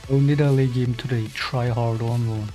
Only the late game today, try hard online.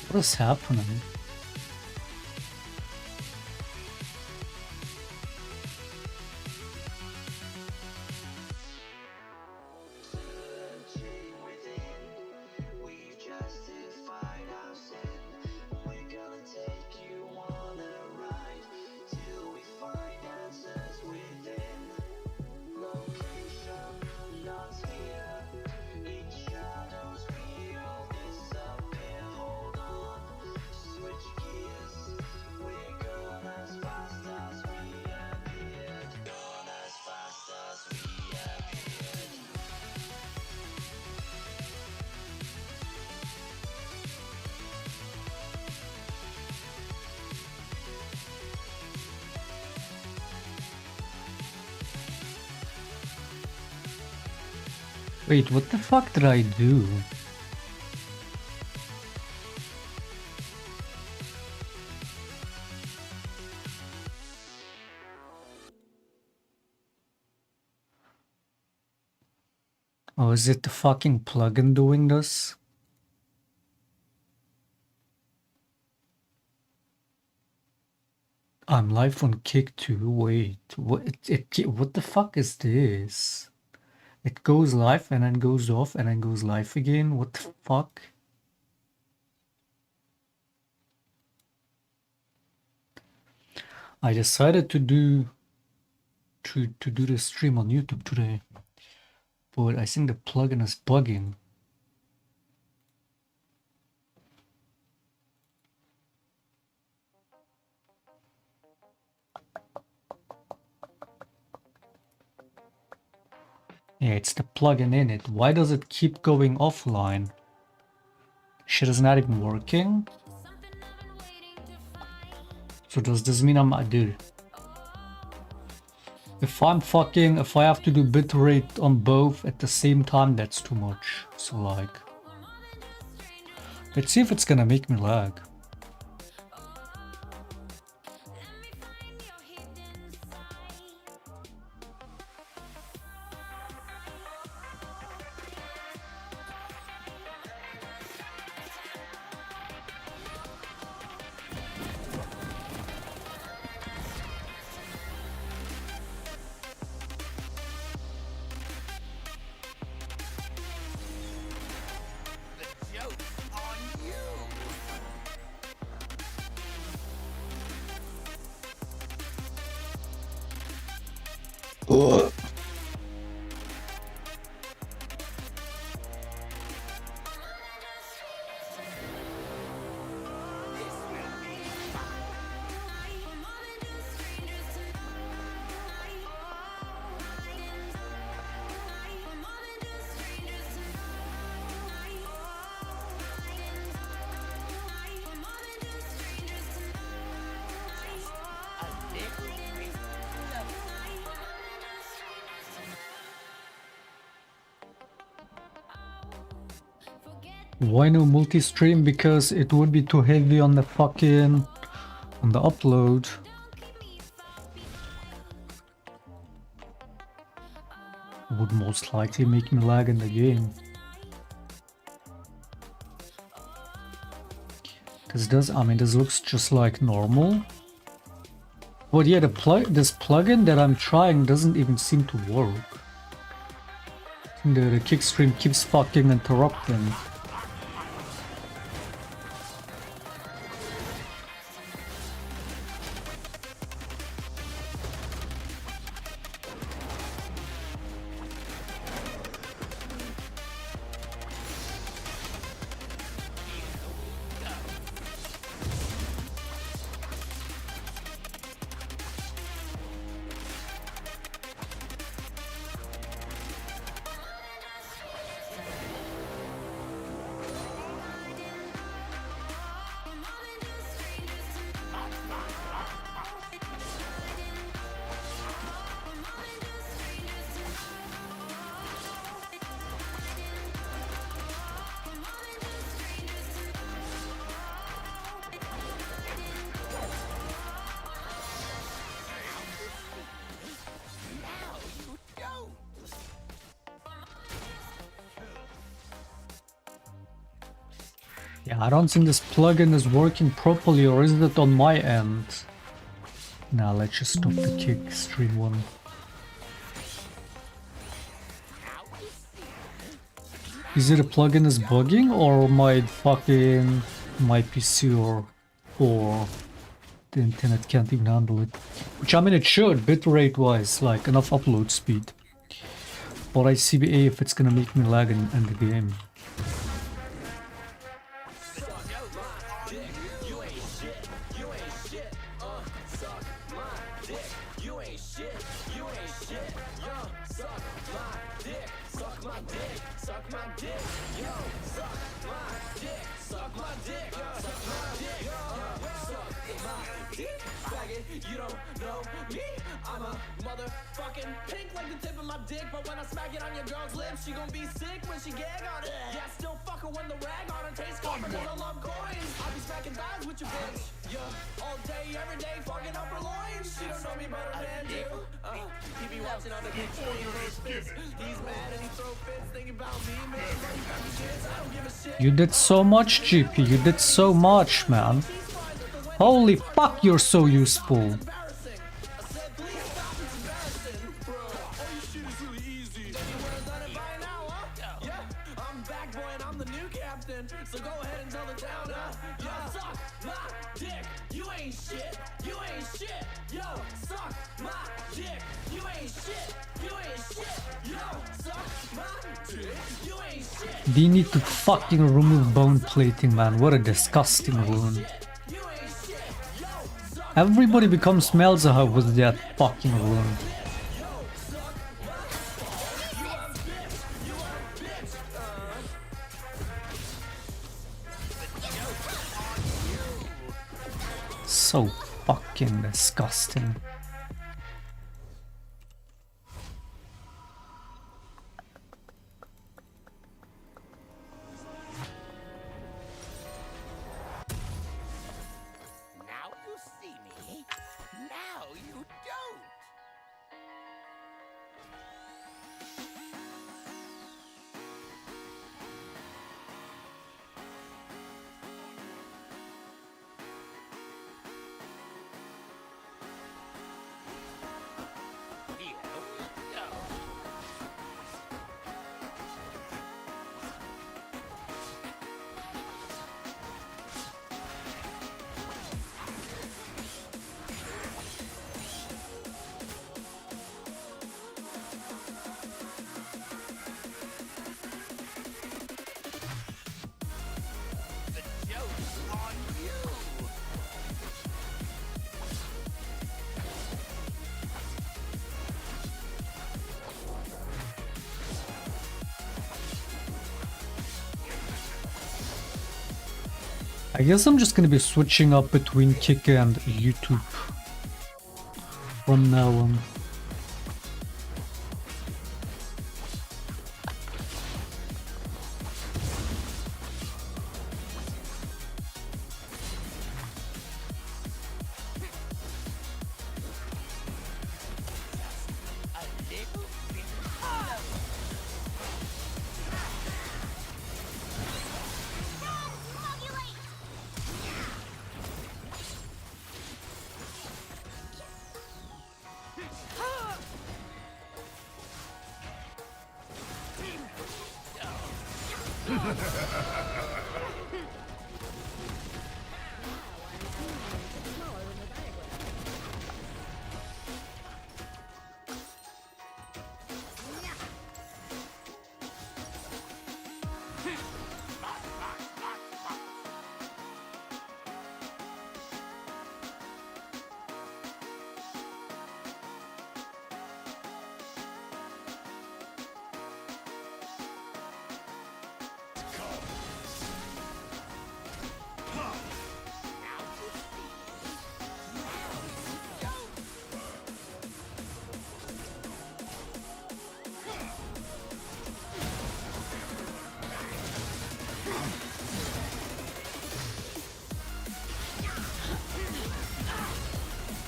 What is happening? Wait, what the fuck did I do? Oh, is it the fucking plugin doing this? I'm live on Kick too. Wait, what? What the fuck is this? It goes live and then goes off and then goes live again. What the fuck? I decided to do the stream on YouTube today, but I think the plugin is bugging. Yeah, it's the plugin in it. Why does it keep going offline? Shit is not even working. So does this mean I'm dude? If I have to do bitrate on both at the same time, that's too much. So like, let's see if it's gonna make me lag. Why no multi-stream? Because it would be too heavy on the upload. Would most likely make me lag in the game. This looks just like normal. But yeah, this plugin that I'm trying doesn't even seem to work. The kick stream keeps fucking interrupting. Yeah, I don't think this plugin is working properly, or is it on my end? Nah, let's just stop the kick stream one. Is it a plugin is bugging, or my PC or the internet can't even handle it? Which I mean it should, bitrate wise, like enough upload speed. But I CBA if it's gonna make me lag in the game. You did so much, GP. You did so much, man. Holy fuck, you're so useful. They need to fucking remove bone plating, man. What a disgusting rune. Everybody becomes Melzaha with that fucking rune. So fucking disgusting. I guess I'm just gonna be switching up between Kick and YouTube from now on.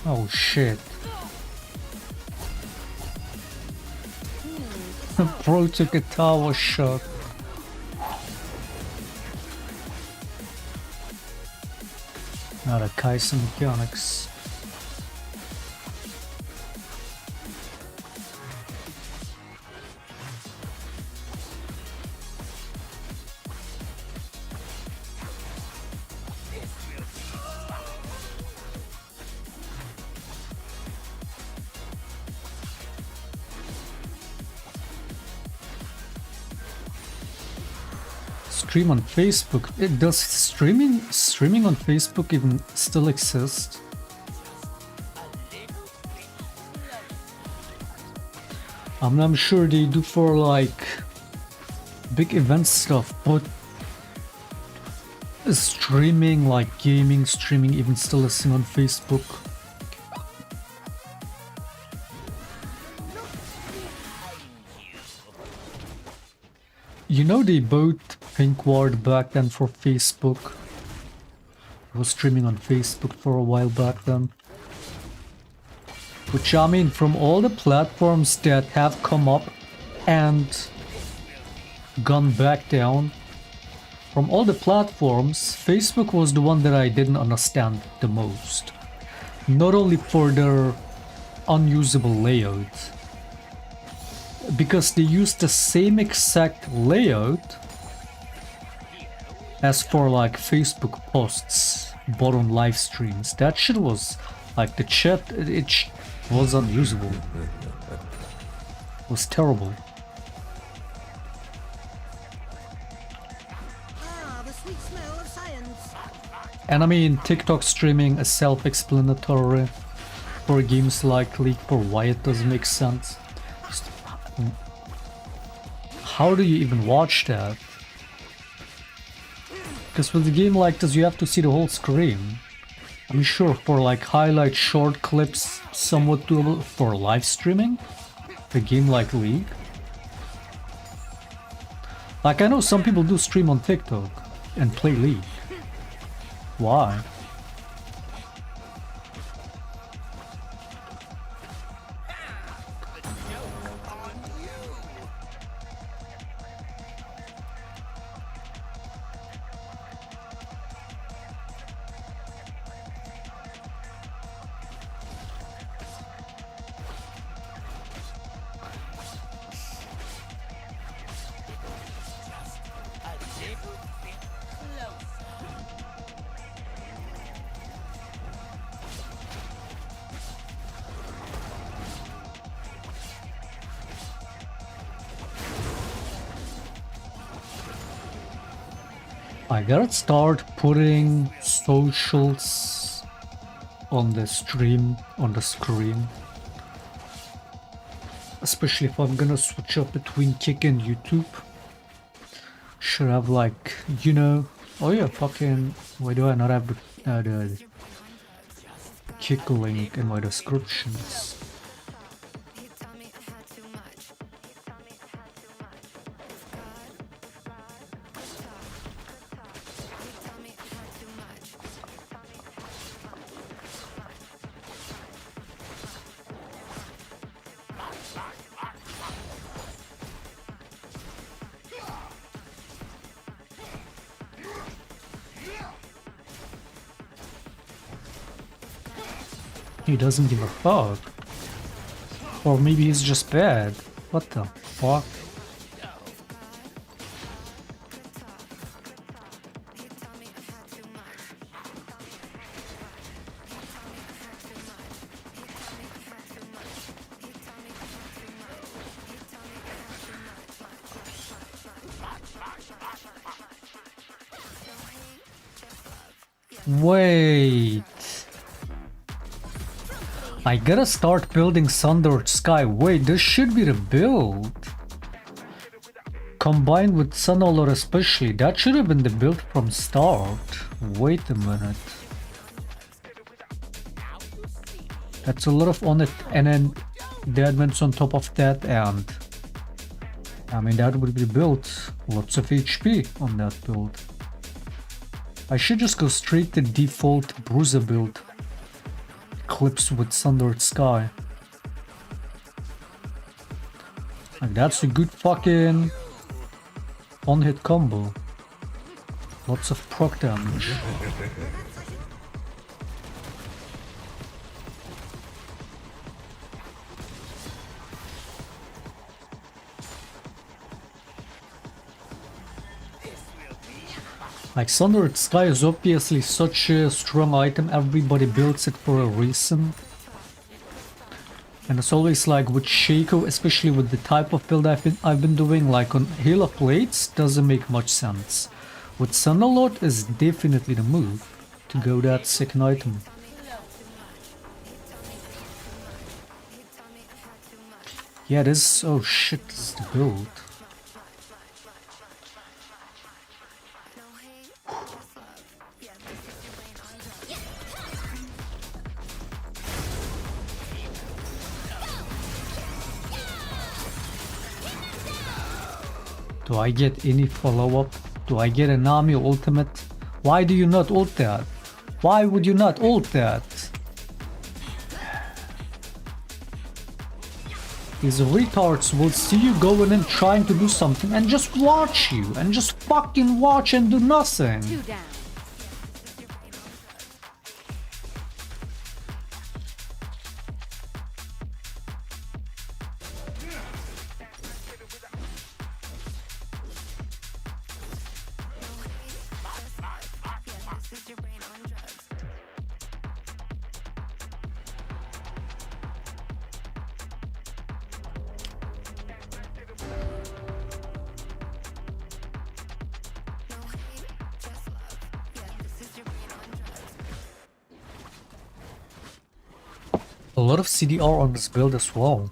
Oh shit. Bro took a tower shot. Not a Kaisen mechanics. Stream on Facebook. Does streaming on Facebook even still exist? I'm sure they do for like big event stuff, but is streaming, like gaming streaming, even still a thing on Facebook? You know, they bought Pink Ward back then for Facebook. I was streaming on Facebook for a while back then. Which, I mean, from all the platforms that have come up and gone back down, from all the platforms, Facebook was the one that I didn't understand the most. Not only for their unusable layout, because they used the same exact layout as for like Facebook posts, but on live streams. That shit was like the chat, it was unusable. It was terrible. The sweet smell of science. And I mean, TikTok streaming is self-explanatory for games like League, for why it doesn't make sense. Just, how do you even watch that? Because with a game like this, you have to see the whole screen. I'm sure for like highlight short clips, somewhat doable. For live streaming, a game like League. Like, I know some people do stream on TikTok and play League. Why? I gotta start putting socials on the stream, on the screen. Especially if I'm gonna switch up between Kick and YouTube. Should have like, you know, oh yeah, fucking, why do I not have the Kick link in my descriptions? He doesn't give a fuck. Or maybe he's just bad. What the fuck? Wait. I gotta start building Sundered Sky. Wait, this should be the build. Combined with Sunalor especially. That should have been the build from start. Wait a minute. That's a lot of on it, and then the advents on top of that, and I mean that would be built. Lots of HP on that build. I should just go straight to default Bruiser build. Clips with Sundered Sky. Like that's a good fucking on-hit combo. Lots of proc damage. Like Sundered Sky is obviously such a strong item, everybody builds it for a reason. And it's always like with Shaco, especially with the type of build I've been doing, like on Hail of Blades, doesn't make much sense. With Sunalord is definitely the move to go that second item. Yeah, this, oh shit, this is the build. Do I get any follow-up? Do I get a Nami ultimate? Why do you not ult that? Why would you not ult that? These retards will see you going in trying to do something and just watch you and just fucking watch and do nothing. Two down. A lot of CDR on this build as well.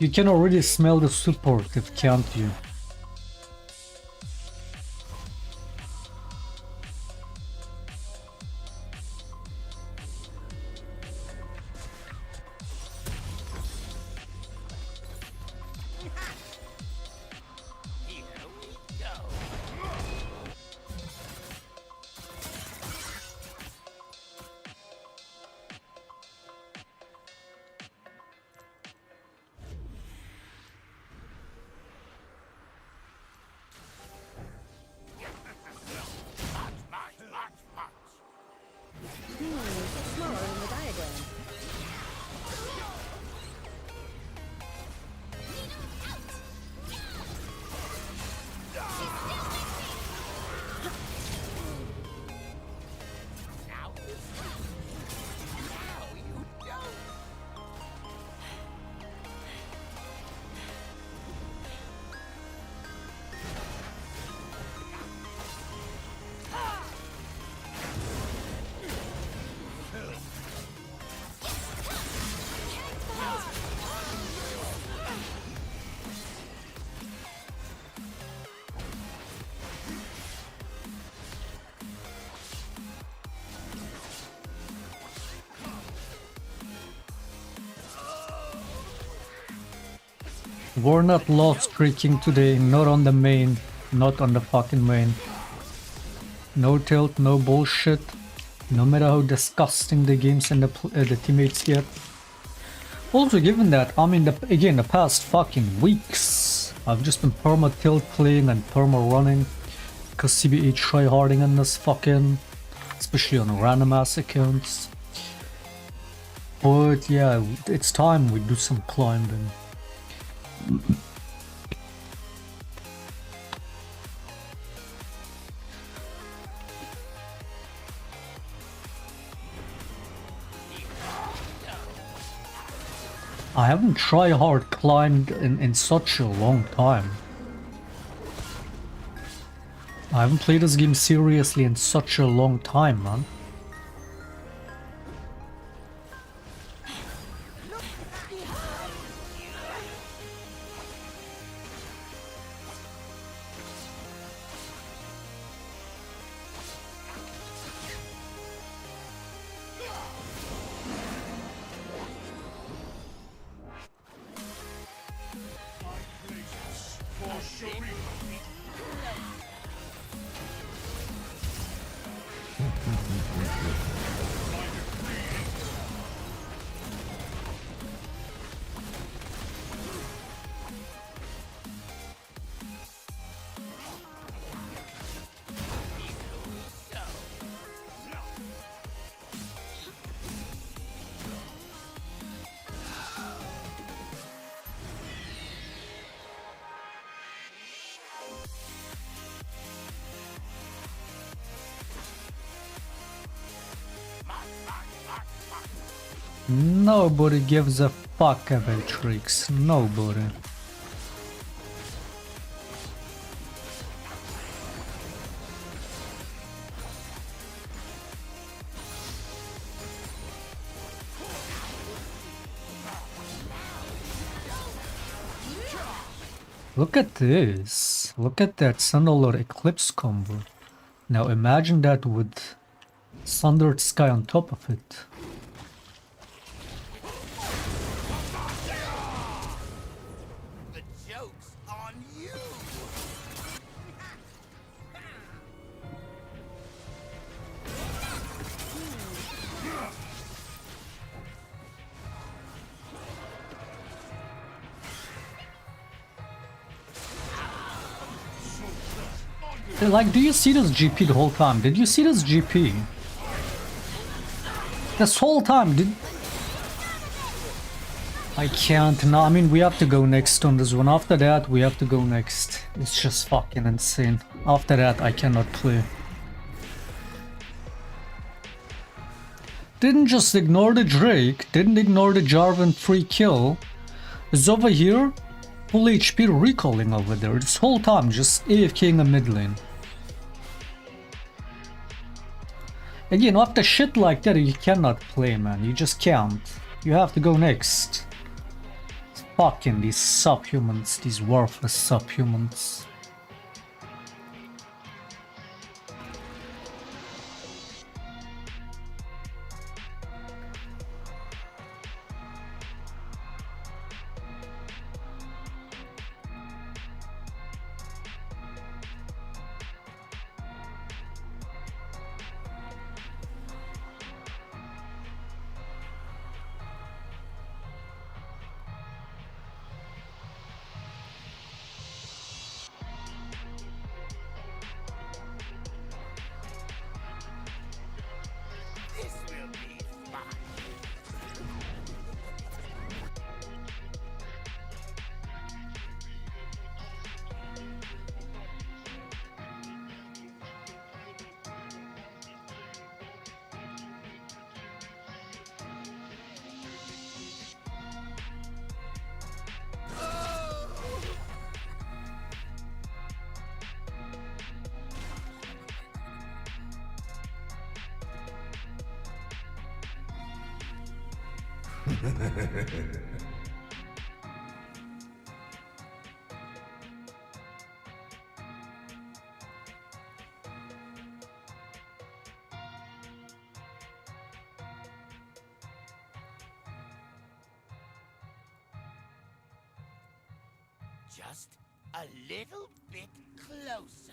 You can already smell the supportive, can't you? We're not lost streaking today, not on the main, not on the fucking main. No tilt, no bullshit. No matter how disgusting the games and the teammates get. Also, given that I'm in the past fucking weeks, I've just been perma tilt playing and perma running because CBA tryharding on this fucking, especially on random ass accounts. But yeah, it's time we do some climbing. I haven't tryhard climbed in such a long time. I haven't played this game seriously in such a long time, man. Nobody gives a fuck about tricks. Nobody. Look at this. Look at that Sunderlord Eclipse combo. Now imagine that with Sundered Sky on top of it. Like, do you see this GP the whole time? Did you see this GP? This whole time, did... I can't, no, I mean, we have to go next on this one. After that, we have to go next. It's just fucking insane. After that, I cannot play. Didn't just ignore the Drake, didn't ignore the Jarvan free kill. Is over here, full HP recalling over there. This whole time, just AFK in the mid lane. Again, after shit like that, you cannot play, man. You just can't. You have to go next. Fucking these subhumans, these worthless subhumans. just a little bit closer.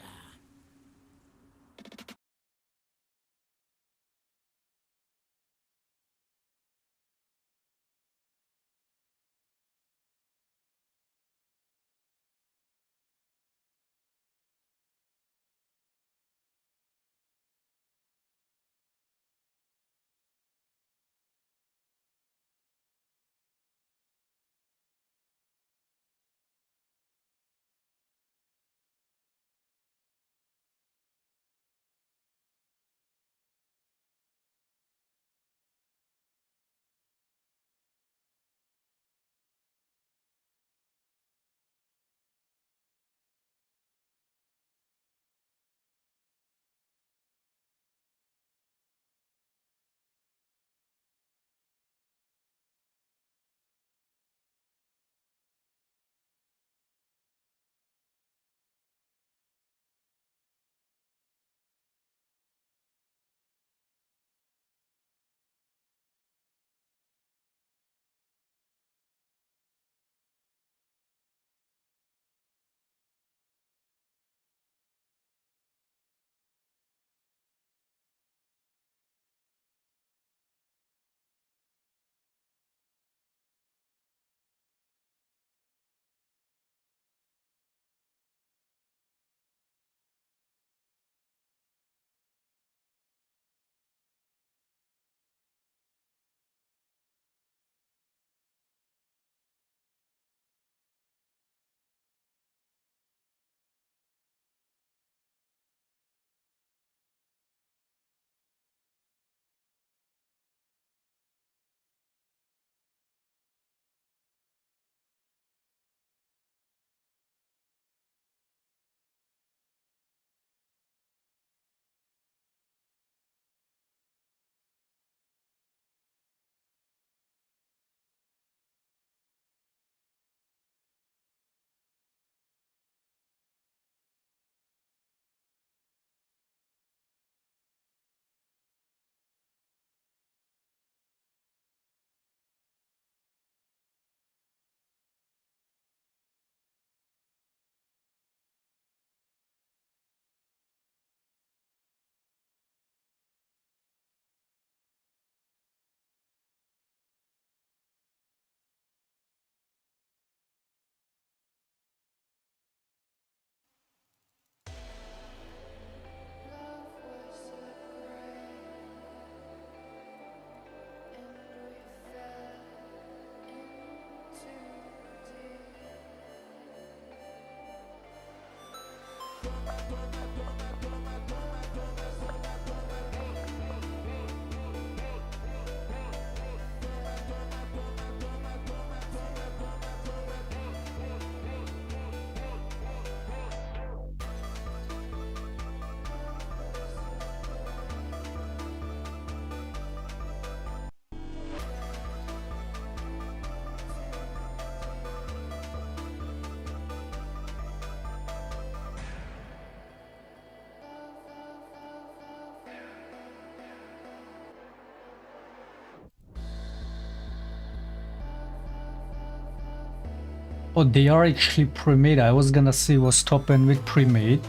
Oh, they are actually pre-made. I was gonna say was top end with pre-made.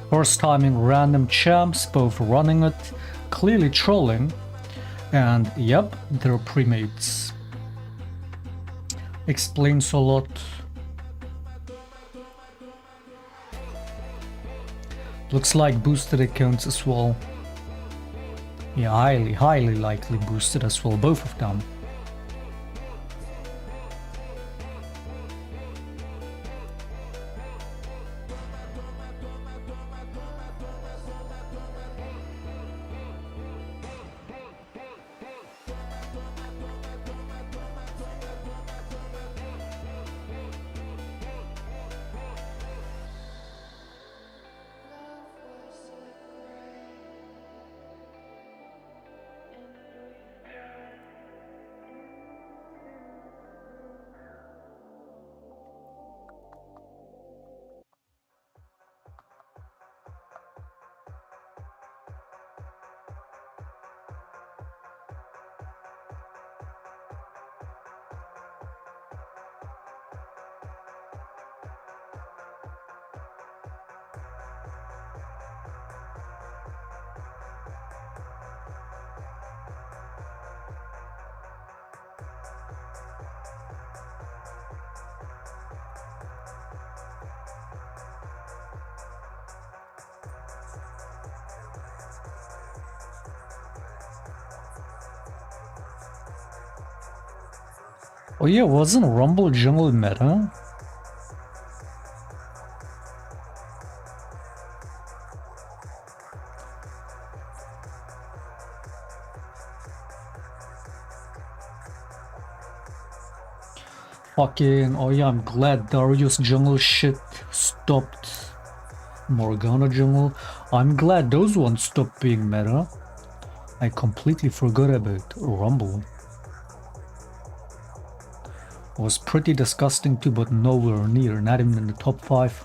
First time in random champs, both running it, clearly trolling. And yep, they're pre-mates. Explains a lot. Looks like boosted accounts as well. Yeah, highly likely boosted as well, both of them. Oh yeah, wasn't Rumble jungle meta? Fucking, oh yeah, I'm glad Darius jungle shit stopped. Morgana jungle. I'm glad those ones stopped being meta. I completely forgot about Rumble. It was pretty disgusting too, but nowhere near, not even in the top 5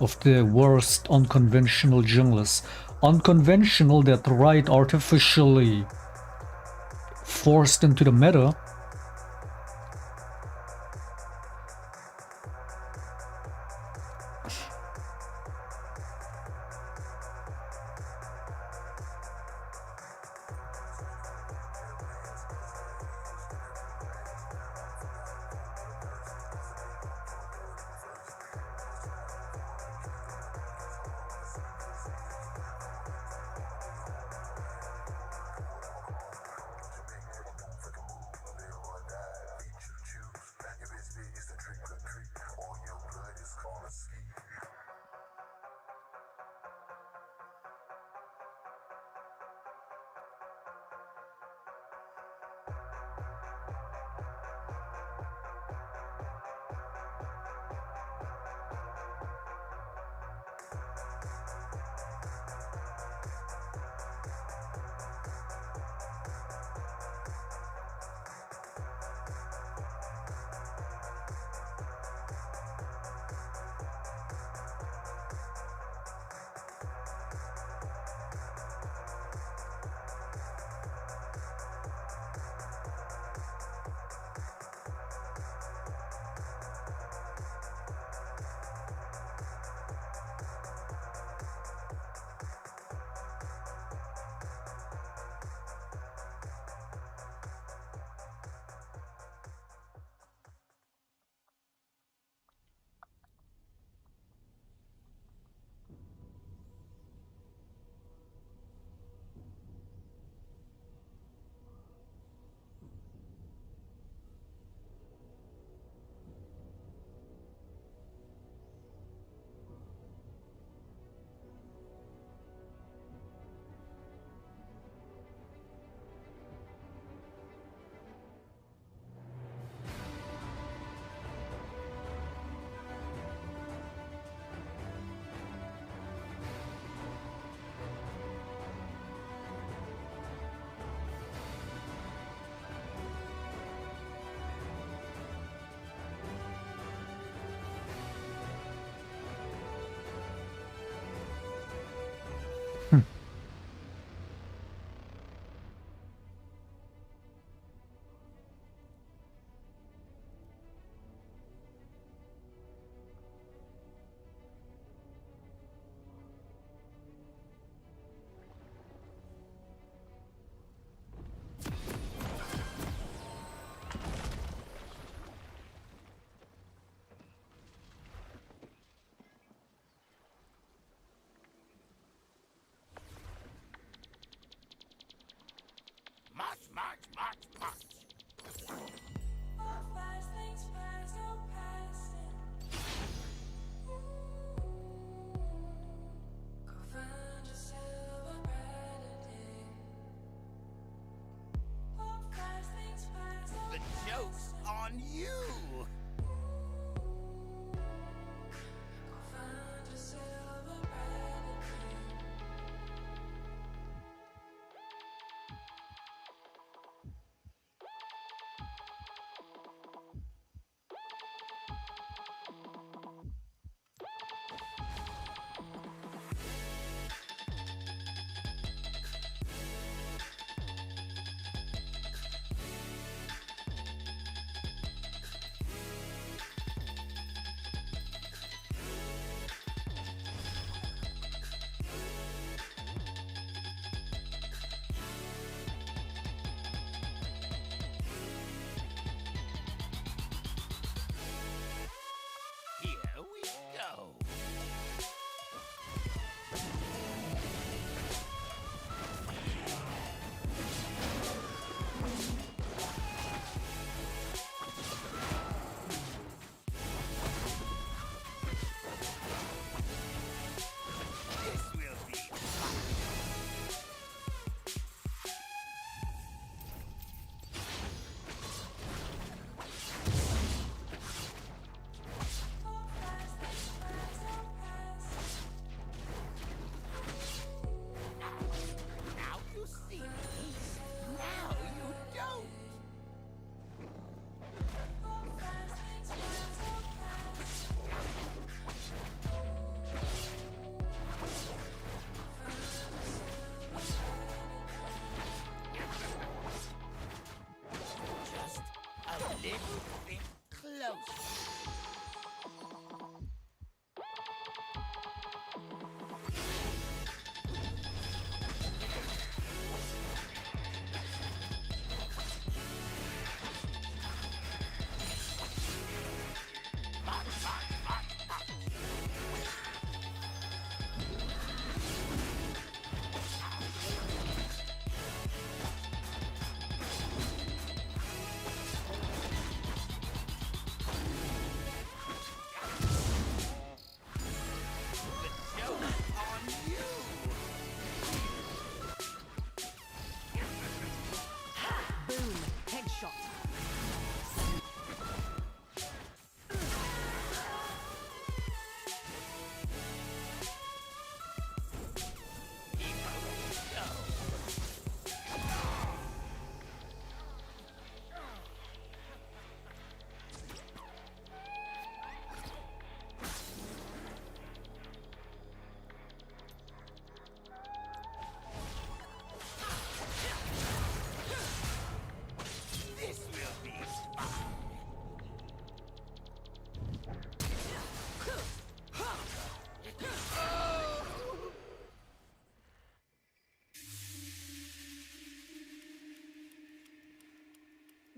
of the worst unconventional junglers. Unconventional that right artificially forced into the meta.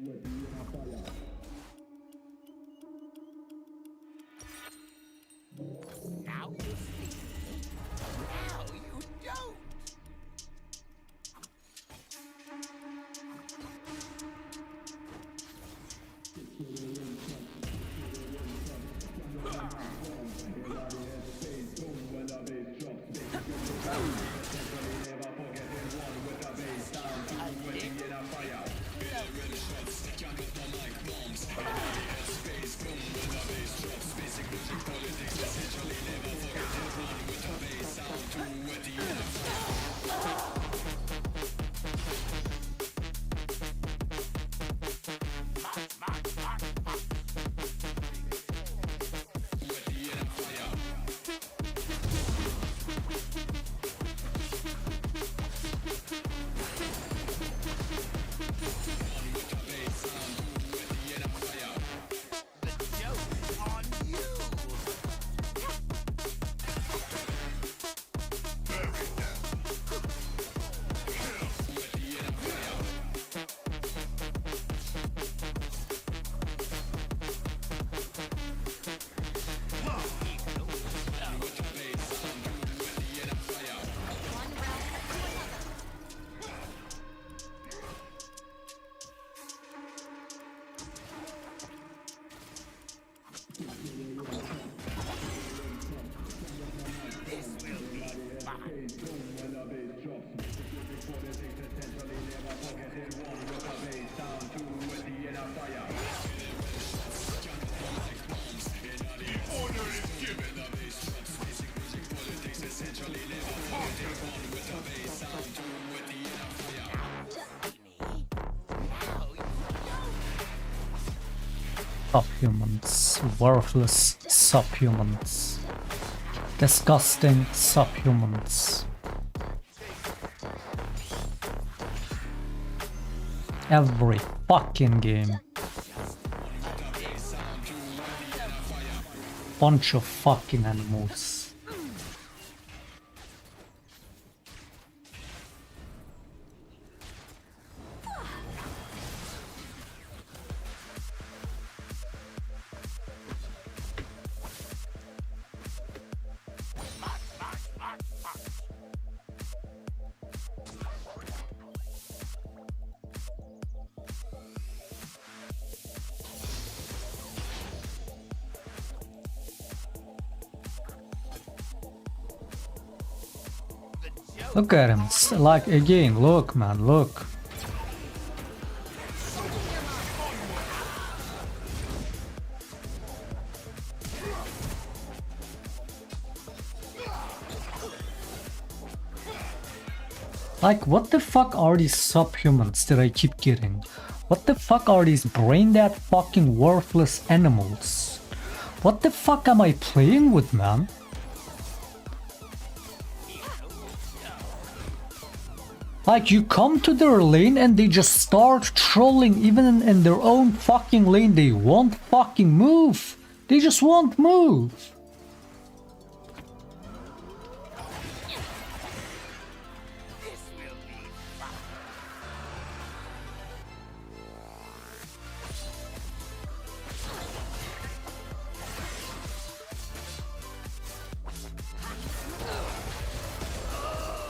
Now you see. Now you don't. Subhumans, worthless subhumans, disgusting subhumans. Every fucking game. Bunch of fucking animals. Look at him, like again, look man, look. Like, what the fuck are these subhumans that I keep getting? What the fuck are these brain-dead fucking worthless animals? What the fuck am I playing with, man? Like, you come to their lane and they just start trolling even in their own fucking lane. They won't fucking move. They just won't move.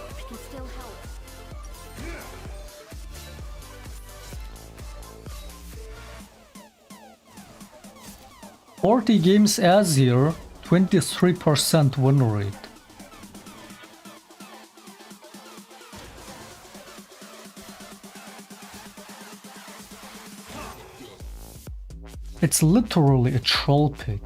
I can still help. 40 games as here, 23% win rate. It's literally a troll pick.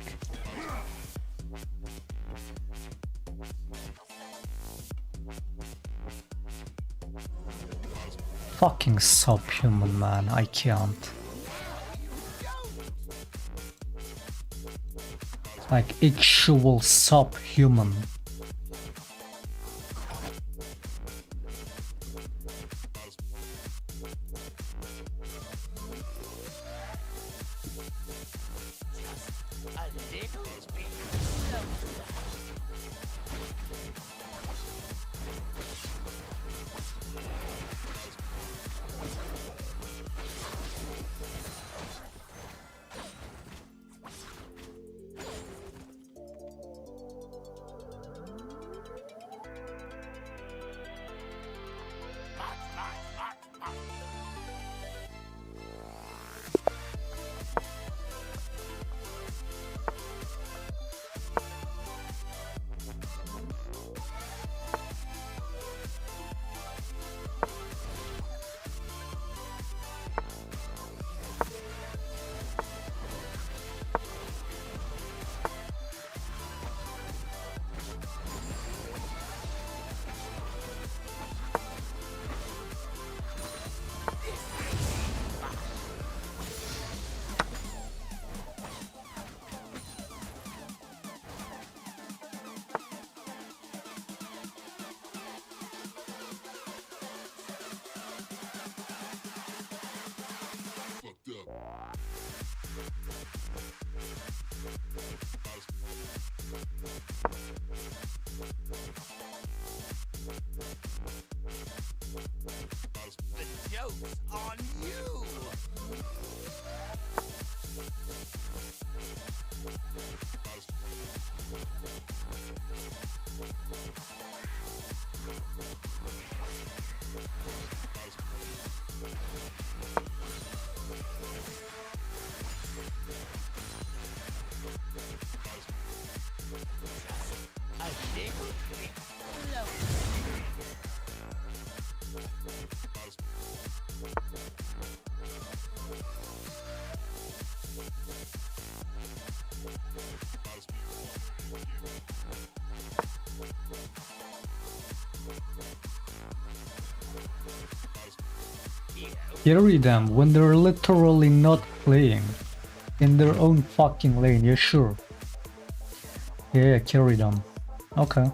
Fucking subhuman, man, I can't. Like actual subhuman. The joke's on you! A little bit closer. Carry them when they're literally not playing in their own fucking lane. Yeah, sure. Yeah, carry them. Okay.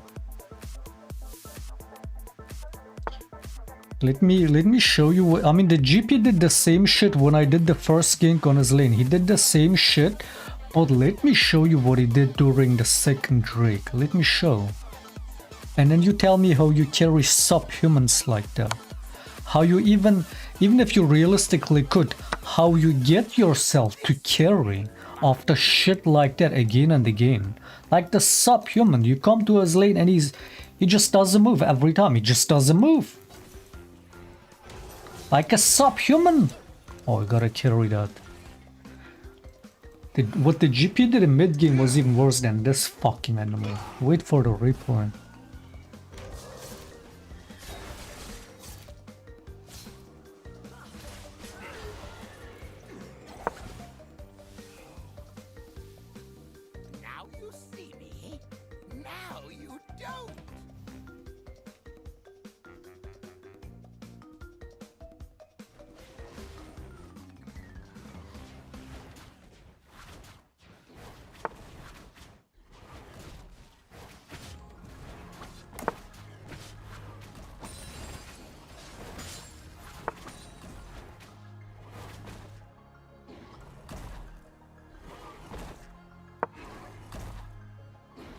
Let me show you what I mean. The GP did the same shit when I did the first gank on his lane. He did the same shit, but let me show you what he did during the second Drake. Let me show. And then you tell me how you carry subhumans like that. How you even if you realistically could, how you get yourself to carry after shit like that again and again. Like the subhuman, you come to his lane and he just doesn't move every time. He just doesn't move. Like a subhuman. Oh, I gotta carry that. What the GP did in mid game was even worse than this fucking animal. Wait for the replay. Now you see me, now you don't.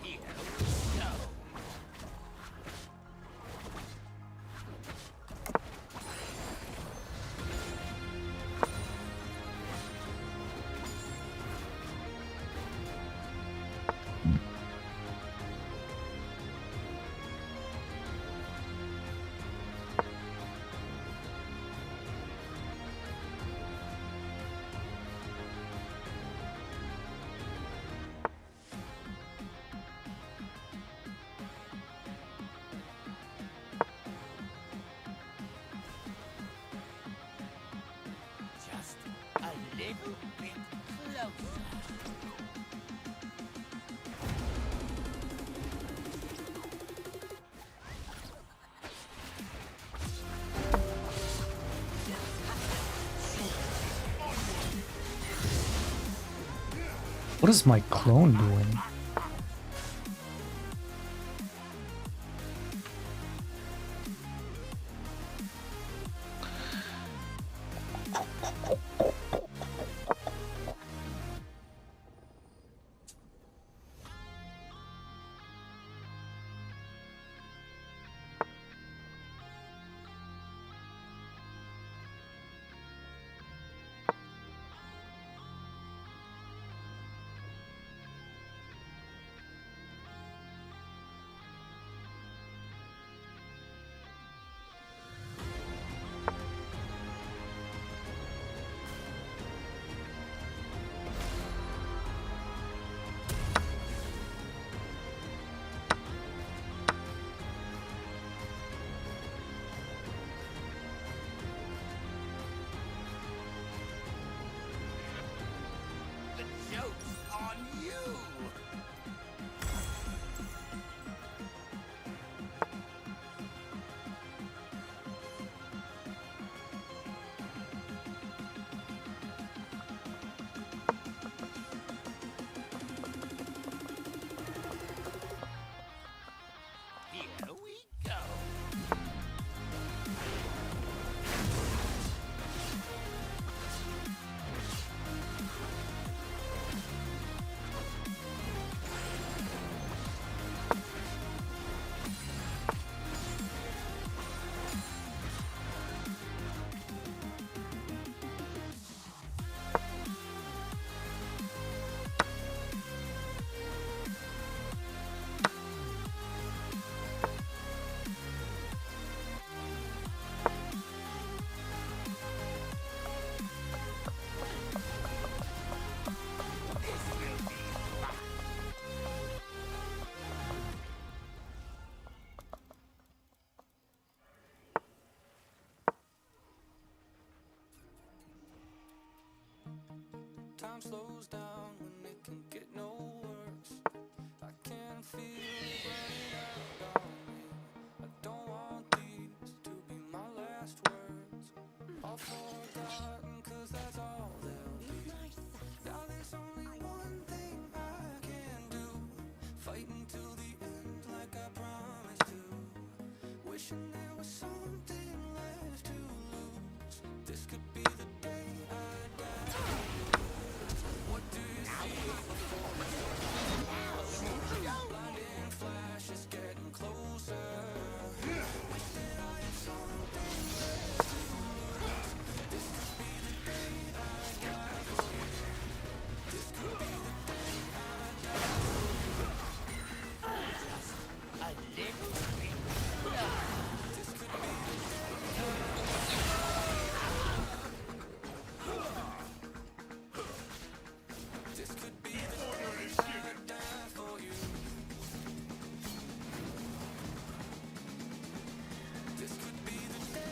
Here we go. Just a little bit closer. What is my clone doing? time slows down when it can get no worse. I can feel it running out on me. I don't want these to be my last words. All forgotten, cause that's all they'll be. Now there's only one thing I can do. Fighting till the end like I promised to. Wishing there was something left to lose. This could be the day I die. What do you see? Blinding flash is getting closer. Wish that I had something left to lose. This could be the day I die for you. This could be the day I die for you. Just a little bit. This could be the day I This could be the day I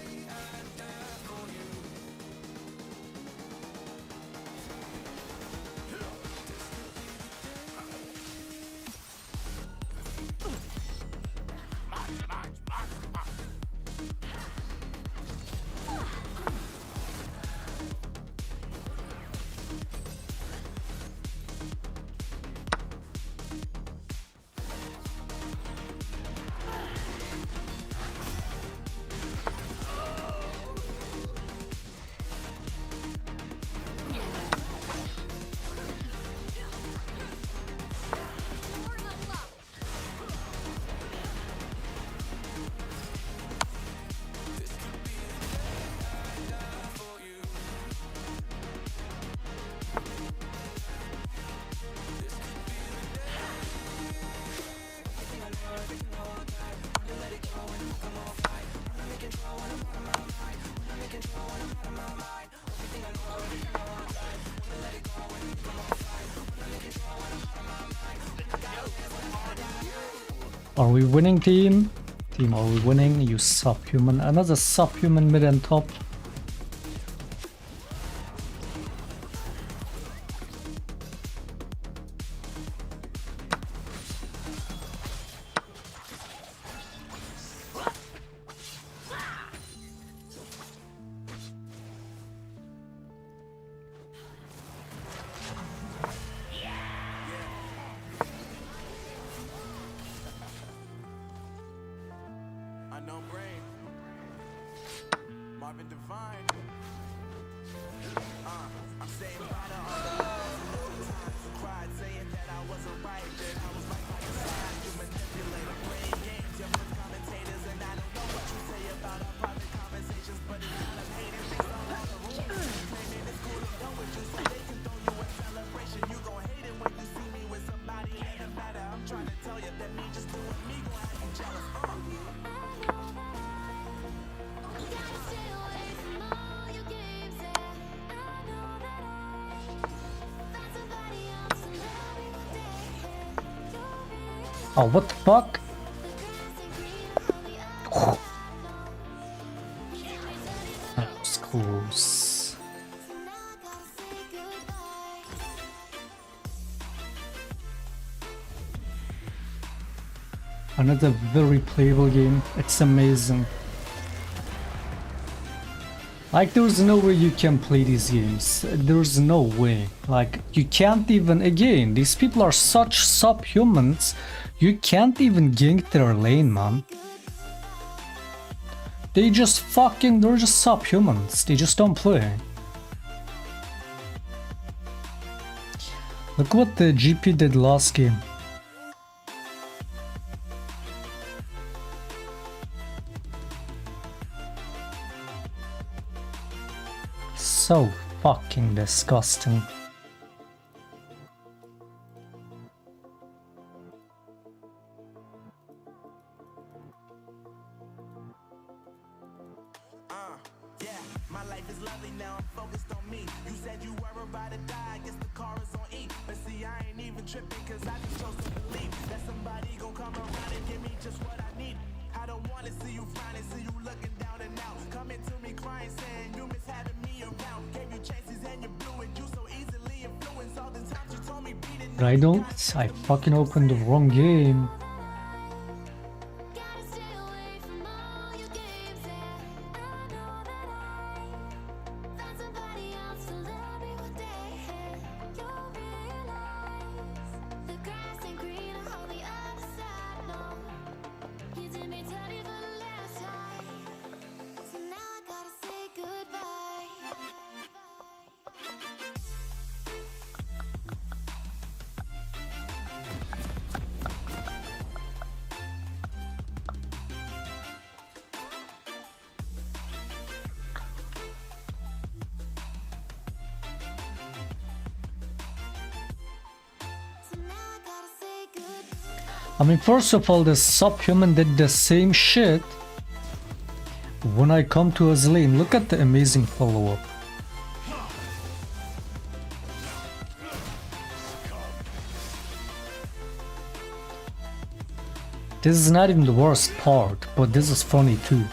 die for you. This could be the day I die for you. Are we winning, team? Team, are we winning? You subhuman. Another subhuman mid and top. Unknown brain. Marvin Divine. I'm saying bye to all the lies and all the times you cried, saying that I wasn't right, that I was right by your side. You manipulate and play games, you're with commentators, and I don't know what you say about our private conversations, but it's kind of hating things all out the room. Claiming it's cool to go with you, so they can throw you a celebration. You gon' hate it when you see me with somebody, it doesn't matter. I'm trying to tell you that me just doing me gon' have you jealous. Oh, what the fuck? That was close. Another very playable game. It's amazing. Like, there's no way you can play these games. There's no way. Like, you can't even, again, these people are such subhumans. You can't even gank their lane, man. They're just subhumans. They just don't play. Look what the GP did last game. So fucking disgusting. Yeah, my life is lovely now, I'm focused on me. You said you were about to die, I guess the car is on E. But see, I ain't even tripping, cause I just chose to believe that somebody gon' come around and give me just what I need. I don't wanna see you frowning, see you looking down and out. Coming to me crying, saying you miss having me around. Gave you chances and you blew it, you so easily influenced. But I don't. I fucking opened the wrong game. Gotta stay away from all your games, yeah. I know that I found somebody else to love me one day. You'll realize the grass ain't greener on the other side, no. You did me dirty for the last time, so now I gotta say goodbye. So now I gotta say goodbye. I mean, first of all, the subhuman did the same shit when I come to his lane. Look at the amazing follow-up. This is not even the worst part, but this is funny too.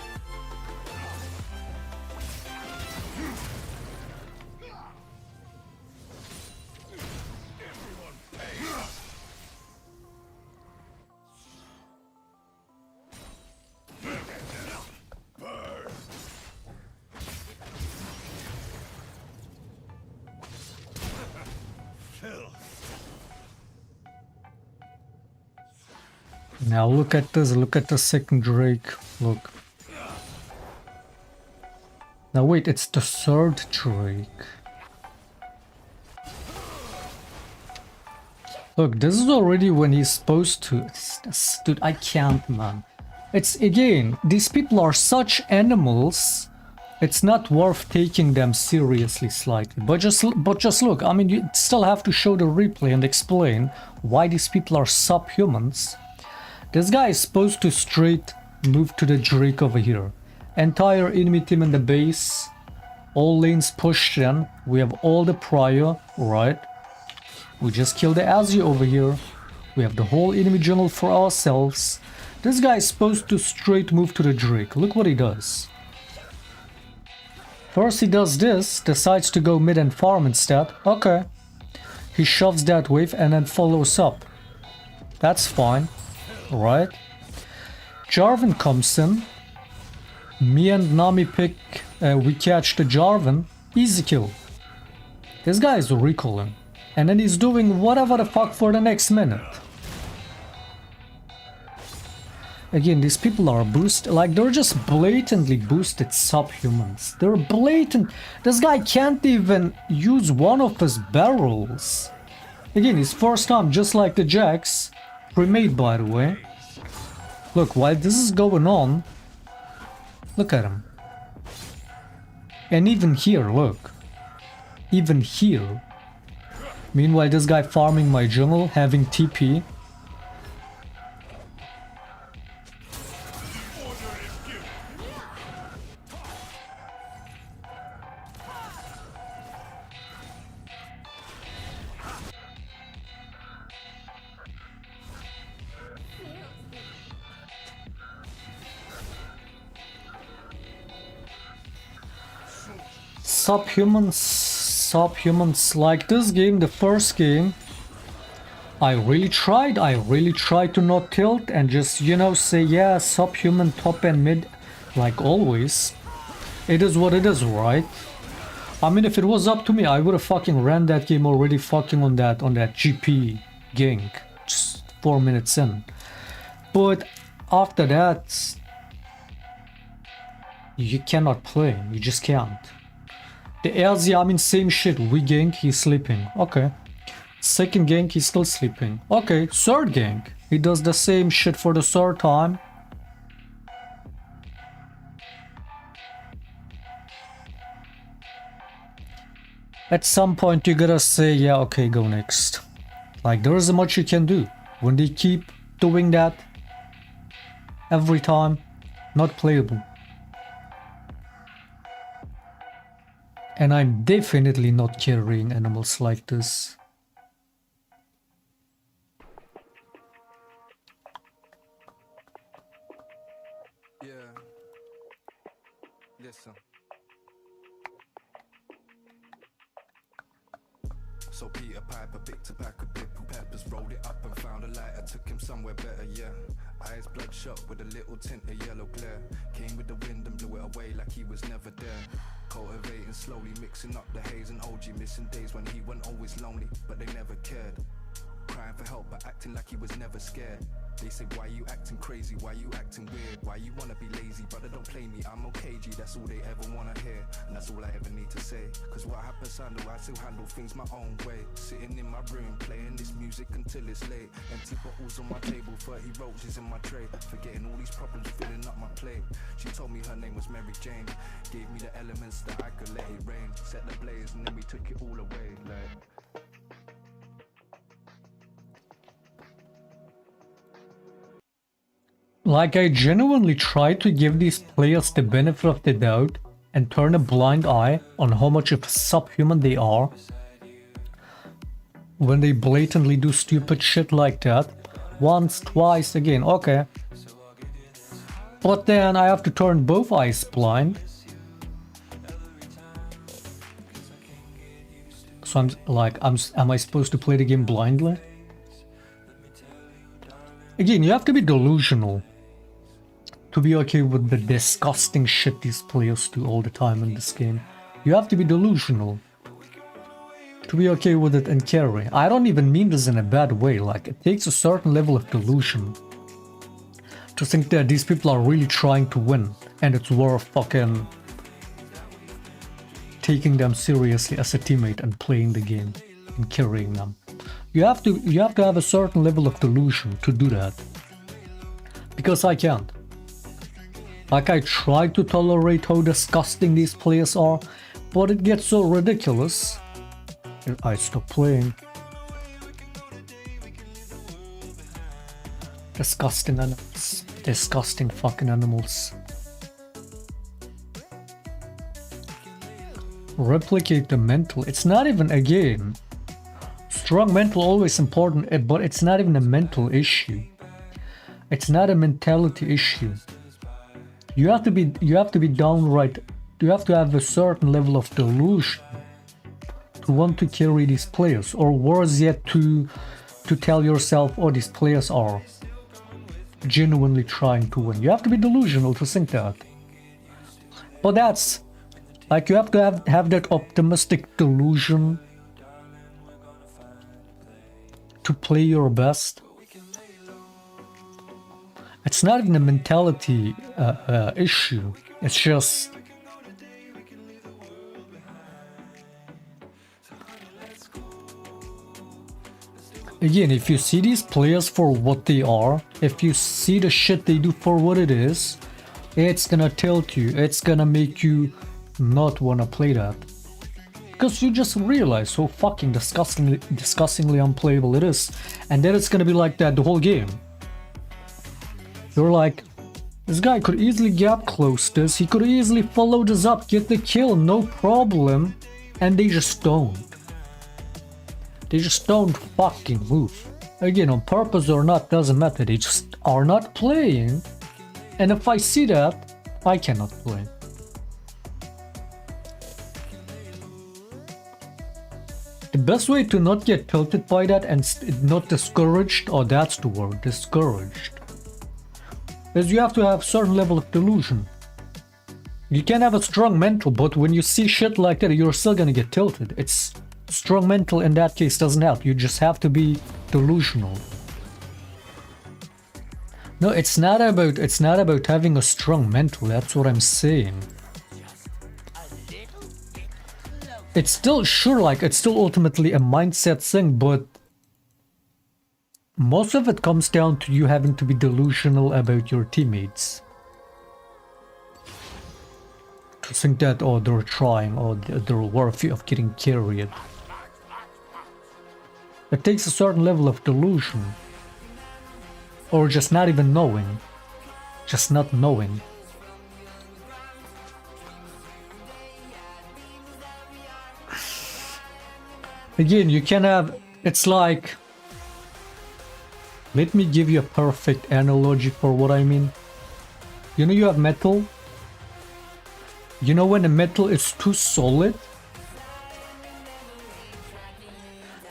Now look at this, look at the second Drake, look. Now wait, it's the third Drake. Look, this is already when he's supposed to... Dude, I can't, man. It's, again, these people are such animals, it's not worth taking them seriously slightly. But just look, I mean, you still have to show the replay and explain why these people are subhumans. This guy is supposed to straight move to the Drake over here. Entire enemy team in the base. All lanes pushed in. We have all the prior, right? We just killed the Azzy over here. We have the whole enemy jungle for ourselves. This guy is supposed to straight move to the Drake. Look what he does. First he does this, decides to go mid and farm instead. Okay. He shoves that wave and then follows up. That's fine. Right? Jarvan comes in. Me and Nami pick, we catch the Jarvan. Easy kill. This guy is recalling. And then he's doing whatever the fuck for the next minute. Again, these people are boosted, like they're just blatantly boosted subhumans. They're blatant. This guy can't even use one of his barrels. Again, his first time, just like the Jax. Pre-made, by the way. Look, while this is going on, look at him. And even here, look. Even here. Meanwhile, this guy farming my jungle, having TP. Subhumans like this game, the first game, I really tried to not tilt and just, you know, say, yeah, subhuman top and mid, like always. It is what it is, right? I mean, if it was up to me, I would have fucking ran that game already fucking on that GP gank, just 4 minutes in. But after that, you cannot play, you just can't. The Azzy, I mean, same shit. We gank, he's sleeping. Okay. Second gank, he's still sleeping. Okay, third gank. He does the same shit for the third time. At some point, you gotta say, yeah, okay, go next. Like, there isn't much you can do. When they keep doing that every time, not playable. And I'm definitely not carrying animals like this. Yeah. Listen. So Peter Piper picked a pack of purple peppers, rolled it up and found a light. I took him somewhere better, yeah. Eyes bloodshot with a little tint of yellow glare. Came with the wind and blew it away like he was never there. Cultivating slowly, mixing up the haze and OG. Missing days when he went always lonely, but they never cared. Crying for help but acting like he was never scared. They say, why you acting crazy, why you acting weird, why you wanna be lazy, brother don't play me, I'm okay G. That's all they ever wanna hear, and that's all I ever need to say. Cause what happens handle, I still handle things my own way. Sitting in my room, playing this music until it's late. Empty bottles on my table, 30 roaches in my tray. Forgetting all these problems, filling up my plate. She told me her name was Mary Jane. Gave me the elements that I could let it rain. Set the blaze and then we took it all away, like. Like, I genuinely try to give these players the benefit of the doubt and turn a blind eye on how much of a subhuman they are when they blatantly do stupid shit like that. Once, twice, again, okay. But then I have to turn both eyes blind. So I'm like, am I supposed to play the game blindly? Again, you have to be delusional to be okay with the disgusting shit these players do all the time in this game. You have to be delusional to be okay with it and carry. I don't even mean this in a bad way, like it takes a certain level of delusion to think that these people are really trying to win and it's worth fucking taking them seriously as a teammate and playing the game and carrying them. You have to have a certain level of delusion to do that. Because I can't. Like, I try to tolerate how disgusting these players are, but it gets so ridiculous. I stop playing. Disgusting animals. Disgusting fucking animals. Replicate the mental. It's not even a game. Strong mental always important, but it's not even a mental issue. It's not a mentality issue. You have to be downright. You have to have a certain level of delusion to want to carry these players, or worse yet, to tell yourself, oh, these players are genuinely trying to win. You have to be delusional to think that. But that's like, you have to have that optimistic delusion to play your best. It's not even a mentality issue. It's just again, if you see these players for what they are, if you see the shit they do for what it is, it's gonna tilt you. It's gonna make you not wanna play that. Because you just realize how fucking disgustingly unplayable it is. And then it's gonna be like that the whole game. You're like, this guy could easily gap close this, he could easily follow this up, get the kill, no problem. And they just don't. They just don't fucking move. Again, on purpose or not, doesn't matter, they just are not playing. And if I see that, I cannot play. The best way to not get tilted by that and not discouraged, oh, that's the word, discouraged, is you have to have a certain level of delusion. You can have a strong mental, but when you see shit like that, you're still gonna get tilted. It's strong mental in that case doesn't help. You just have to be delusional. No, it's not about having a strong mental. That's what I'm saying. It's still it's still ultimately a mindset thing, but most of it comes down to you having to be delusional about your teammates. To think that, oh, they're trying, or they're worthy of getting carried. It takes a certain level of delusion. Or just not even knowing. Just not knowing. Again, you can have, it's like, let me give you a perfect analogy for what I mean. You know, you have metal. You know when the metal is too solid?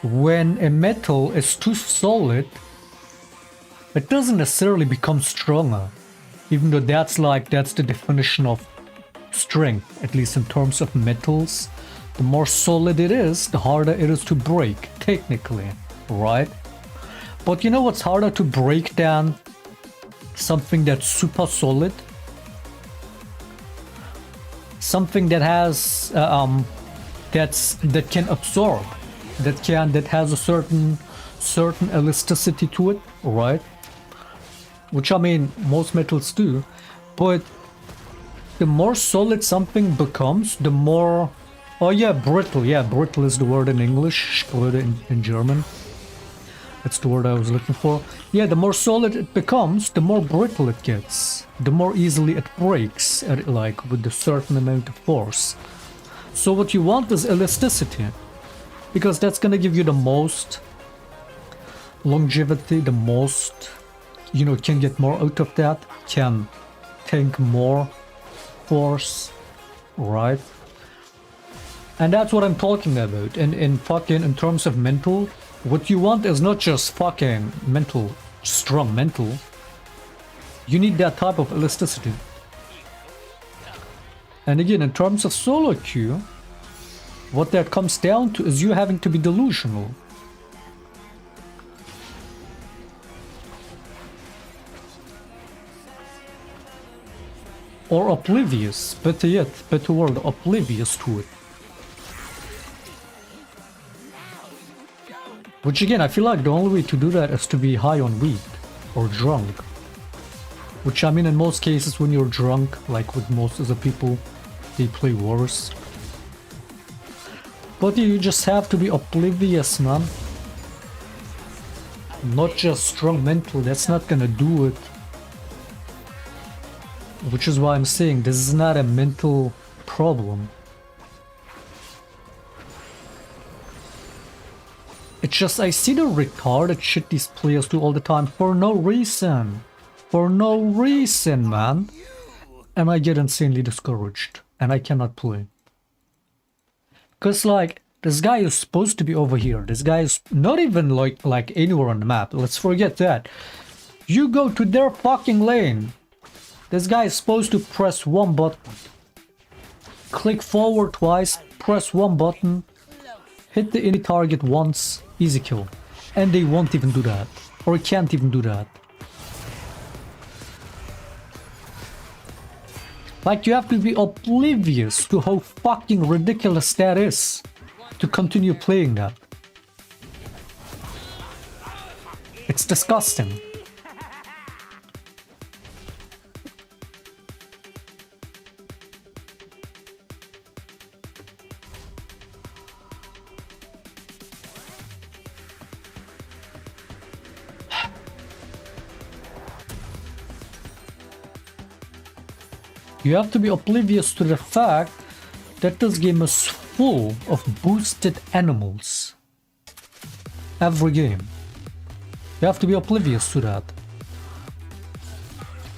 when a metal is too solid, it doesn't necessarily become stronger. Even though that's the definition of strength, at least in terms of metals. The more solid it is, the harder it is to break, technically, right? But you know what's harder to break than something that's super solid? Something that has that can absorb, that has a certain elasticity to it, right? Which I mean most metals do, but the more solid something becomes, the more brittle. Yeah, brittle is the word in English, Shaclone in German. That's the word I was looking for. Yeah, the more solid it becomes, the more brittle it gets. The more easily it breaks, like with a certain amount of force. So what you want is elasticity, because that's gonna give you the most longevity, the most, you know, can get more out of that, can tank more force, right? And that's what I'm talking about. And in terms of mental, what you want is not just fucking mental, strong mental. You need that type of elasticity. And again, in terms of solo queue, what that comes down to is you having to be delusional. Or oblivious, better yet, better word, oblivious to it. Which again, I feel like the only way to do that is to be high on weed or drunk. Which I mean, in most cases, when you're drunk, like with most of the people, they play worse. But you just have to be oblivious, man. Not just strong mental, that's not gonna do it. Which is why I'm saying this is not a mental problem. It's just I see the retarded shit these players do all the time for no reason. For no reason, man. And I get insanely discouraged. And I cannot play. Cause like, this guy is supposed to be over here. This guy is not even like anywhere on the map. Let's forget that. You go to their fucking lane. This guy is supposed to press one button. Click forward twice, press one button, hit the enemy target once, easy kill. And they won't even do that. Or can't even do that. Like, you have to be oblivious to how fucking ridiculous that is to continue playing that. It's disgusting. You have to be oblivious to the fact that this game is full of boosted animals. Every game. You have to be oblivious to that.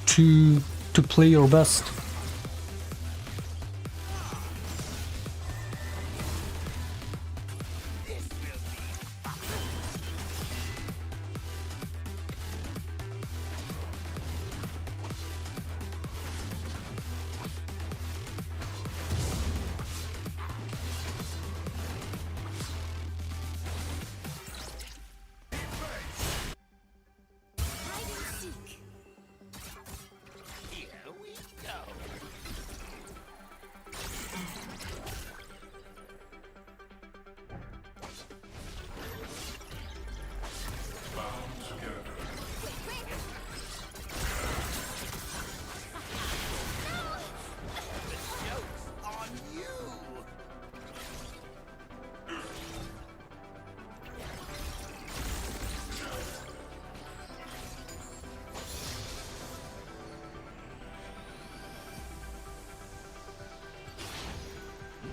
To play your best.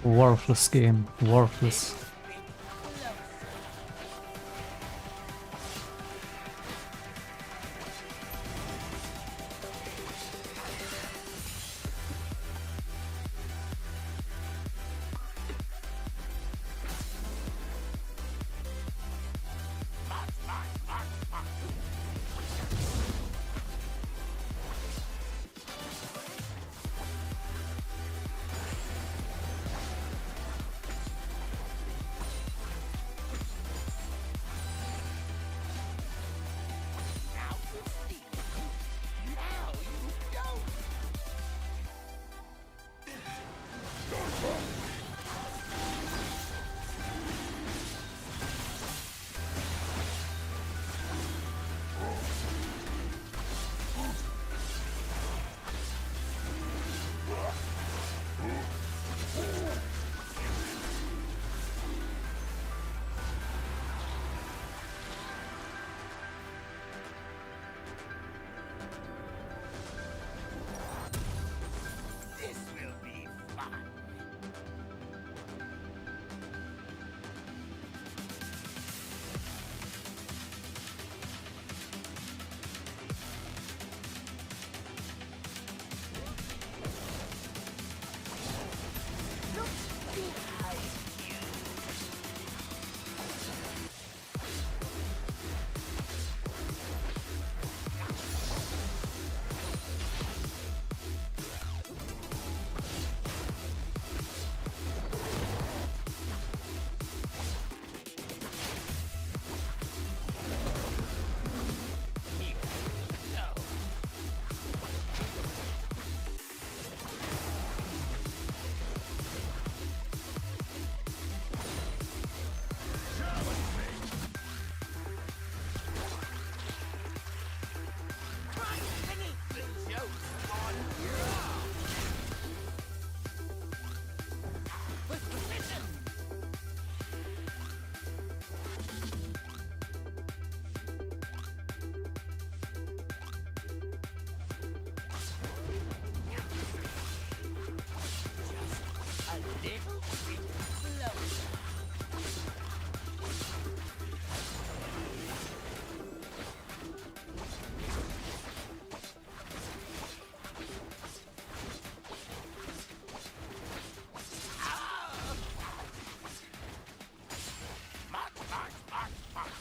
Worthless game, worthless. little bit closer. March, march, march, march.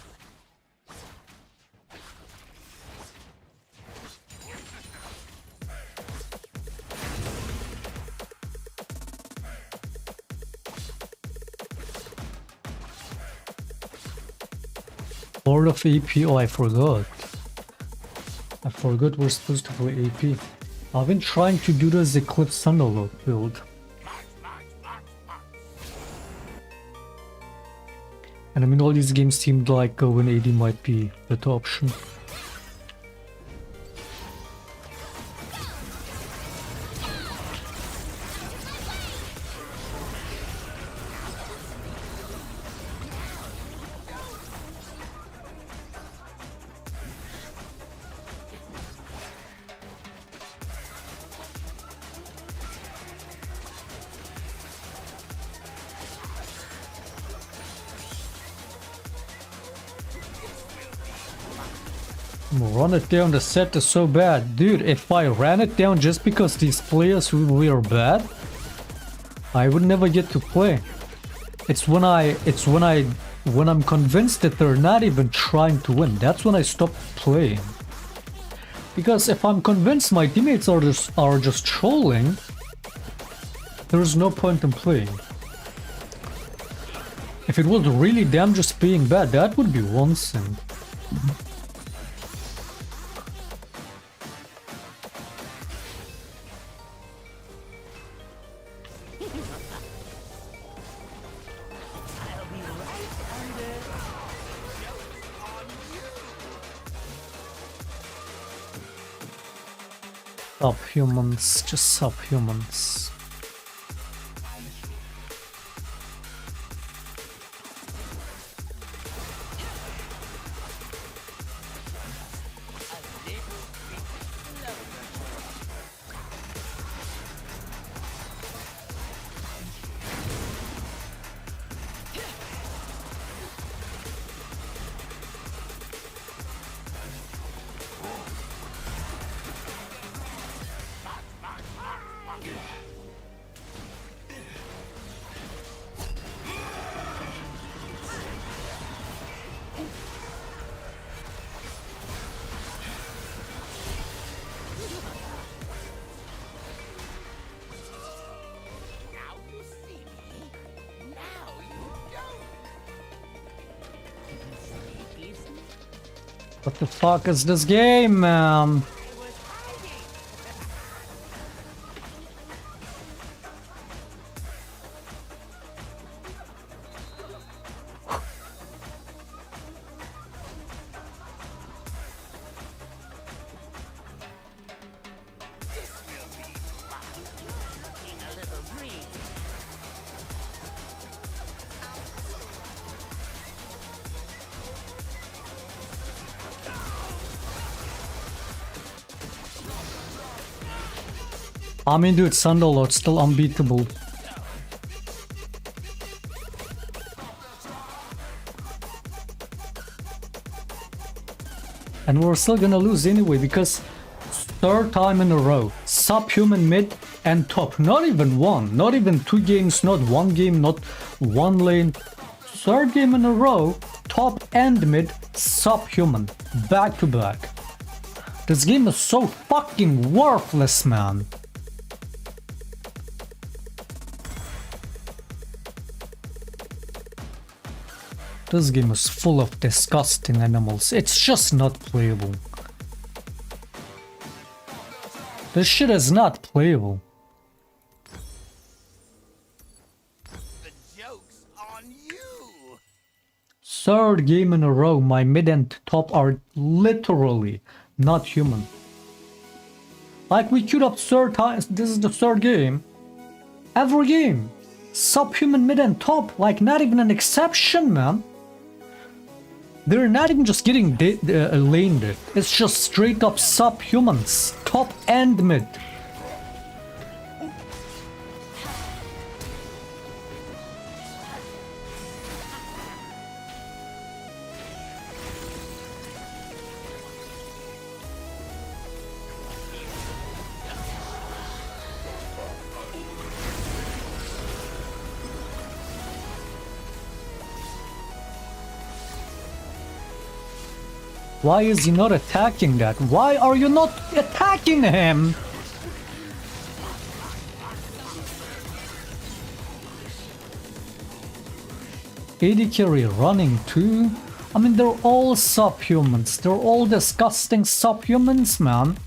Lord of AP. Oh, I forgot. I forgot we're supposed to play AP. I've been trying to do this Eclipse Thunderlord build. And I mean, all these games seemed like when AD might be the better option. Run it down, the set is so bad. Dude, if I ran it down just because these players were bad, I would never get to play. It's when I'm convinced that they're not even trying to win, that's when I stop playing. Because if I'm convinced my teammates are just trolling, there's no point in playing. If it was really them just being bad, that would be one thing. Subhumans, just subhumans. Now you see me. Now you don't. Sleepy What the fuck is this game, man? looking a little green. I mean, dude, Thunderlord's still unbeatable. And we're still gonna lose anyway because third time in a row, subhuman mid and top. Not even one, not even two games, not one game, not one lane. Third game in a row, top and mid, subhuman, back to back. This game is so fucking worthless, man. This game is full of disgusting animals. It's just not playable. This shit is not playable. The joke's on you. Third game in a row, my mid and top are literally not human. Like, we queued up third time, this is the third game. Every game. Subhuman mid and top, like not even an exception, man. They're not even just getting laned. It's just straight up subhumans, top and mid. Why is he not attacking that? Why are you not attacking him? AD carry running too? I mean, they're all subhumans. They're all disgusting subhumans, man.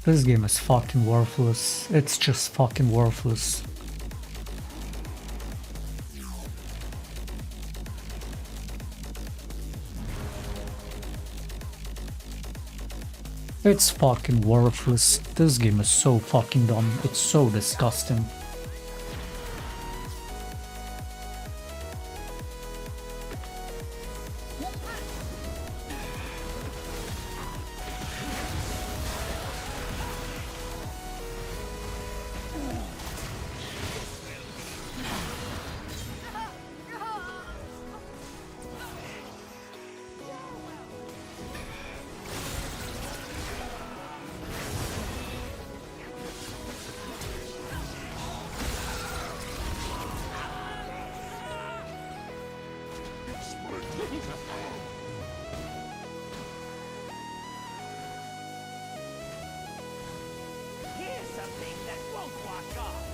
This game is fucking worthless. It's just fucking worthless. It's fucking worthless. This game is so fucking dumb. It's so disgusting. Here's something that won't wash off.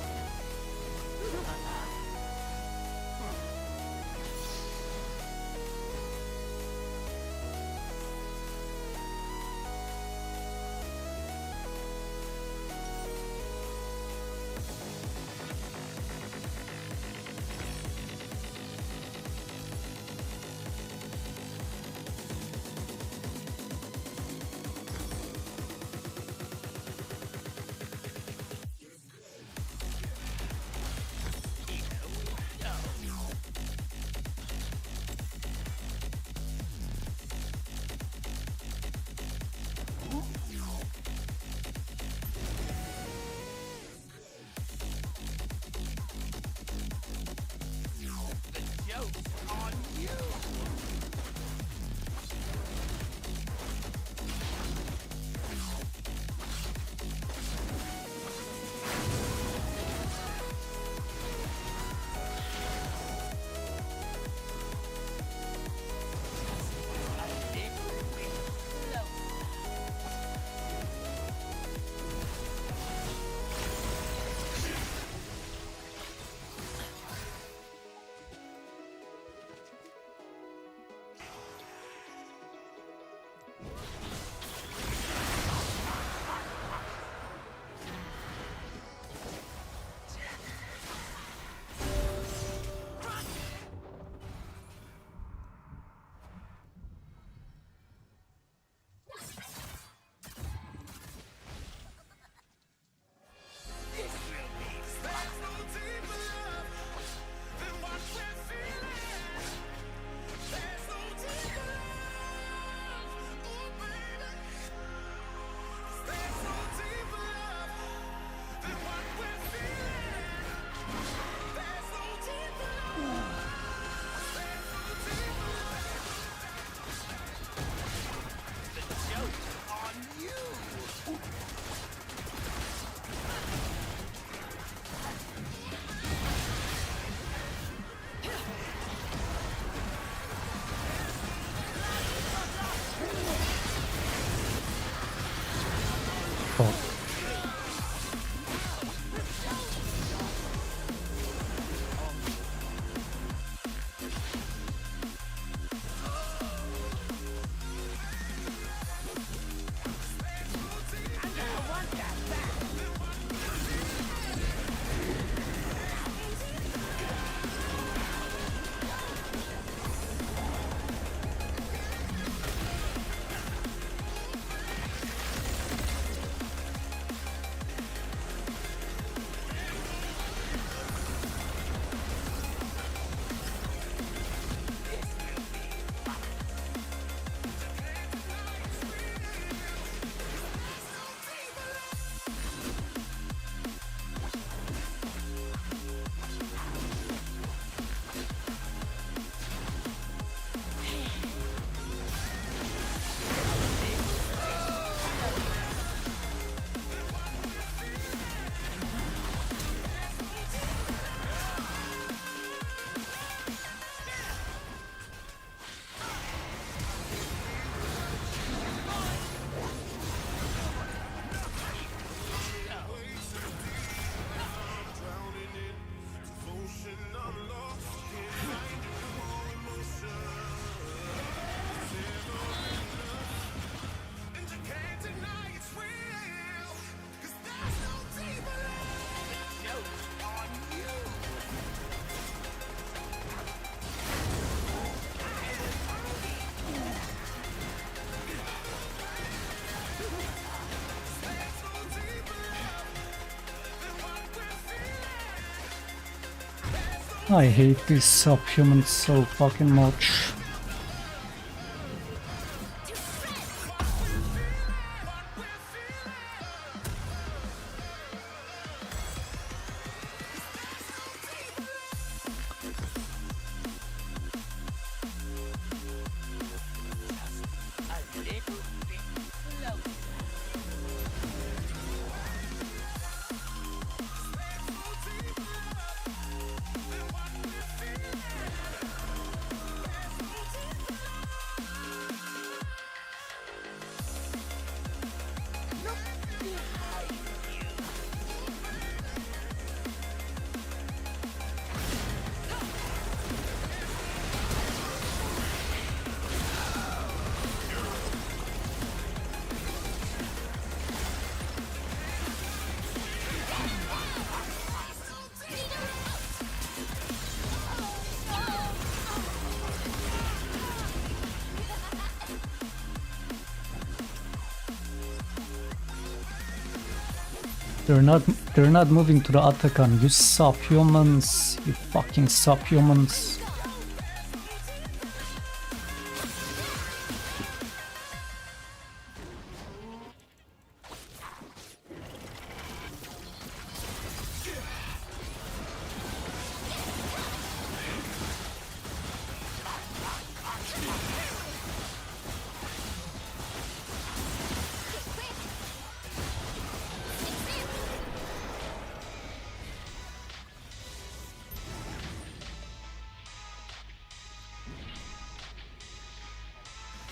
I hate these subhumans so fucking much. A little bit closer. They're not moving to the Atakan. You subhumans. You fucking subhumans.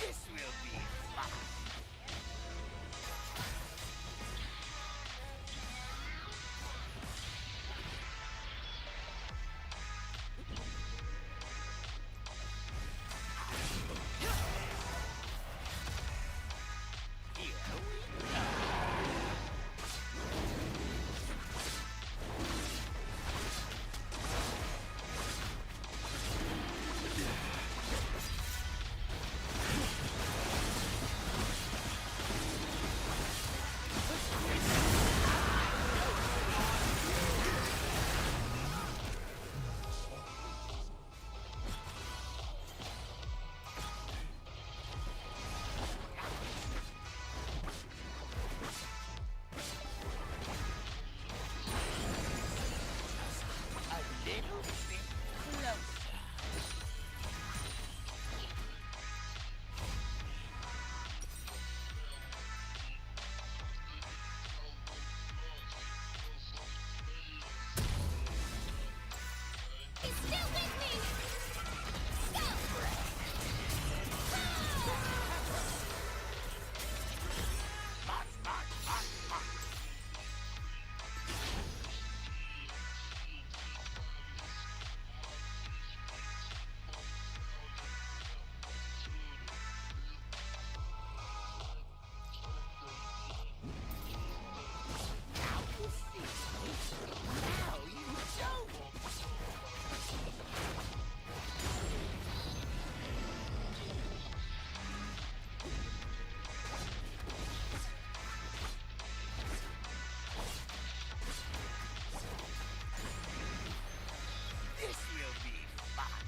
This will be fun. A little bit closer. He's still with me! Go! Now you show me. This will be fun.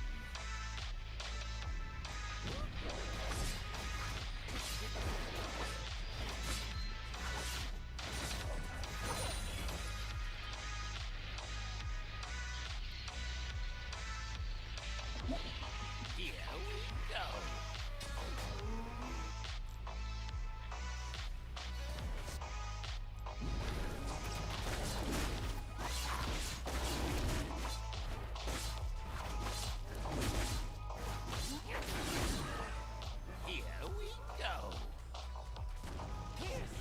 Here we go. Here we go. Here's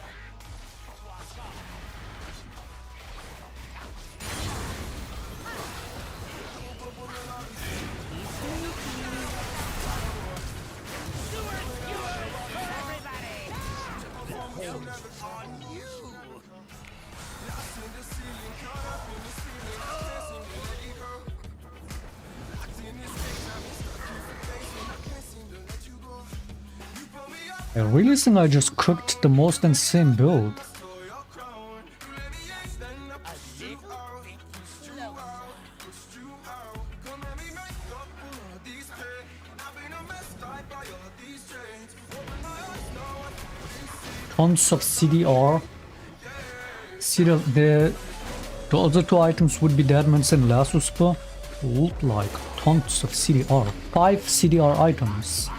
I really think I just cooked the most insane build. a little bit closer. Tons of CDR. See the other two items would be Deadman's and Lasso Spur. Look like tons of CDR. 5 CDR items.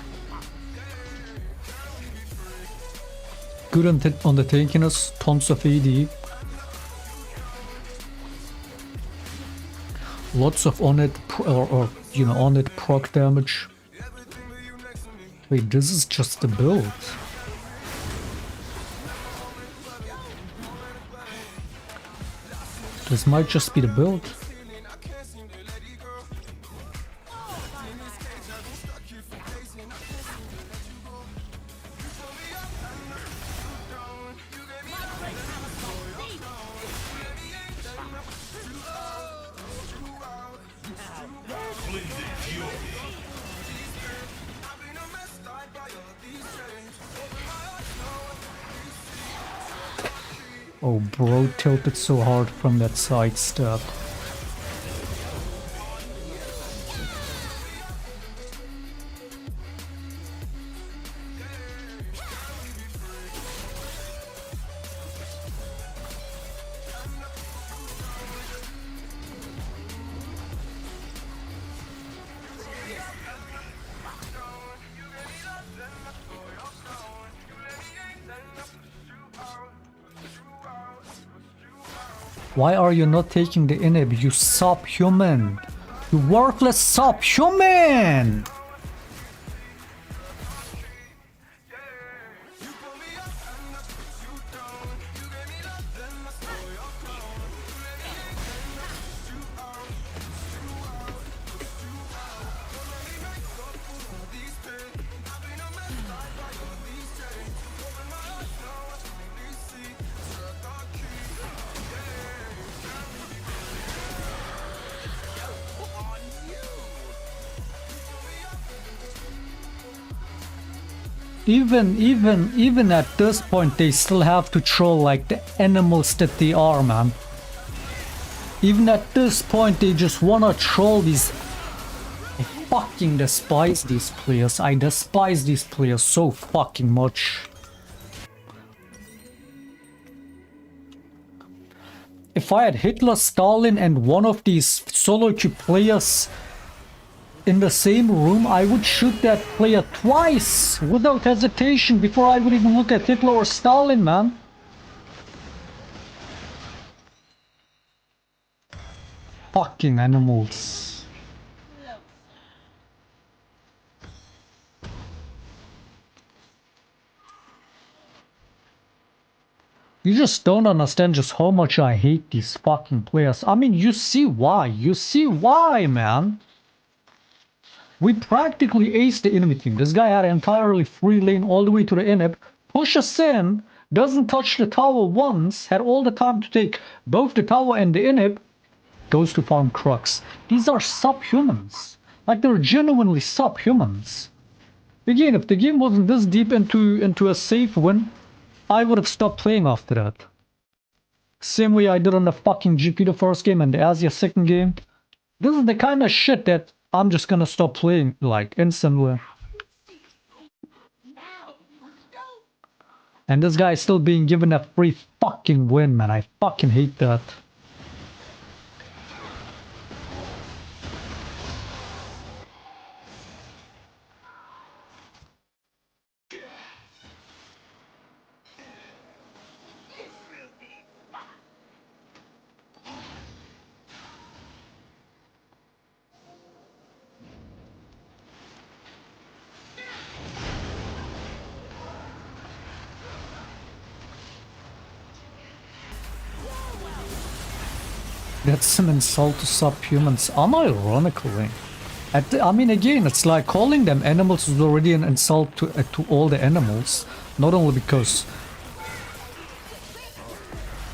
Good on the tankiness, tons of AD. Lots of on it or you know, on it proc damage. Wait, this is just the build. This might just be the build. Oh, bro tilted so hard from that side step. Why are you not taking the inhib, you subhuman? You worthless subhuman! Even at this point, they still have to troll like the animals that they are, man. Even at this point, they just wanna troll these. I fucking despise these players. I despise these players so fucking much. If I had Hitler, Stalin, and one of these solo queue players in the same room, I would shoot that player twice without hesitation before I would even look at Hitler or Stalin, man. Fucking animals. You just don't understand just how much I hate these fucking players. I mean, you see why. You see why, man. We practically aced the enemy team. This guy had an entirely free lane all the way to the inhib, pushes in, doesn't touch the tower once, had all the time to take both the tower and the inhib, goes to farm Crux. These are subhumans. Like, they're genuinely subhumans. Again, if the game wasn't this deep into a safe win, I would have stopped playing after that. Same way I did on the fucking GP the first game and the Asia second game. This is the kind of shit that I'm just gonna stop playing, like, instantly. And this guy is still being given a free fucking win, man. I fucking hate that. That's an insult to subhumans, unironically. I mean, again, it's like calling them animals is already an insult to all the animals. Not only because...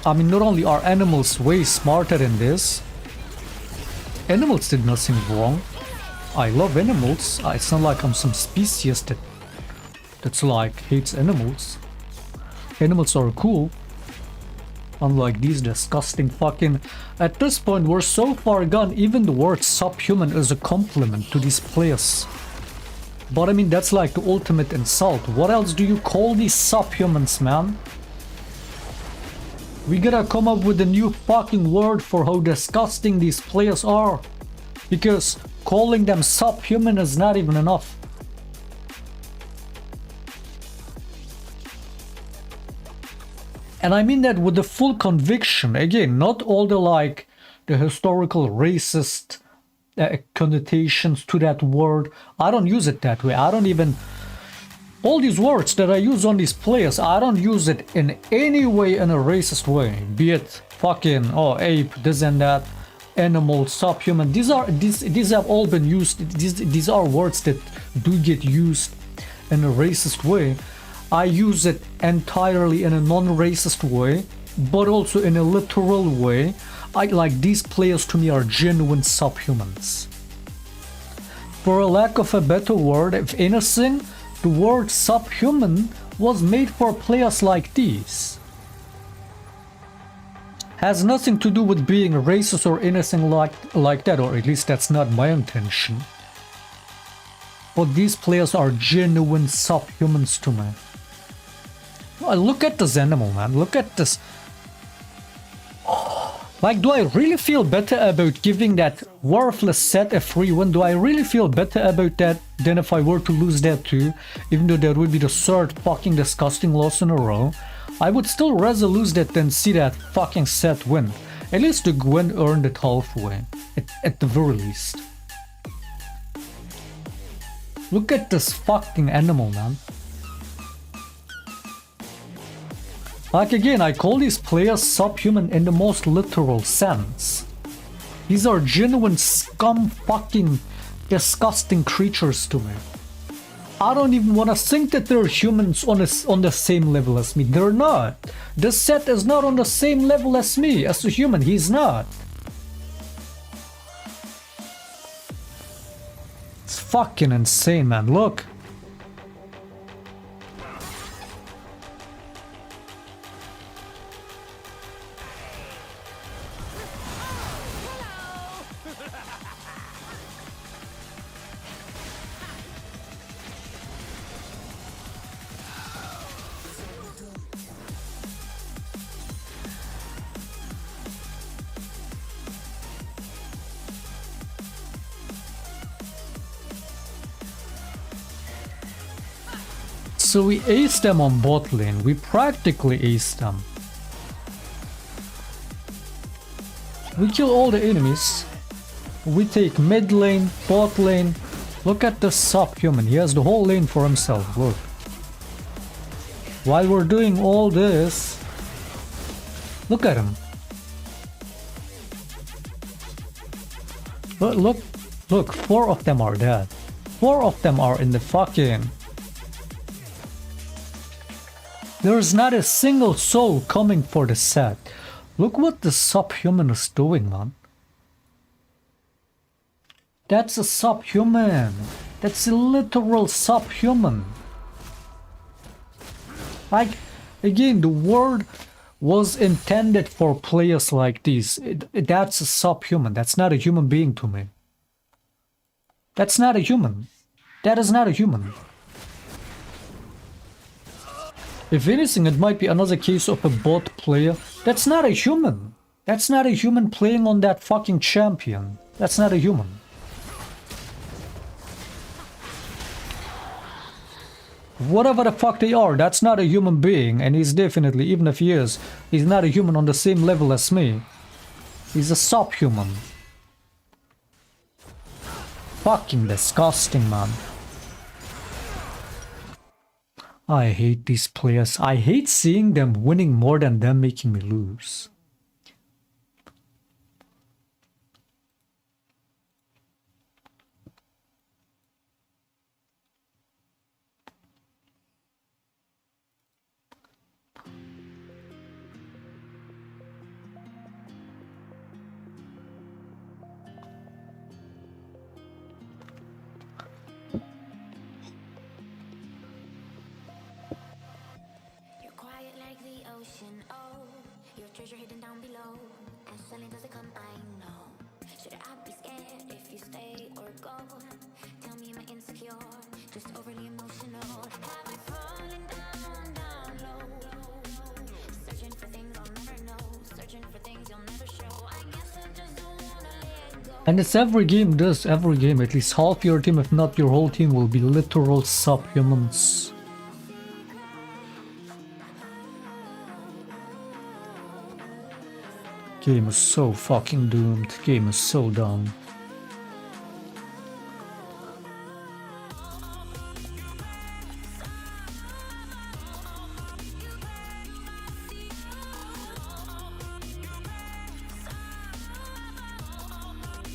I mean, not only are animals way smarter than this, animals did nothing wrong. I love animals. It's not like I'm some species that's like hates animals. Animals are cool. Unlike these disgusting fucking... At this point, we're so far gone, even the word subhuman is a compliment to these players. But I mean, that's like the ultimate insult. What else do you call these subhumans, man? We gotta come up with a new fucking word for how disgusting these players are. Because calling them subhuman is not even enough. And I mean that with the full conviction. Again, not all the like the historical racist connotations to that word. I don't use it that way. I don't even... All these words that I use on these players, I don't use it in any way in a racist way. Be it fucking, oh, ape, this and that, animal, subhuman. These have all been used. These are words that do get used in a racist way. I use it entirely in a non-racist way, but also in a literal way. These players to me are genuine subhumans. For a lack of a better word, if anything, the word subhuman was made for players like these. Has nothing to do with being racist or anything like that, or at least that's not my intention. But these players are genuine subhumans to me. Look at this animal, man. Look at this. Like, do I really feel better about giving that worthless set a free win? Do I really feel better about that than if I were to lose that too? Even though that would be the third fucking disgusting loss in a row. I would still rather lose that than see that fucking set win. At least the Gwen earned it halfway. At the very least. Look at this fucking animal, man. Like again, I call these players subhuman in the most literal sense. These are genuine scum fucking disgusting creatures to me. I don't even want to think that they're humans on the same level as me. They're not. The set is not on the same level as me. As a human, he's not. It's fucking insane, man. Look. So we aced them on bot lane. We practically aced them. We kill all the enemies. We take mid lane, bot lane. Look at the subhuman. He has the whole lane for himself. Look. While we're doing all this, look at him. Look, 4 of them are dead. 4 of them are in the fucking... There's not a single soul coming for the set. Look what the subhuman is doing, man. That's a subhuman. That's a literal subhuman. Like, again, the word was intended for players like these. That's a subhuman. That's not a human being to me. That's not a human. That is not a human. If anything, it might be another case of a bot player. That's not a human. That's not a human playing on that fucking champion. That's not a human. Whatever the fuck they are, that's not a human being. And he's definitely, even if he is, he's not a human on the same level as me. He's a subhuman. Fucking disgusting, man. I hate these players. I hate seeing them winning more than them making me lose. Should I be scared if you stay or go? Tell me, am I insecure? just overly emotional. Have me falling down, down low. Searching for things I'll never know, searching for things you'll never show. I guess I just don't wanna let go. And it's every game does, every game. At least half your team, if not your whole team, will be literal subhumans. Game is so fucking doomed. Game is so dumb.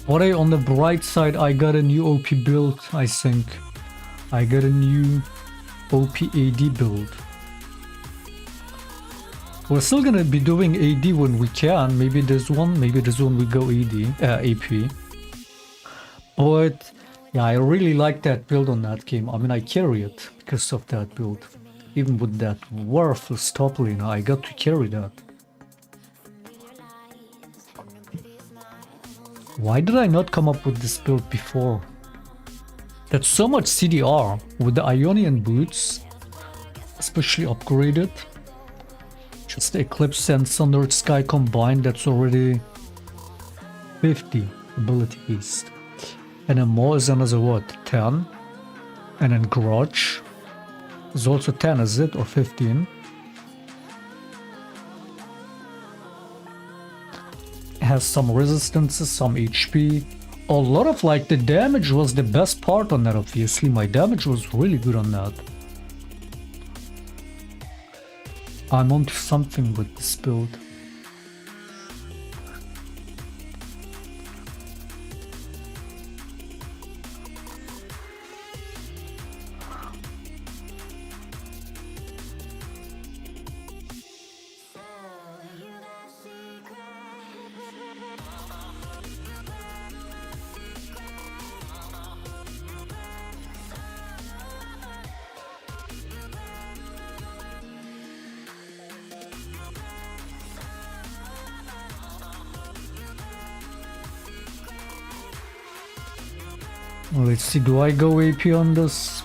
But on the bright side, I got a new OP build, I think. I got a new OP AD build. We're still gonna be doing AD when we can. Maybe this one we go AP. But yeah, I really like that build on that game. I mean, I carry it because of that build. Even with that worthless top lane, I got to carry that. Why did I not come up with this build before? That's so much CDR with the Ionian boots, especially upgraded. Just the Eclipse and Sundered Sky combined, that's already 50 ability beast. And then Maw is another what? 10? And then Grudge is also 10, is it? Or 15? Has some resistances, some HP. A lot of like the damage was the best part on that, obviously. My damage was really good on that. I'm onto something with this build. Let's see, do I go AP on this?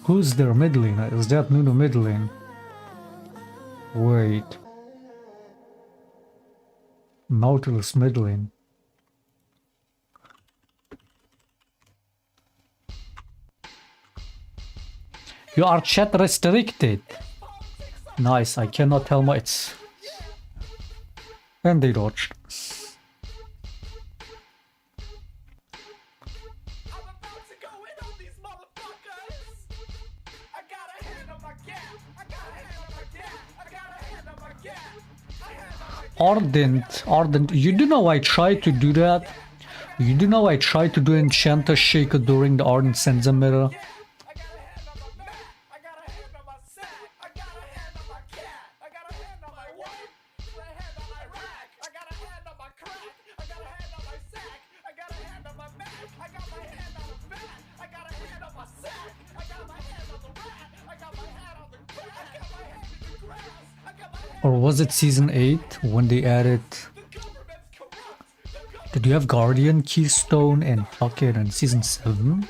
Who's their mid lane? Is that Nuno mid lane? Wait. Nautilus mid lane. You are chat restricted. Nice, I cannot tell my it's. And they dodged. Ardent, you do know I tried to do that? You do know I tried to do Enchanter Shaker during the Ardent Senza mirror? Or was it season 8 when they added... Did you have Guardian, Keystone, and Pocket in season 7?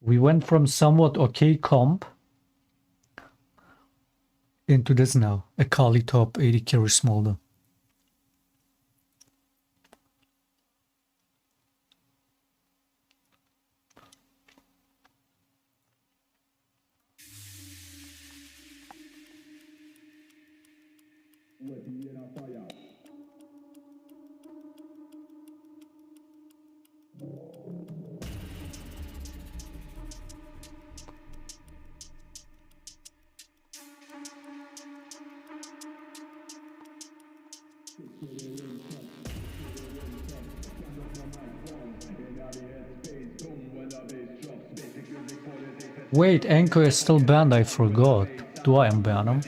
We went from somewhat okay comp into this now. A Kali top 80 carry smolder. Wait, Anko is still banned, I forgot. Do I unban him?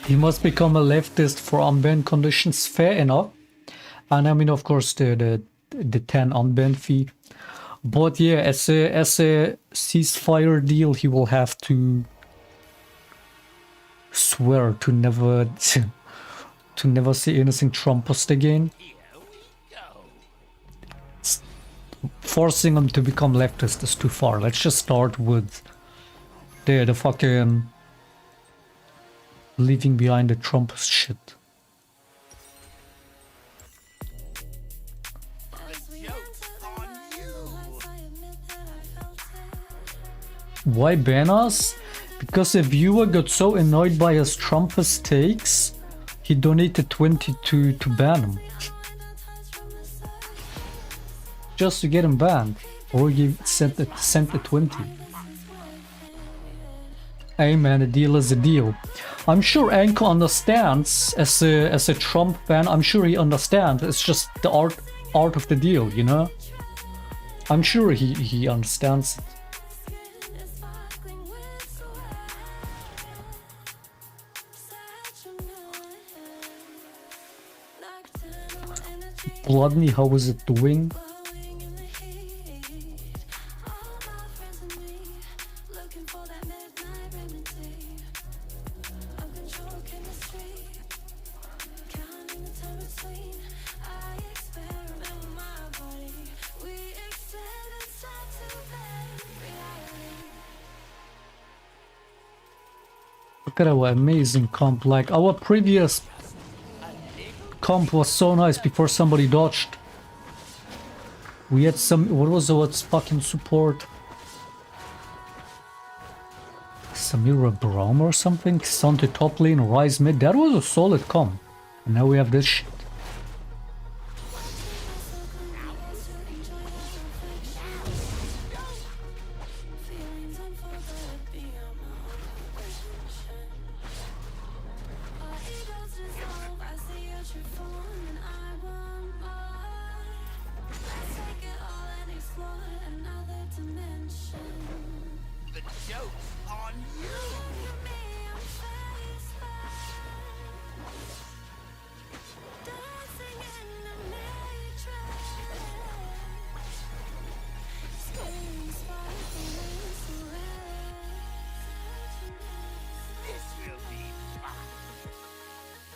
He must become a leftist for unbanned conditions, fair enough. And I mean, of course, the 10 unbanned fee. But yeah, as a ceasefire deal, he will have to swear to never to never say anything Trumpist again. Forcing him to become leftist is too far. Let's just start with the fucking leaving behind the Trumpist shit. Why ban us? Because a viewer got so annoyed by his Trumpist takes, he donated 20 to ban him. Just to get him banned. Or he sent the 20. Hey man, a deal is a deal. I'm sure Anko understands as a Trump fan. I'm sure he understands. It's just the art of the deal, you know? I'm sure he understands it. Bloodnee, how is it doing? Look at our amazing comp. Like, our previous comp was so nice before somebody dodged. We had some... What was our fucking support? Samira Braum or something? Sante top lane, Rise mid. That was a solid comp. And now we have this shit.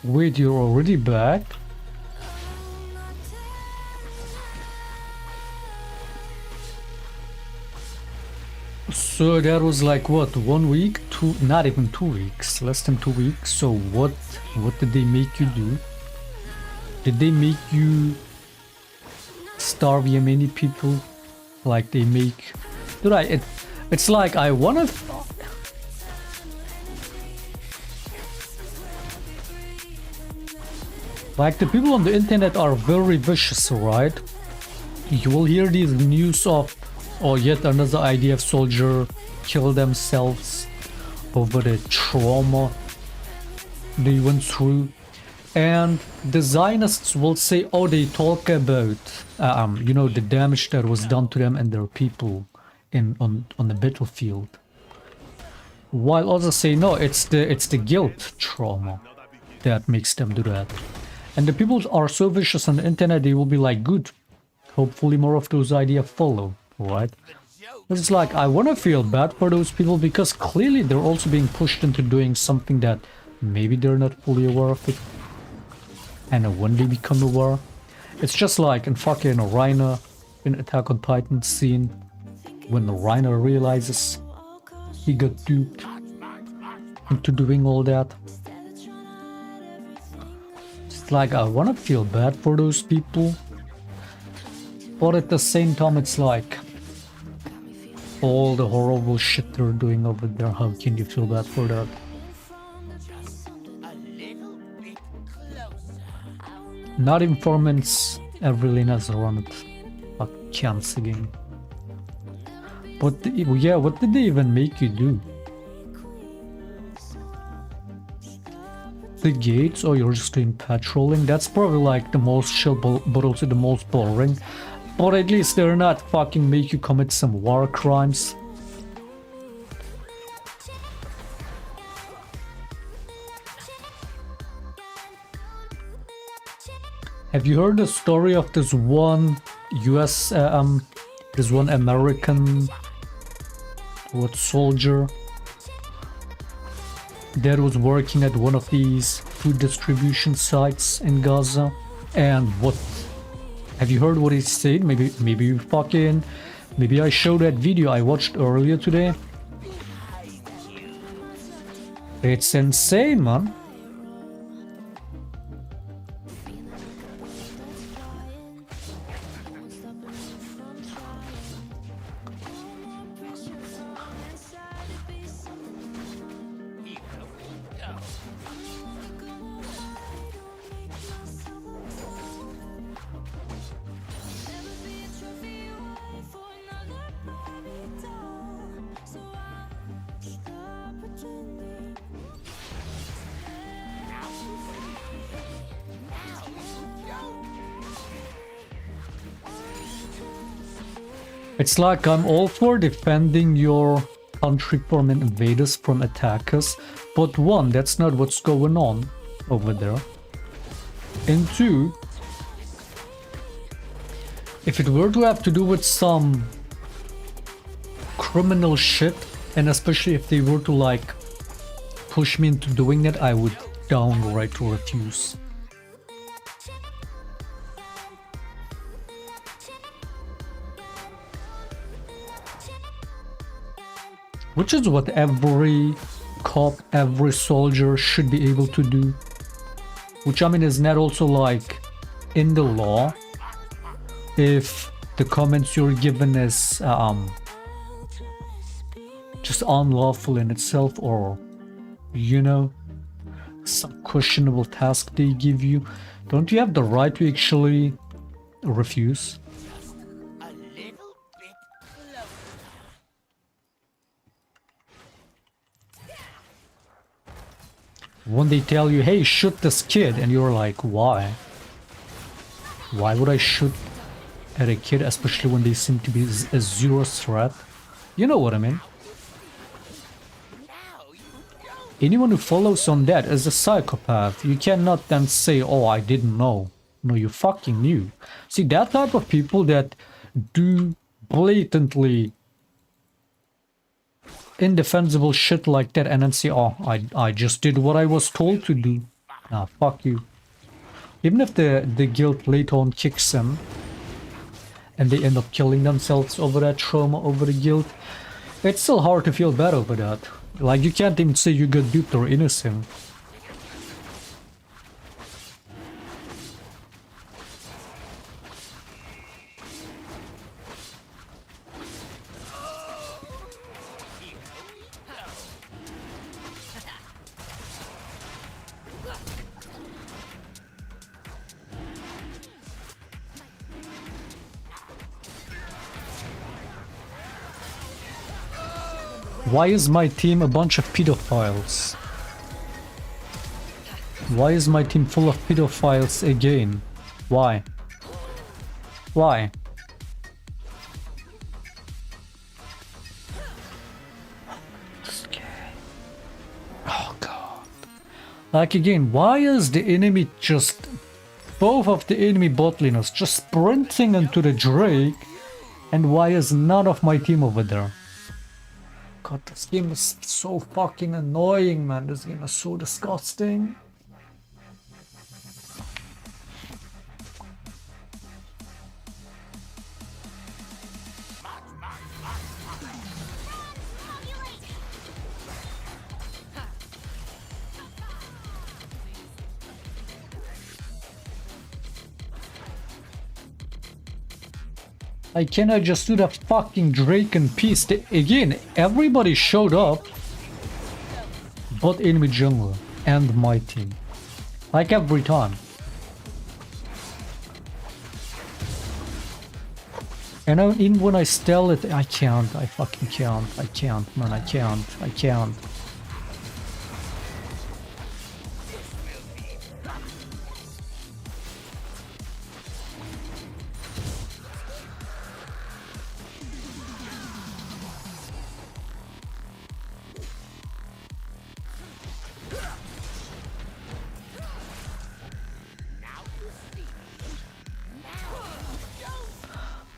Wait, you're already back? So that was like what, 1 week? Not even 2 weeks, less than 2 weeks. So what did they make you do? Did they make you starve Yemeni people like they make? Dude, it's like I wanna. Like the people on the internet are very vicious, right? You will hear these news of, oh, yet another IDF soldier killed themselves over the trauma they went through. And the Zionists will say, oh, they talk about, you know, the damage that was done to them and their people on the battlefield. While others say, no, it's the guilt trauma that makes them do that. And the people are so vicious on the internet, they will be like, good. Hopefully more of those ideas follow, right? It's like, I want to feel bad for those people because clearly they're also being pushed into doing something that maybe they're not fully aware of it. And when they become aware, it's just like in fucking Reiner in Attack on Titan scene, when Reiner realizes he got duped into doing all that. It's like, I want to feel bad for those people, but at the same time it's like all the horrible shit they're doing over there, how can you feel bad for that? Not informants every lane has run it. Fuck chance again. But yeah, what did they even make you do? The gates? Oh, you're just doing patrolling? That's probably like the most chill, but also the most boring. But at least they're not fucking make you commit some war crimes. Have you heard the story of this one US, this one American, soldier that was working at one of these food distribution sites in Gaza? And what, have you heard what he said? Maybe you fucking, maybe I showed that video I watched earlier today. It's insane, man. It's like I'm all for defending your country from invaders, from attackers, but one, that's not what's going on over there. And two, if it were to have to do with some criminal shit, and especially if they were to like push me into doing that, I would downright refuse. Which is what every cop, every soldier should be able to do. Which I mean is not also like in the law. If the comments you're given is just unlawful in itself, or you know, some questionable task they give you, don't you have the right to actually refuse? When they tell you, hey, shoot this kid, and you're like, why? Why would I shoot at a kid, especially when they seem to be a zero threat? You know what I mean? Anyone who follows on that is a psychopath. You cannot then say, oh, I didn't know. No, you fucking knew. See, that type of people that do blatantly indefensible shit like that and then say, oh, I just did what I was told to do. Nah, fuck you. Even if the guild later on kicks in, and they end up killing themselves over that trauma over the guild, it's still hard to feel bad over that. Like, you can't even say you got duped or innocent. Why is my team a bunch of pedophiles? Why is my team full of pedophiles again? Why? Why? Oh god. Like again, why is the enemy just... Both of the enemy bot laners just sprinting into the Drake, and why is none of my team over there? God, this game is so fucking annoying, man. This game is so disgusting. I cannot just do that fucking Drake and peace. Again, everybody showed up, but enemy jungle and my team. Like every time. And even when I steal it, I can't. I fucking can't. I can't, man. I can't. I can't.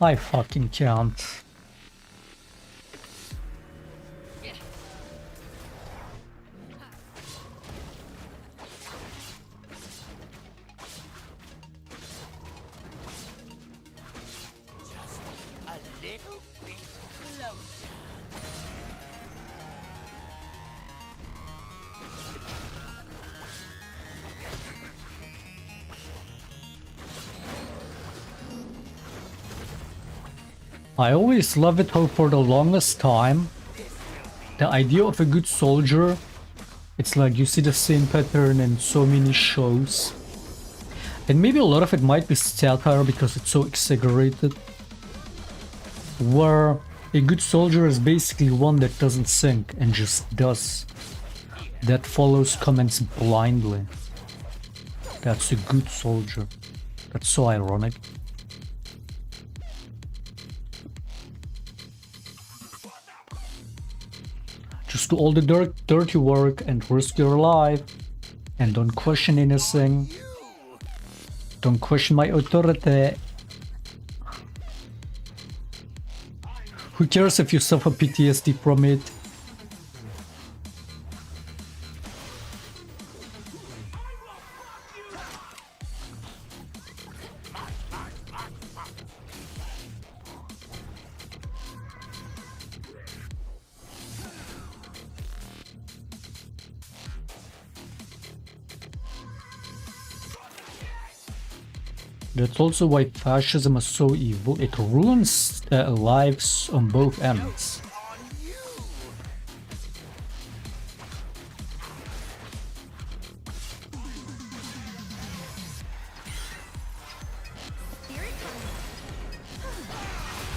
I fucking can't. A little bit closer. I always love it how for the longest time, the idea of a good soldier, it's like you see the same pattern in so many shows. And maybe a lot of it might be satire because it's so exaggerated. Where a good soldier is basically one that doesn't think and just does. That follows commands blindly. That's a good soldier. That's so ironic. Just do all the dirty work and risk your life. And don't question anything. Don't question my authority. Who cares if you suffer PTSD from it? That's also why fascism is so evil. It ruins lives on both ends.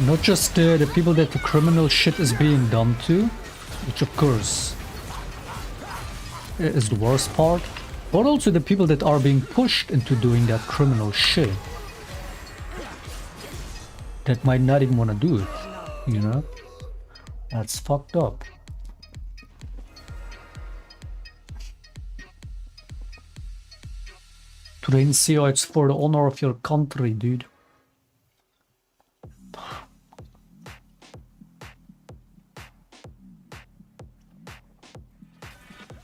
Not just the people that the criminal shit is being done to, which of course is the worst part, but also the people that are being pushed into doing that criminal shit. That might not even want to do it, you know? That's fucked up. Train CEO, it's for the honor of your country, dude.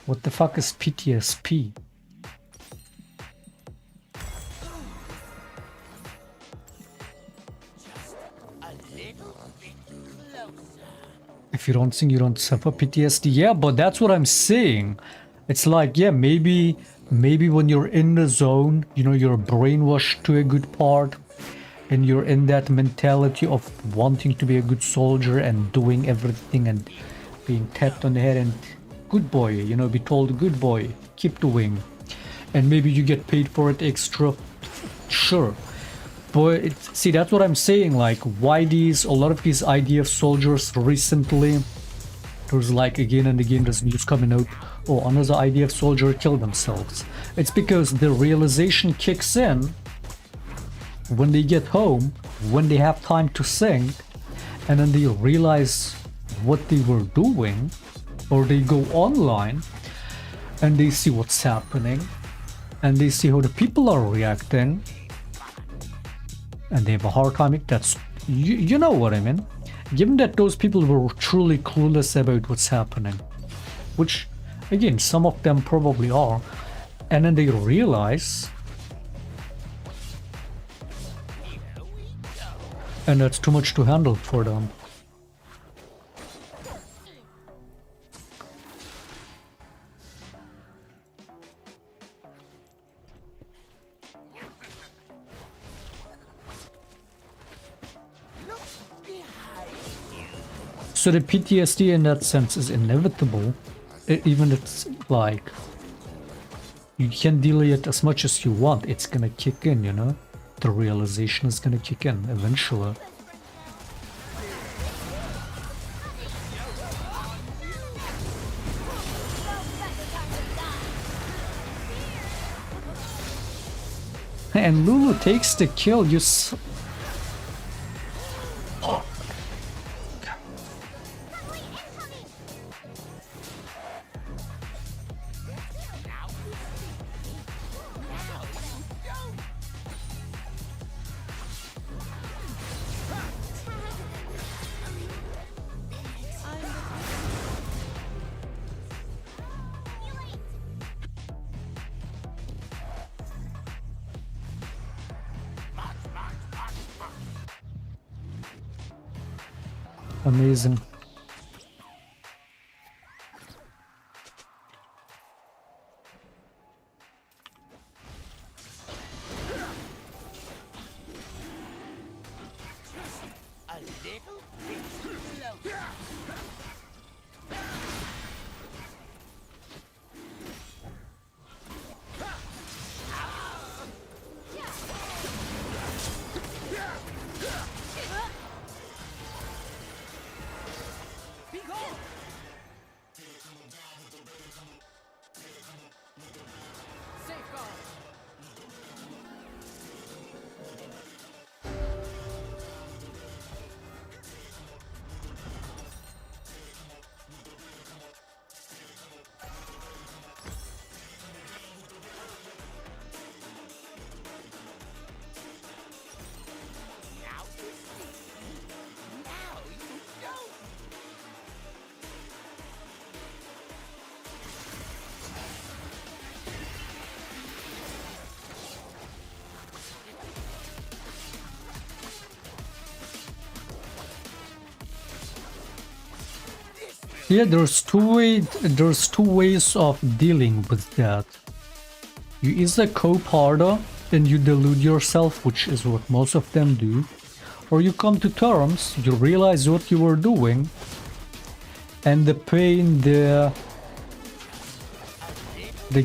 What the fuck is PTSP? If you don't think you don't suffer PTSD, yeah, but that's what I'm saying. It's like, yeah, maybe when you're in the zone, you know, you're brainwashed to a good part, and you're in that mentality of wanting to be a good soldier and doing everything and being tapped on the head and good boy, you know, be told good boy, keep doing, and maybe you get paid for it extra, sure. But see, that's what I'm saying, like, why a lot of these IDF soldiers recently, there's like again and again there's news coming out, oh, another IDF soldier killed themselves. It's because the realization kicks in when they get home, when they have time to think, and then they realize what they were doing, or they go online and they see what's happening, and they see how the people are reacting, and they have a hard time. That's, you know what I mean? Given that those people were truly clueless about what's happening, which again some of them probably are, and then they realize, and that's too much to handle for them. So the PTSD in that sense is inevitable, even it's like, you can delay it as much as you want, it's gonna kick in, you know? The realization is gonna kick in eventually. And Lulu takes the kill, you amazing. A little bit closer. Yeah, there's two ways of dealing with that. You either cope harder and you delude yourself, which is what most of them do, or you come to terms, you realize what you were doing, and the pain, the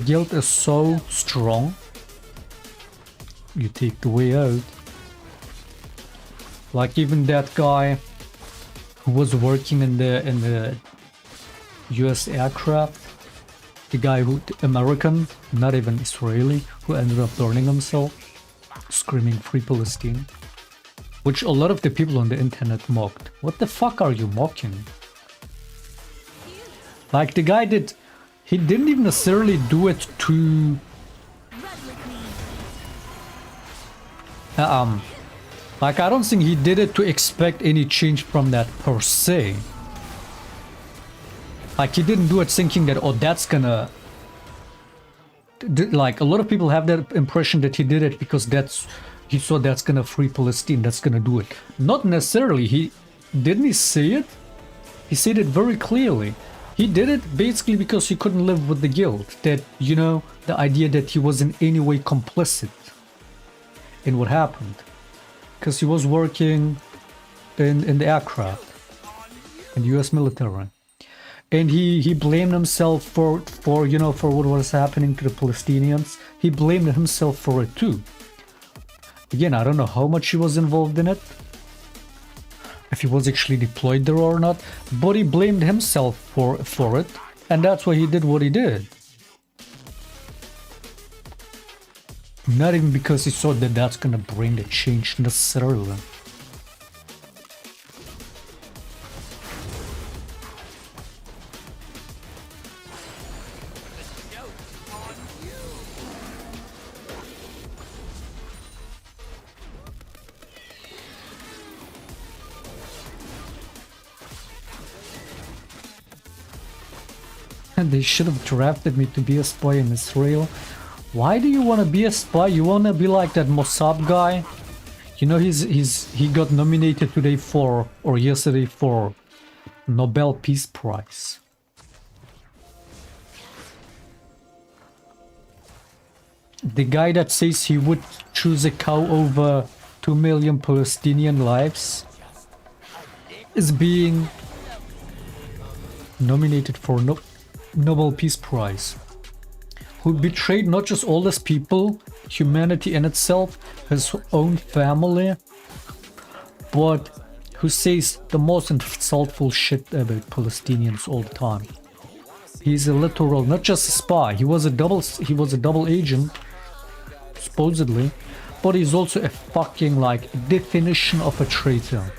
guilt is so strong, you take the way out. Like even that guy who was working in the US aircraft, the guy who, American, not even Israeli, who ended up burning himself, screaming "Free Palestine," which a lot of the people on the internet mocked. What the fuck are you mocking? Like the guy he didn't even necessarily do it to like I don't think he did it to expect any change from that per se. Like he didn't do it thinking that, oh, that's gonna, like a lot of people have that impression that he did it because he thought that's gonna free Palestine, that's gonna do it. Not necessarily. Didn't he say it? He said it very clearly. He did it basically because he couldn't live with the guilt. That, you know, the idea that he was in any way complicit in what happened. Because he was working in the aircraft, in the US military. And he blamed himself for you know, for what was happening to the Palestinians. He blamed himself for it too. Again, I don't know how much he was involved in it, if he was actually deployed there or not, but he blamed himself for it, and that's why he did what he did. Not even because he thought that that's gonna bring the change necessarily. And they should have drafted me to be a spy in Israel. Why do you want to be a spy? You want to be like that Mossad guy? You know, he got nominated today for, or yesterday for, Nobel Peace Prize. The guy that says he would choose a cow over 2 million Palestinian lives is being nominated for Nobel Peace Prize. Who betrayed not just all his people, humanity in itself, his own family, but who says the most insultful shit about Palestinians all the time. He's a literal, not just a spy. He was a double agent, supposedly, but he's also a fucking like definition of a traitor.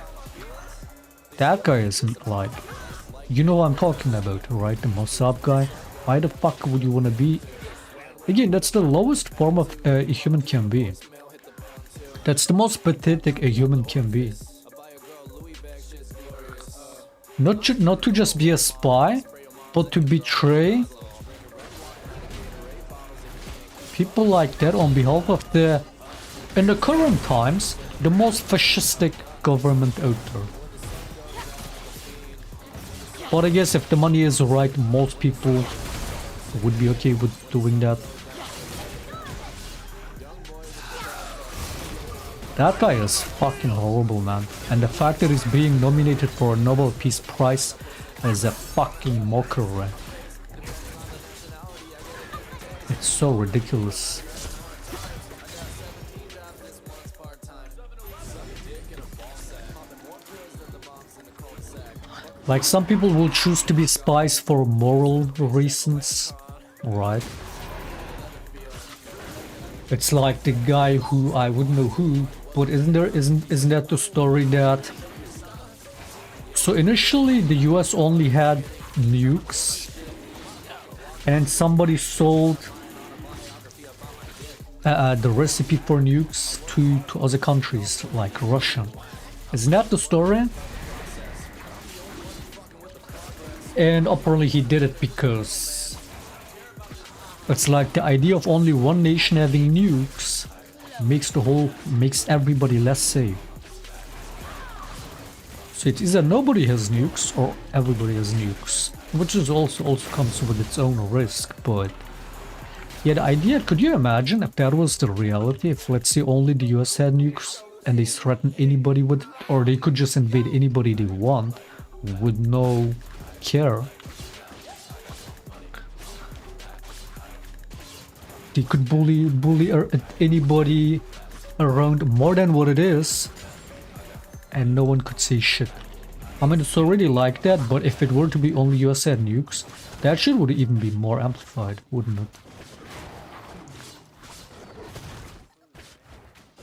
That guy isn't like, you know what I'm talking about, right? The Mossad guy. Why the fuck would you want to be? Again, that's the lowest form of a human can be. That's the most pathetic a human can be. Not to just be a spy, but to betray people like that on behalf of the, in the current times, the most fascistic government out there. But I guess if the money is right, most people would be okay with doing that. That guy is fucking horrible, man. And the fact that he's being nominated for a Nobel Peace Prize is a fucking mockery. It's so ridiculous. Like, some people will choose to be spies for moral reasons, right? It's like the guy who, I wouldn't know who, but isn't that the story that... So initially the US only had nukes, and somebody sold the recipe for nukes to other countries like Russia. Isn't that the story? And apparently he did it because it's like the idea of only one nation having nukes makes everybody less safe. So it's either nobody has nukes or everybody has nukes, which is also comes with its own risk. But yeah, the idea, could you imagine if that was the reality? If, let's say, only the US had nukes and they threaten anybody with, or they could just invade anybody they want with no care. They could bully anybody around more than what it is, and no one could say shit. I mean, it's already like that, but if it were to be only US had nukes, that shit would even be more amplified, wouldn't it?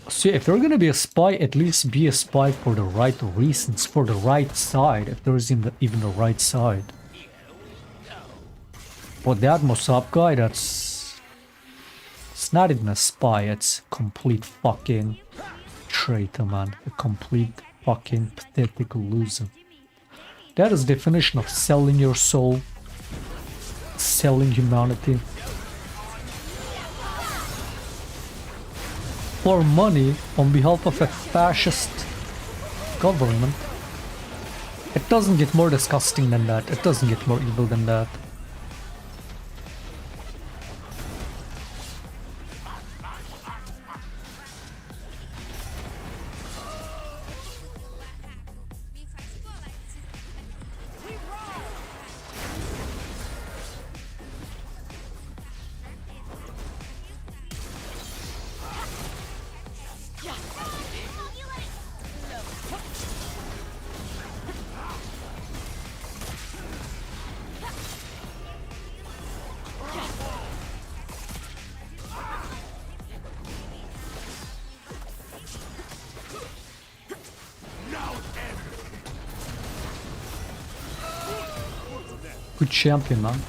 So if you're gonna be a spy, at least be a spy for the right reasons, for the right side, if there is even the right side. But that Mossad guy, it's not even a spy, it's complete fucking traitor, man. A complete fucking pathetic loser. That is the definition of selling your soul, selling humanity. For money on behalf of a fascist government. It doesn't get more disgusting than that. It doesn't get more evil than that. Good champion, man.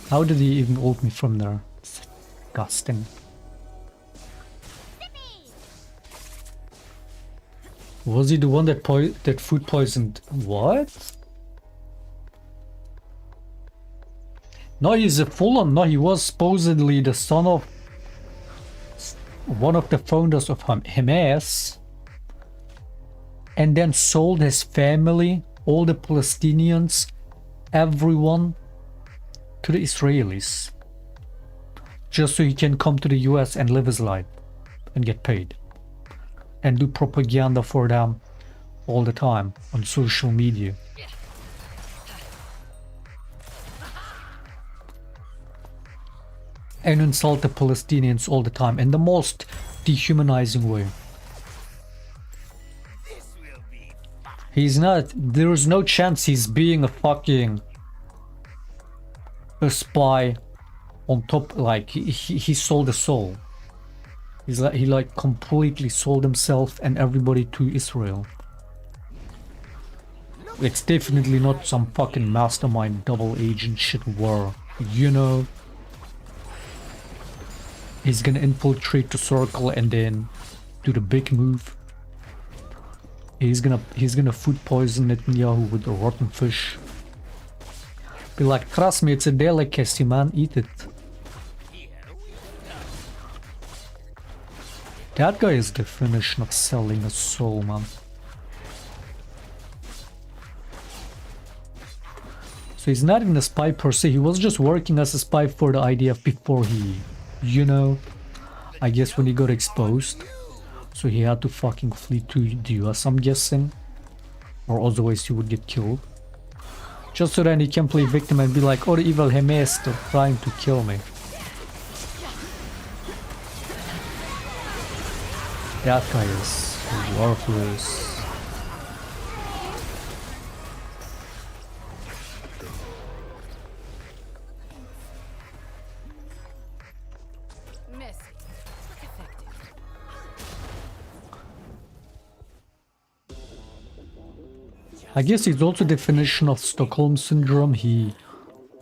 How did he even ult me from there? It's disgusting. Was he the one that food poisoned? What? No, he's a full-on. No, he was supposedly the son of one of the founders of Hamas, and then sold his family, all the Palestinians, everyone, to the Israelis, just so he can come to the US and live his life and get paid and do propaganda for them all the time on social media. And insult the Palestinians all the time in the most dehumanizing way. He's not, there's no chance he's being a spy on top, like he sold a soul. He like completely sold himself and everybody to Israel. It's definitely not some fucking mastermind double agent shit war, you know. He's gonna infiltrate the circle and then do the big move. He's gonna food poison Netanyahu with a rotten fish. Be like, trust me, it's a delicacy, man. Eat it. That guy is the definition of selling a soul, man. So he's not even a spy per se. He was just working as a spy for the IDF before he, you know, I guess when he got exposed. So he had to fucking flee to the US, I'm guessing. Or otherwise he would get killed. Just so then he can play victim and be like, oh, the evil Hamas still trying to kill me. That guy is worthless. I guess it's also the definition of Stockholm Syndrome. He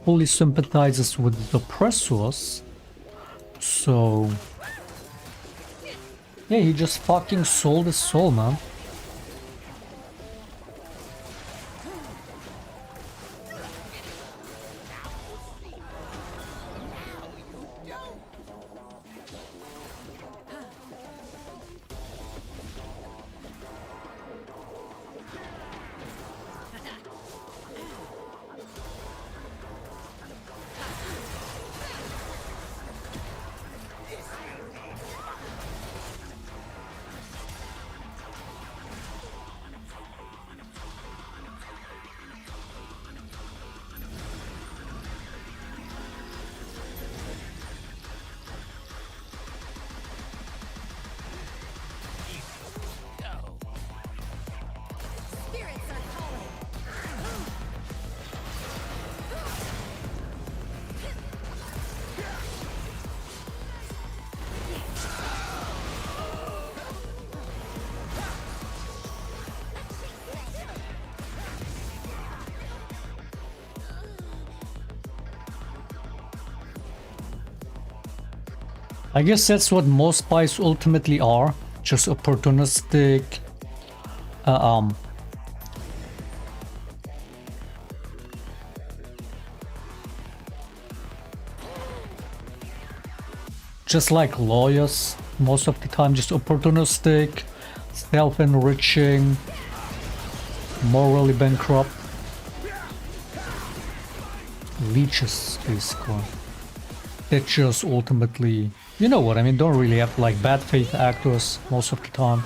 fully sympathizes with the oppressors. So yeah, he just fucking sold his soul, man. I guess that's what most spies ultimately are, just opportunistic, just like lawyers, most of the time just opportunistic, self-enriching, Morally bankrupt. Leeches, basically. That just ultimately, you know what I mean, don't really have like bad faith actors most of the time.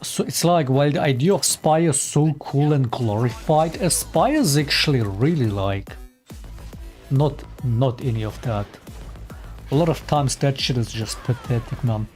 So it's like, while the idea of spy is so cool and glorified, a spy is actually really like not any of that. A lot of times that shit is just pathetic, man.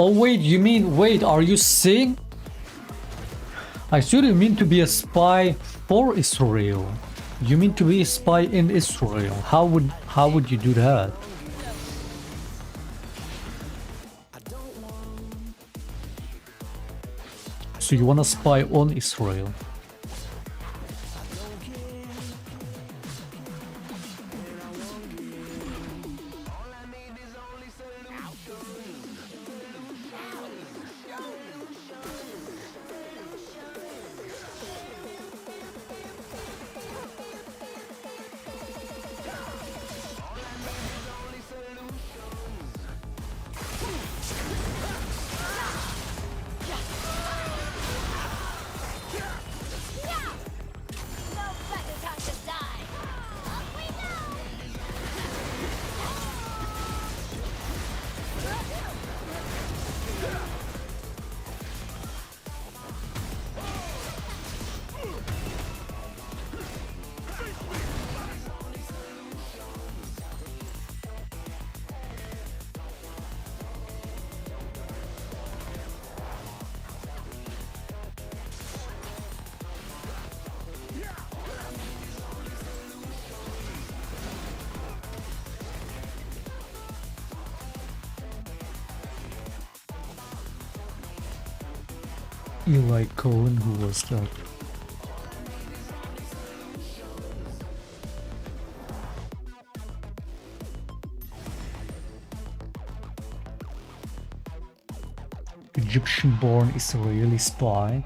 Oh wait, you mean, wait, are you saying? I thought you mean to be a spy for Israel. You mean to be a spy in Israel? How would you do that? So you wanna spy on Israel? No better time to die. Up we go. Eli Cohen, who was that? Egyptian-born Israeli spy.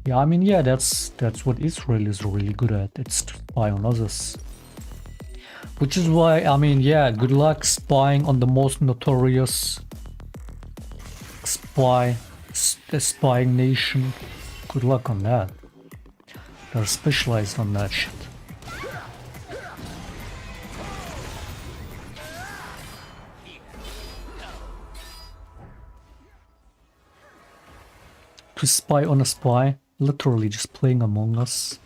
Yeah, I mean, yeah, that's what Israel is really good at. It's to spy on others. Which is why, I mean, yeah, good luck spying on the most notorious spying nation. Good luck on that. They're specialized on that shit. To spy on a spy, literally just playing Among Us.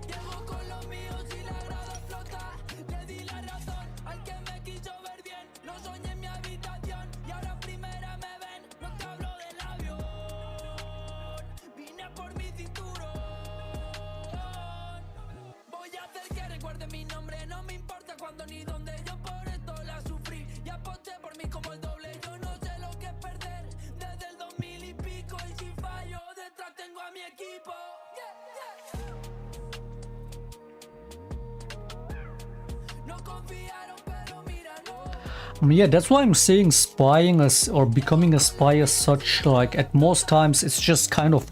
Llego con los míos y la grada flota. Le di la razón al que me quiso ver bien. Lo soñé en mi habitación y ahora en primera me ven. No te hablo del avión, vine por mi cinturón. Voy a hacer que recuerde mi nombre. No me importa cuándo ni dónde. Yo por esto la sufrí y aposté por mí como el doble. Yo no sé lo que es perder desde el 2000 y pico. Y si fallo detrás tengo a mi equipo. Yeah, that's why I'm saying spying as or becoming a spy as such, like at most times it's just kind of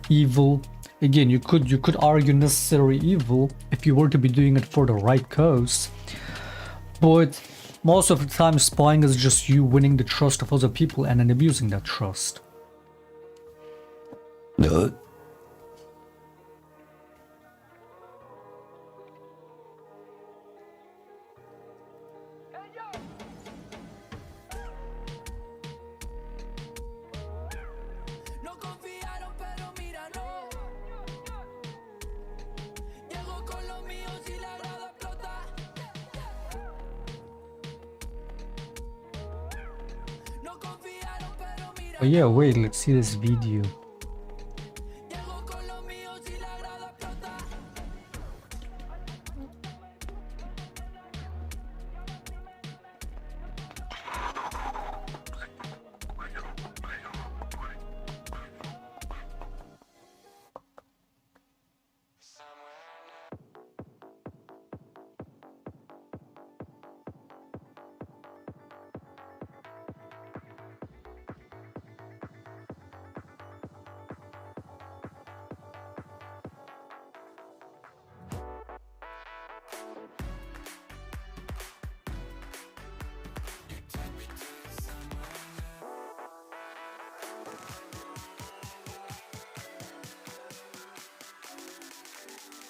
evil. Again, you could argue necessary evil if you were to be doing it for the right cause. But most of the time spying is just you winning the trust of other people and then abusing that trust. Oh yeah, wait, let's see this video.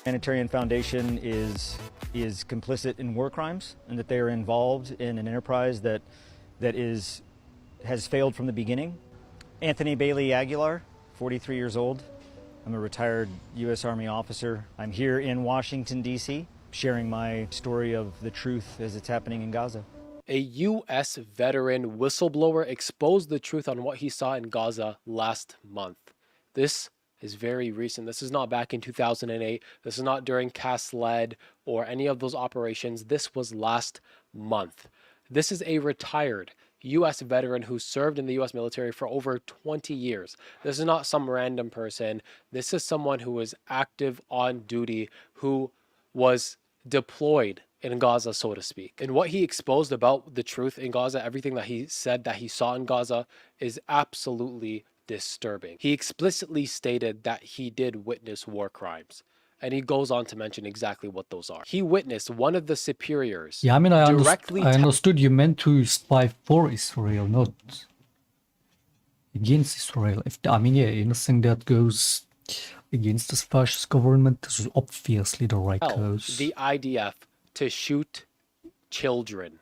Humanitarian Foundation is complicit in war crimes, and that they are involved in an enterprise that has failed from the beginning. Anthony Bailey Aguilar, 43 years old. I'm a retired U.S. Army officer. I'm here in Washington, D.C., sharing my story of the truth as it's happening in Gaza. A U.S. veteran whistleblower exposed the truth on what he saw in Gaza last month. This is very recent. This is not back in 2008. This is not during CAS-led or any of those operations. This was last month. This is a retired U.S. veteran who served in the U.S. military for over 20 years. This is not some random person. This is someone who was active on duty, who was deployed in Gaza, so to speak. And what he exposed about the truth in Gaza, everything that he said that he saw in Gaza, is absolutely disturbing. He explicitly stated that he did witness war crimes. And he goes on to mention exactly what those are. He witnessed one of the superiors Yeah, I mean, I directly understood you meant to spy for Israel, not against Israel. I mean, yeah, anything that goes against this fascist government is obviously the right tell cause. the IDF to shoot children.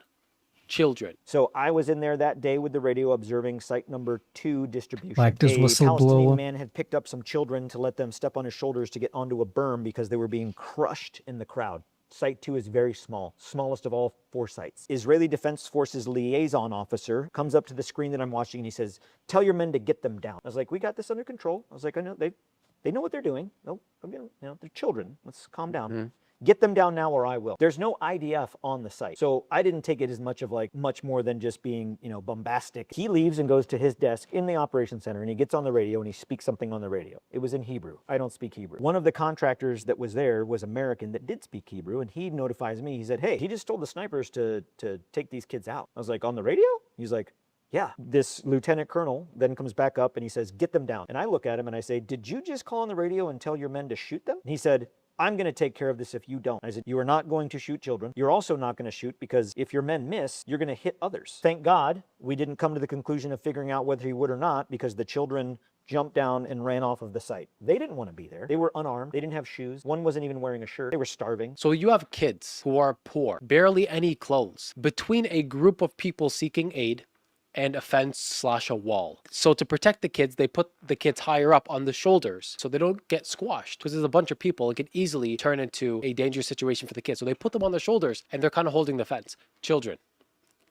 So I was in there that day with the radio observing site number 2 distribution. Like this a Palestinian whistleblower. man had picked up some children to let them step on his shoulders to get onto a berm because they were being crushed in the crowd. Site 2 is very small, smallest of all 4 sites. Israeli Defense Forces liaison officer comes up to the screen that I'm watching and he says, "Tell your men to get them down." I was like, "We got this under control." I was like, "I know they know what they're doing. They're children. Let's calm down." Get them down now or I will. There's no IDF on the site. So I didn't take it as much more than just being, bombastic. He leaves and goes to his desk in the operations center and he gets on the radio and he speaks something on the radio. It was in Hebrew. I don't speak Hebrew. One of the contractors that was there was American that did speak Hebrew, and he notifies me. He said, "Hey, he just told the snipers to take these kids out." I was like, "On the radio?" He's like, "Yeah." This lieutenant colonel then comes back up and he says, "Get them down." And I look at him and I say, "Did you just call on the radio and tell your men to shoot them?" And he said, "I'm going to take care of this if you don't." I said, "You are not going to shoot children. You're also not going to shoot because if your men miss, you're going to hit others." Thank God we didn't come to the conclusion of figuring out whether he would or not, because the children jumped down and ran off of the site. They didn't want to be there. They were unarmed. They didn't have shoes. One wasn't even wearing a shirt. They were starving. So you have kids who are poor, barely any clothes, between a group of people seeking aid and a fence/a wall. So to protect the kids, they put the kids higher up on the shoulders so they don't get squashed, because there's a bunch of people. It could easily turn into a dangerous situation for the kids. So they put them on their shoulders and they're kind of holding the fence. Children,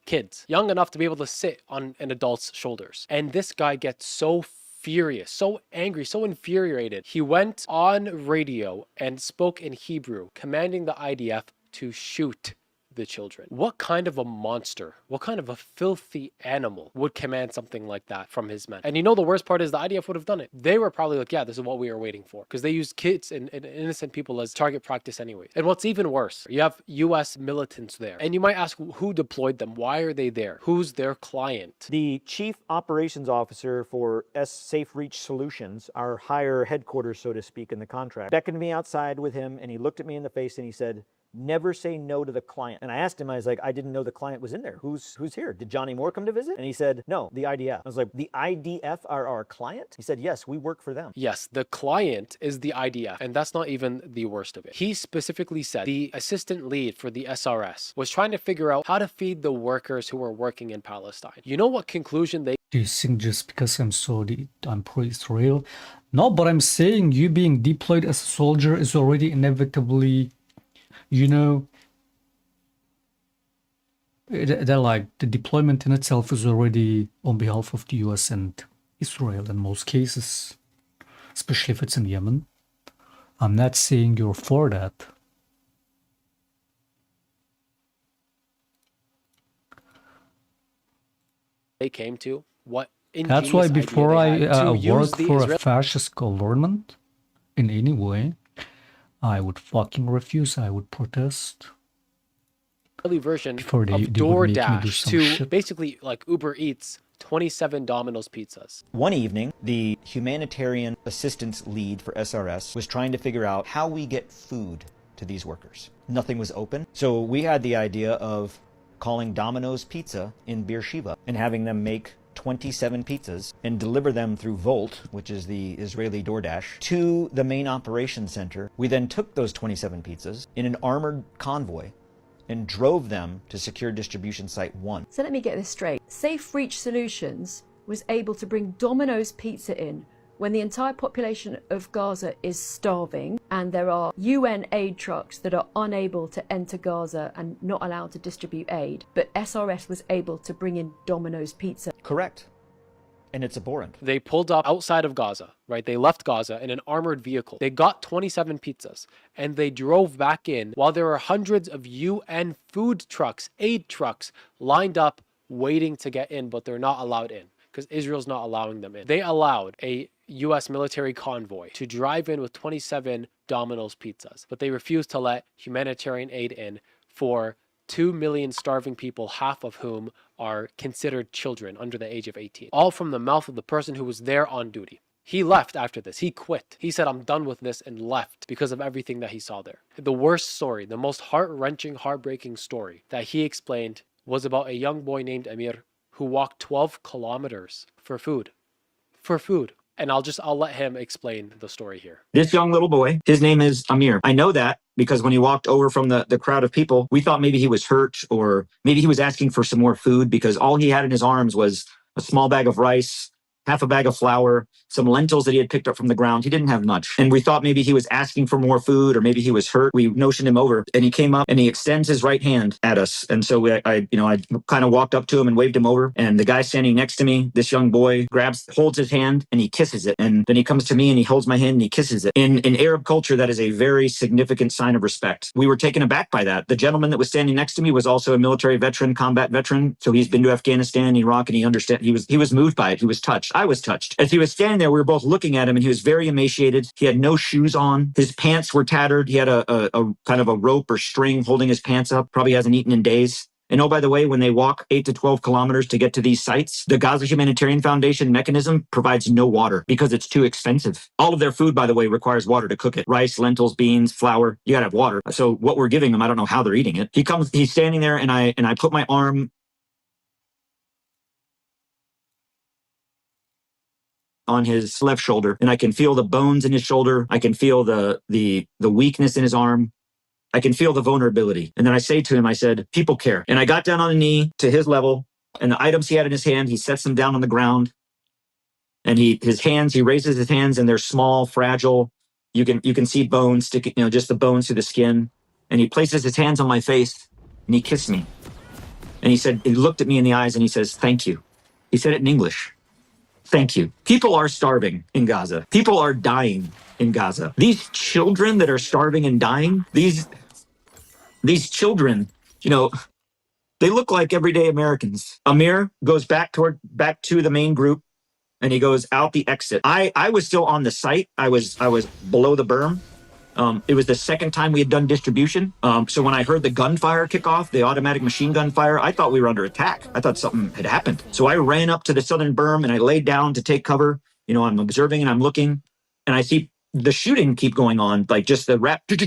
kids, young enough to be able to sit on an adult's shoulders. And this guy gets so furious, so angry, so infuriated. He went on radio and spoke in Hebrew, commanding the IDF to shoot the children. What kind of a monster, what kind of a filthy animal would command something like that from his men? And the worst part is the IDF would have done it. They were probably like, "Yeah, this is what we were waiting for," because they used kids and innocent people as target practice anyway. And what's even worse, you have US militants there. And you might ask, who deployed them? Why are they there? Who's their client? The chief operations officer for Safe Reach Solutions, our higher headquarters, so to speak, in the contract, beckoned me outside with him and he looked at me in the face and he said, "Never say no to the client." And I asked him, I was like, "I didn't know the client was in there. Who's here? Did Johnny Moore come to visit?" And he said, "No, the IDF." I was like, "The IDF are our client?" He said, "Yes, we work for them." Yes, the client is the IDF, and that's not even the worst of it. He specifically said the assistant lead for the SRS was trying to figure out how to feed the workers who were working in Palestine. You know what conclusion they... Do you think just because I'm Saudi, I'm pro-Israel? No, but I'm saying you being deployed as a soldier is already inevitably, they're like, the deployment in itself is already on behalf of the US and Israel in most cases, especially if it's in Yemen. I'm not saying you're for that. They came to, what That's why ingenious idea before they I had to use work the for a Israeli fascist government in any way, I would fucking refuse. I would protest version before of they would make me do DoorDash some to shit. basically like Uber Eats 27 Domino's pizzas. One evening, the humanitarian assistance lead for SRS was trying to figure out how we get food to these workers. Nothing was open, so we had the idea of calling Domino's Pizza in Beersheba and having them make 27 pizzas and deliver them through Volt, which is the Israeli DoorDash, to the main operations center. We then took those 27 pizzas in an armored convoy and drove them to secure distribution site 1. So let me get this straight. Safe Reach Solutions was able to bring Domino's Pizza in when the entire population of Gaza is starving and there are UN aid trucks that are unable to enter Gaza and not allowed to distribute aid, but SRS was able to bring in Domino's Pizza. Correct. And it's abhorrent. They pulled up outside of Gaza, right? They left Gaza in an armored vehicle. They got 27 pizzas and they drove back in while there were hundreds of UN food trucks, aid trucks lined up waiting to get in, but they're not allowed in because Israel's not allowing them in. They allowed a US military convoy to drive in with 27 Domino's pizzas, but they refused to let humanitarian aid in for 2 million starving people, half of whom are considered children under the age of 18. All from the mouth of the person who was there on duty. He left after this. He quit. He said, I'm done with this, and left because of everything that he saw there. The worst story, the most heart-wrenching, heartbreaking story that he explained was about a young boy named Amir who walked 12 kilometers for food. For food. And I'll let him explain the story here. This young little boy, his name is Amir. I know that because when he walked over from the crowd of people, we thought maybe he was hurt or maybe he was asking for some more food because all he had in his arms was a small bag of rice, half a bag of flour, some lentils that he had picked up from the ground. He didn't have much. And we thought maybe he was asking for more food or maybe he was hurt. We notioned him over and he came up and he extends his right hand at us. And so I kind of walked up to him and waved him over. And the guy standing next to me, this young boy, holds his hand and he kisses it. And then he comes to me and he holds my hand and he kisses it. In Arab culture, that is a very significant sign of respect. We were taken aback by that. The gentleman that was standing next to me was also a military veteran, combat veteran. So he's been to Afghanistan, Iraq, and he was moved by it. He was touched. I was touched. As he was standing there, we were both looking at him and he was very emaciated. He had no shoes on. His pants were tattered. He had a kind of a rope or string holding his pants up. Probably hasn't eaten in days. And oh, by the way, when they walk 8 to 12 kilometers to get to these sites, the Gaza Humanitarian Foundation mechanism provides no water because it's too expensive. All of their food, by the way, requires water to cook it. Rice, lentils, beans, flour. You gotta have water. So what we're giving them, I don't know how they're eating it. He's standing there and I put my arm on his left shoulder and I can feel the bones in his shoulder. I can feel the weakness in his arm. I can feel the vulnerability. And then I say to him, I said, people care. And I got down on a knee to his level and the items he had in his hand, he sets them down on the ground and he raises his hands and they're small, fragile. You can see bones sticking, just the bones through the skin. And he places his hands on my face and he kissed me. And he looked at me in the eyes and he says, thank you. He said it in English. Thank you. People are starving in Gaza. People are dying in Gaza. These children that are starving and dying, these children, they look like everyday Americans. Amir goes back to the main group and he goes out the exit. I was still on the site. I was below the berm. It was the second time we had done distribution. So when I heard the gunfire kick off, the automatic machine gun fire, I thought we were under attack. I thought something had happened. So I ran up to the southern berm and I laid down to take cover. I'm observing and I'm looking and I see the shooting keep going on, like just the rap and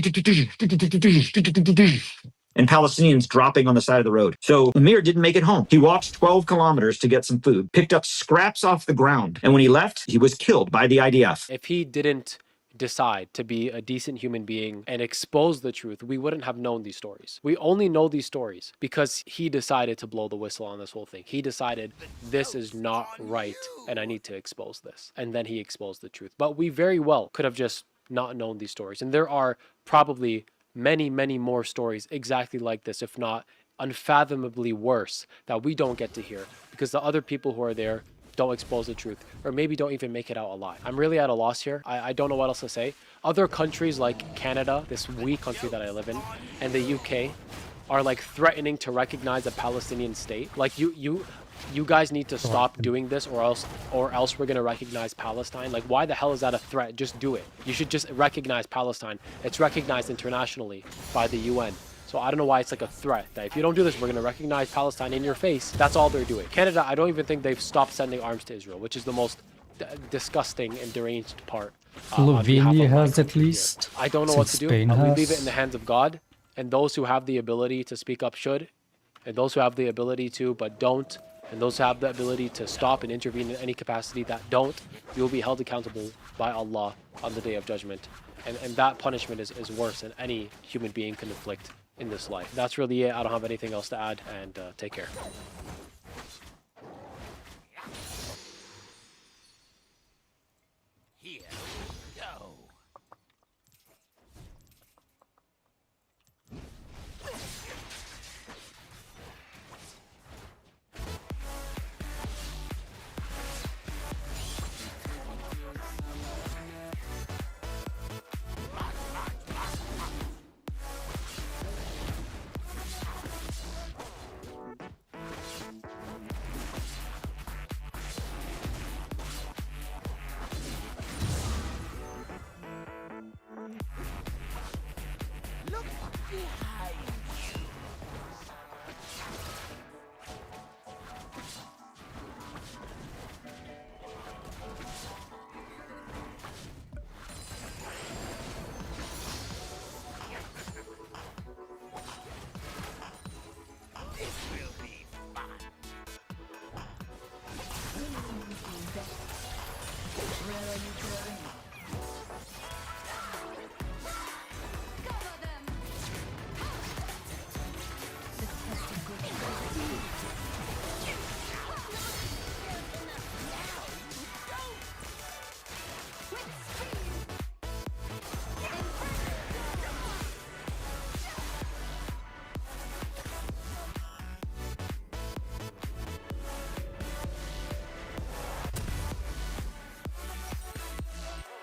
Palestinians dropping on the side of the road. So Amir didn't make it home. He walked 12 kilometers to get some food, picked up scraps off the ground. And when he left, he was killed by the IDF. If he didn't decide to be a decent human being and expose the truth, we wouldn't have known these stories. We only know these stories because he decided to blow the whistle on this whole thing. He decided this is not right and I need to expose this. And then he exposed the truth. But we very well could have just not known these stories. And there are probably many, many more stories exactly like this, if not unfathomably worse, that we don't get to hear because the other people who are there don't expose the truth, or maybe don't even make it out alive. I'm really at a loss here. I don't know what else to say. Other countries like Canada, this weak country that I live in, and the UK are like threatening to recognize a Palestinian state. Like you guys need to stop doing this, or else we're gonna recognize Palestine. Like, why the hell is that a threat? Just do it. You should just recognize Palestine. It's recognized internationally by the UN. So I don't know why it's like a threat that if you don't do this, we're gonna recognize Palestine in your face. That's all they're doing. Canada, I don't even think they've stopped sending arms to Israel, which is the most disgusting and deranged part. Slovenia has at least. I don't know what to do. Spain We has. leave it in the hands of God, and those who have the ability to speak up should, and those who have the ability to but don't, and those who have the ability to stop and intervene in any capacity that don't, you will be held accountable by Allah on the day of judgment. And that punishment is worse than any human being can inflict in this life. That's really it. I don't have anything else to add, and take care. Here we go. Look behind you. This will be fun.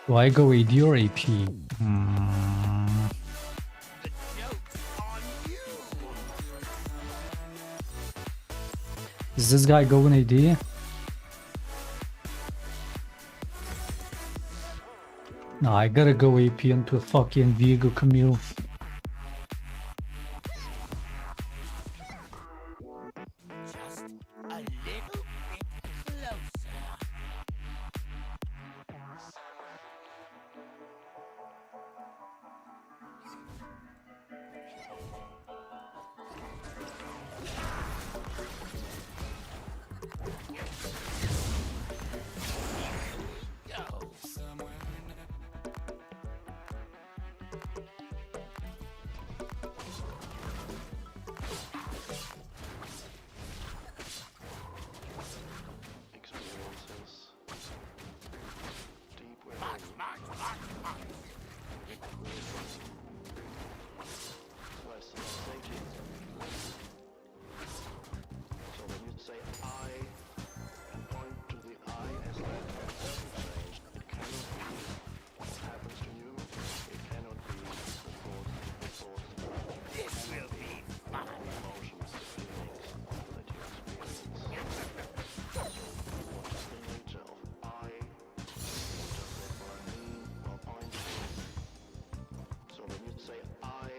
Do I go AD or AP? The joke's on you. Is this guy going AD? No, I gotta go AP into a fucking Viego Camille. Just a little bit closer. Go. March, march, march, march. So when you say I and point to the I as that doesn't change, it cannot be what happens to you. It cannot be the thoughts, This will be fun. emotions, the feelings that you experience. So what is the nature of I? What does that word mean or point to? So when you say I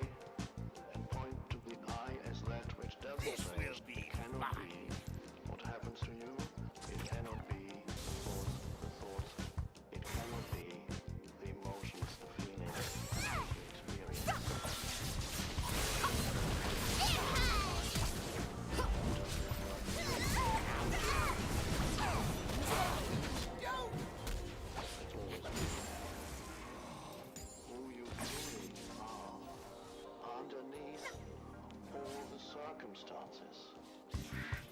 and point to the I as that which doesn't This change, will be it cannot fun. be what happens to you. It cannot be the thoughts. It cannot be the emotions, the feelings that you experience. Who you truly are underneath all the circumstances.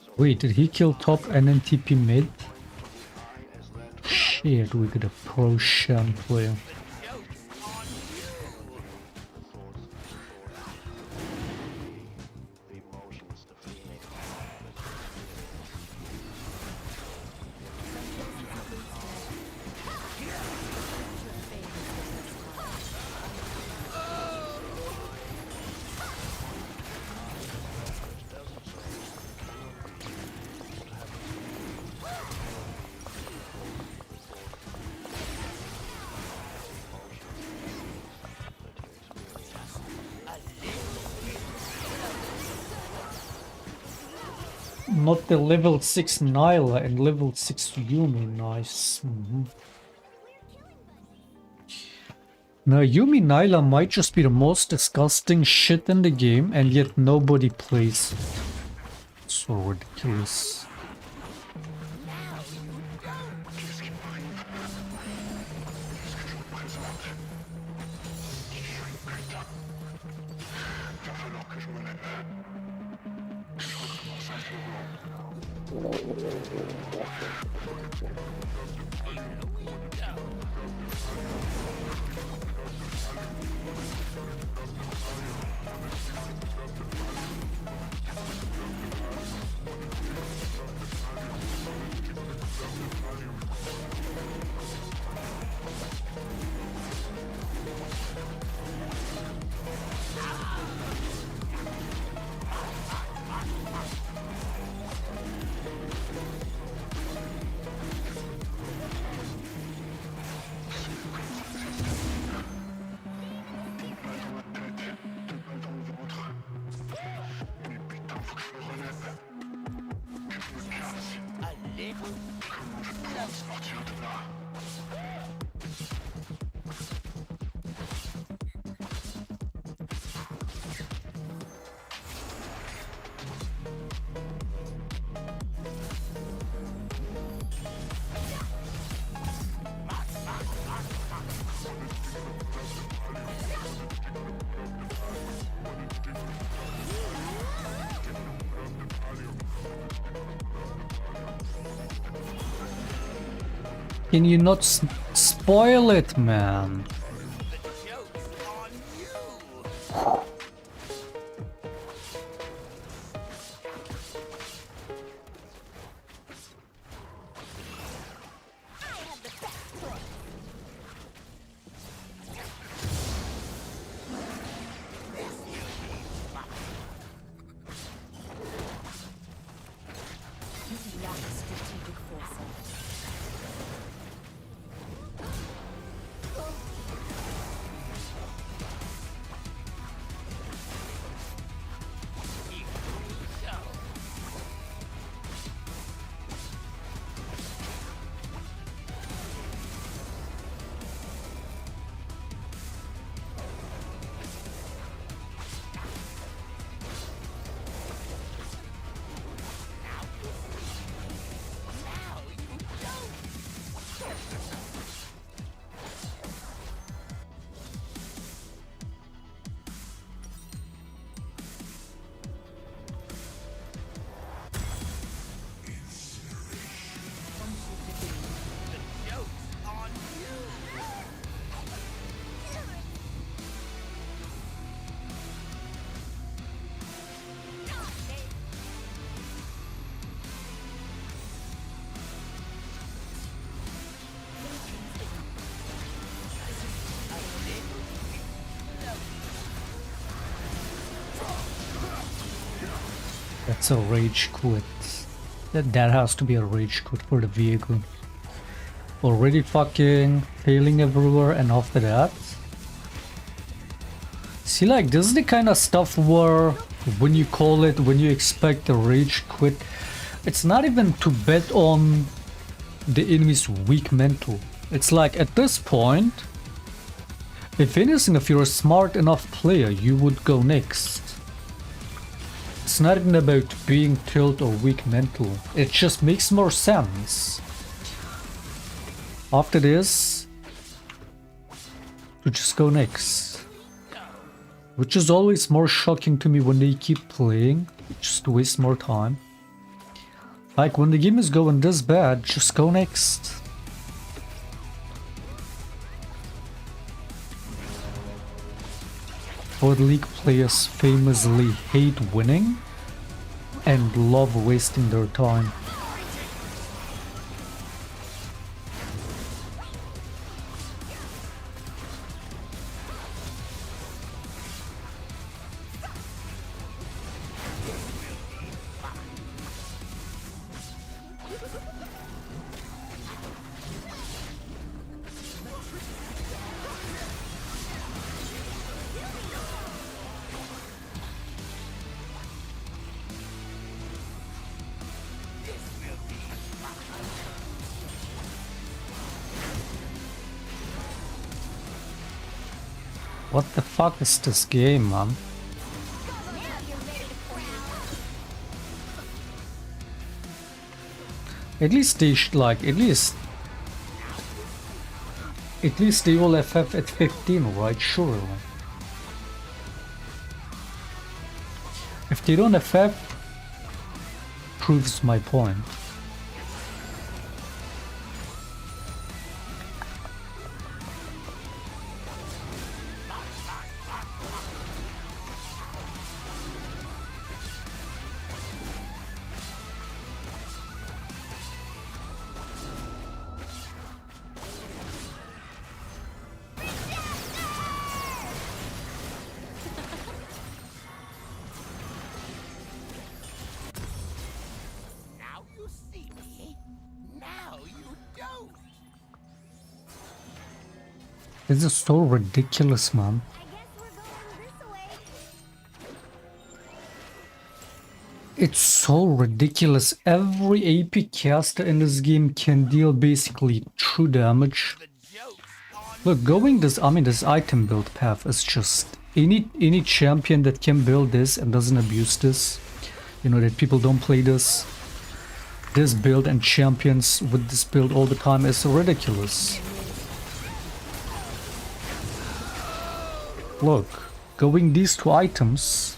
So Wait, did he kill top NNTP mid? I as that Shit, we got a pro Shan player. Joke's on you. the emotions, the feelings. not the level 6 Nyla and level 6 Yumi. Nice. Now, Yumi Nyla might just be the most disgusting shit in the game, and yet nobody plays. So ridiculous. Can you not spoil it, man? That's a rage quit. That has to be a rage quit for the vehicle. Already fucking failing everywhere, and after that. See, like, this is the kind of stuff where when you call it, when you expect a rage quit, it's not even to bet on the enemy's weak mental. It's like, at this point, if anything, if you're a smart enough player, you would go next. It's not even about being tilt or weak mental. It just makes more sense. After this, to just go next. Which is always more shocking to me when they keep playing. Just to waste more time. Like, when the game is going this bad, just go next. But League players famously hate winning and love wasting their time. What the fuck is this game, man? At least they like at least they will FF at 15, right? Surely. If they don't FF, proves my point. Now you see me. Now you don't. This is so ridiculous, man. It's so ridiculous. Every AP caster in this game can deal basically true damage. Look, going this, I mean, this item build path is just any champion that can build this and doesn't abuse this. You know, that people don't play this build and champions with this build all the time is ridiculous. Look, going these two items,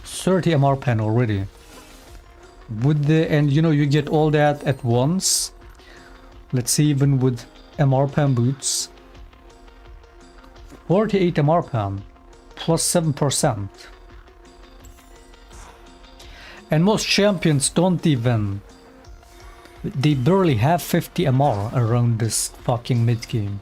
30 MR pen already. With the, and you know, you get all that at once. Let's see, even with MR pen boots, 48 MR pen plus 7%. And most champions don't even, they barely have 50 MR around this fucking mid game.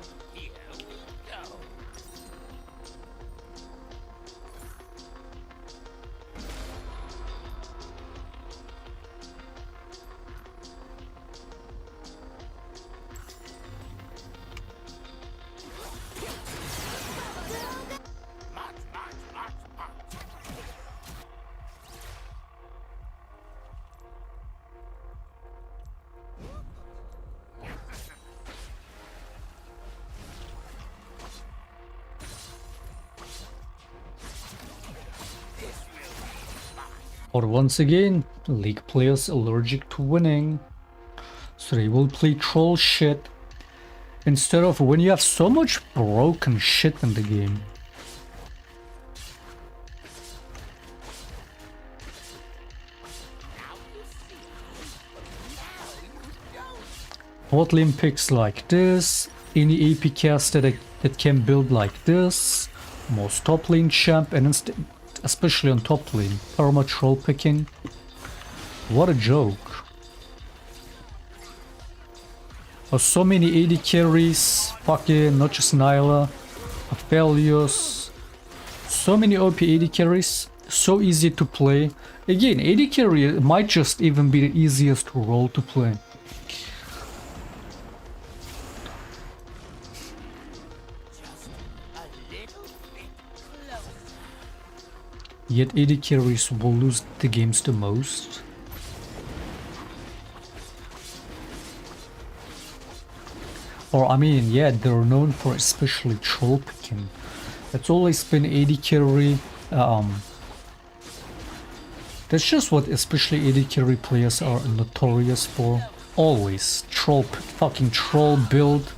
Or once again, League players allergic to winning, so they will play troll shit instead of when you have so much broken shit in the game. Bot lane picks like this, any AP caster that can build like this, most top lane champ, and especially on top lane, perma troll picking. What a joke. Or so many AD carries, fucking not just Nyla, Aphelios, so many OP AD carries, so easy to play. Again, AD carry might just even be the easiest role to play. Yet AD carries will lose the games the most. Or I mean, yeah, they're known for especially troll picking. It's always been AD carry. That's just what especially AD carry players are notorious for. Always fucking troll build.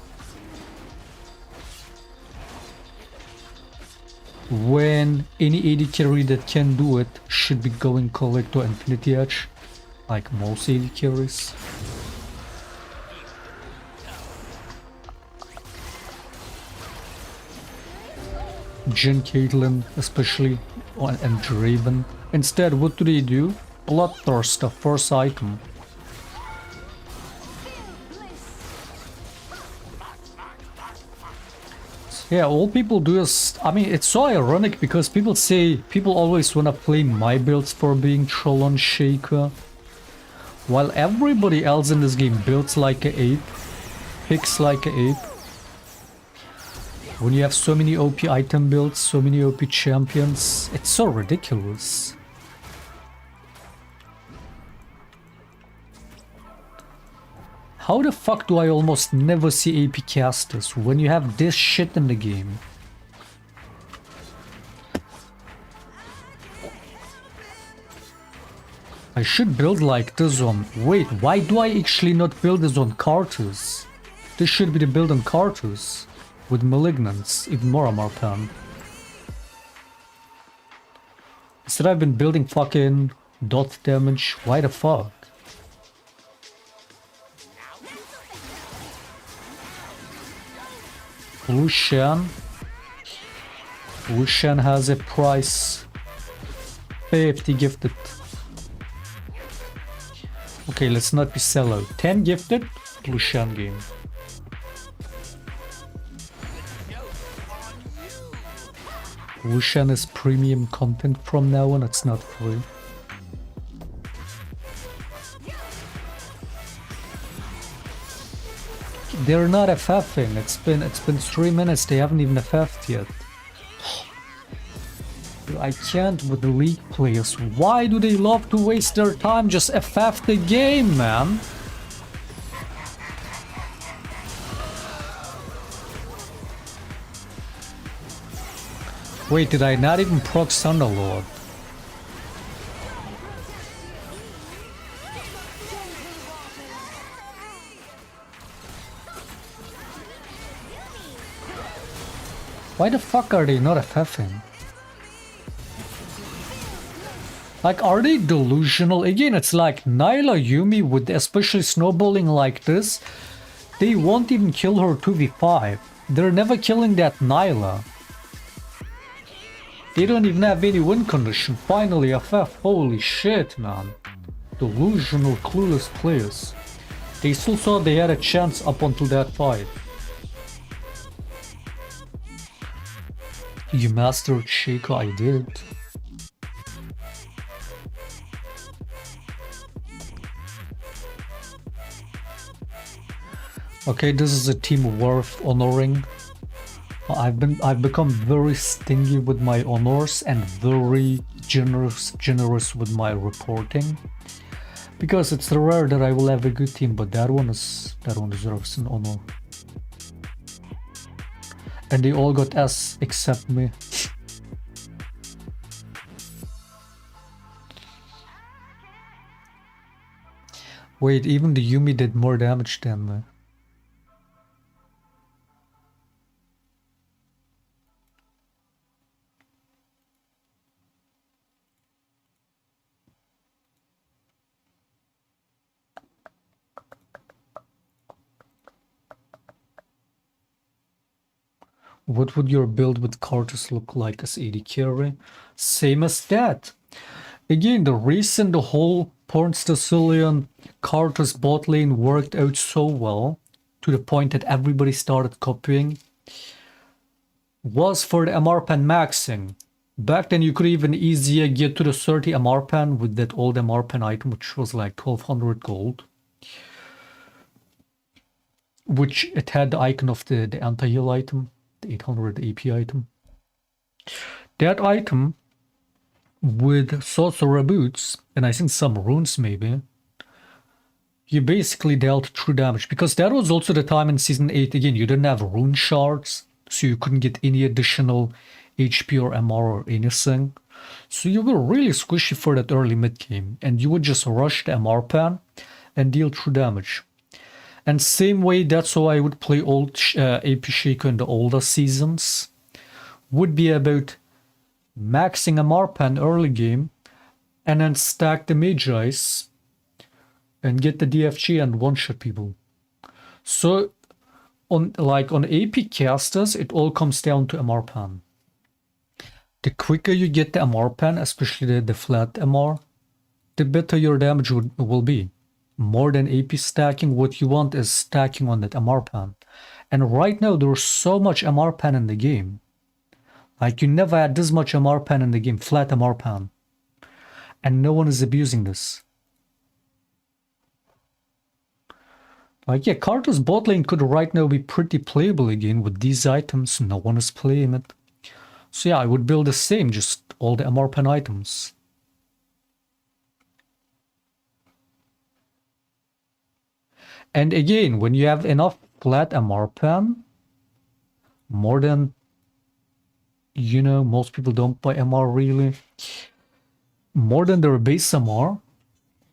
When any AD carry that can do it should be going Collector Infinity Edge, like most AD carries. Jhin, Caitlyn especially, and Draven. Instead, what do? Bloodthirst, the first item. Yeah, all people do is, I mean, it's so ironic because people always wanna play my builds for being troll on Shaker, while everybody else in this game builds like an ape, picks like an ape. When you have so many OP item builds, so many OP champions, it's so ridiculous. How the fuck do I almost never see AP casters when you have this shit in the game? I should build like this on... Wait, why do I actually not build this on Cartus? This should be the build on Cartus. With Malignants, even more Amarpan. Instead I've been building fucking dot damage. Why the fuck? Lucian. Lucian has a price. 50 gifted. Okay, let's not be sellout. 10 gifted, Lucian game. Lucian is premium content from now on, it's not free. They're not FFing. It's been 3 minutes, they haven't even FF'd yet. I can't with the league players. Why do they love to waste their time? Just FF the game, man. Wait, did I not even proc Thunderlord? Why the fuck are they not FFing? Like, are they delusional? Again, it's like Nyla Yumi with especially snowballing like this. They won't even kill her 2v5. They're never killing that Nyla. They don't even have any win condition. Finally FF. Holy shit, man. Delusional, clueless players. They still thought they had a chance up until that fight. You mastered Shaco, I did. Okay, this is a team worth honoring. I've become very stingy with my honors and very generous with my reporting. Because it's rare that I will have a good team, but that one deserves an honor. And they all got S except me. Wait, even the Yumi did more damage than me. What would your build with Cartus look like as AD carry? Same as that. Again, the reason the whole Porn-Sicilian Cartus bot lane worked out so well, to the point that everybody started copying, was for the MRPan maxing. Back then you could even easier get to the 30 MRPan with that old MRPan item, which was like 1200 gold. Which it had the icon of the anti-heal item. The 800 AP item. That item with sorcerer boots and I think some runes maybe, you basically dealt true damage because that was also the time in season 8 again you didn't have rune shards, so you couldn't get any additional HP or MR or anything. So you were really squishy for that early mid game and you would just rush the MR pan and deal true damage. And same way, that's how I would play old AP Shaco in the older seasons. Would be about maxing a Marpan early game and then stack the Magi's and get the DFG and one-shot people. So on AP casters, it all comes down to MR pan. The quicker you get the MR pan, especially the flat MR, the better your damage will be. More than AP stacking, what you want is stacking on that MR pan. And right now there's so much MR pan in the game. Like you never had this much MR pan in the game, flat MR pan. And no one is abusing this. Like yeah, Carter's bot lane could right now be pretty playable again with these items, no one is playing it. So yeah, I would build the same, just all the MR pan items. And again, when you have enough flat MR pen, more than, you know, most people don't buy MR really, more than their base MR,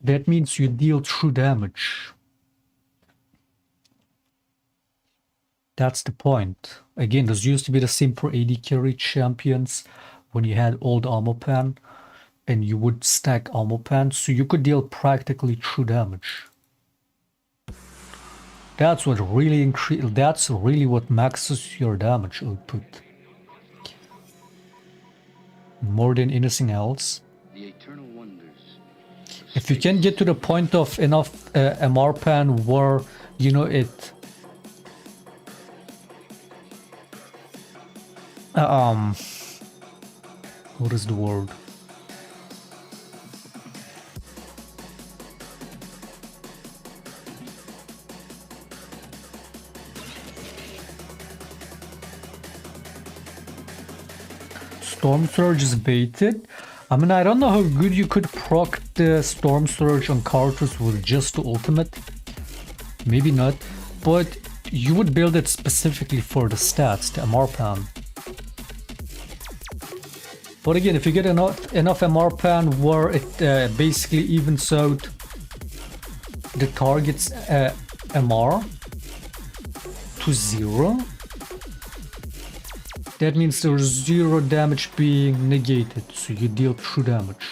that means you deal true damage. That's the point. Again, this used to be the same for AD carry champions when you had old armor pan and you would stack armor pan, so you could deal practically true damage. That's what really that's really what maxes your damage output. More than anything else. The eternal wonders. If you can get to the point of enough MR pan where, you know, it what is the word? Storm Surge is baited. I mean, I don't know how good you could proc the Storm Surge on characters with just the ultimate. Maybe not, but you would build it specifically for the stats, the MR pan. But again, if you get enough MR pan where it basically evens out the target's MR to 0, that means there's 0 damage being negated, so you deal true damage.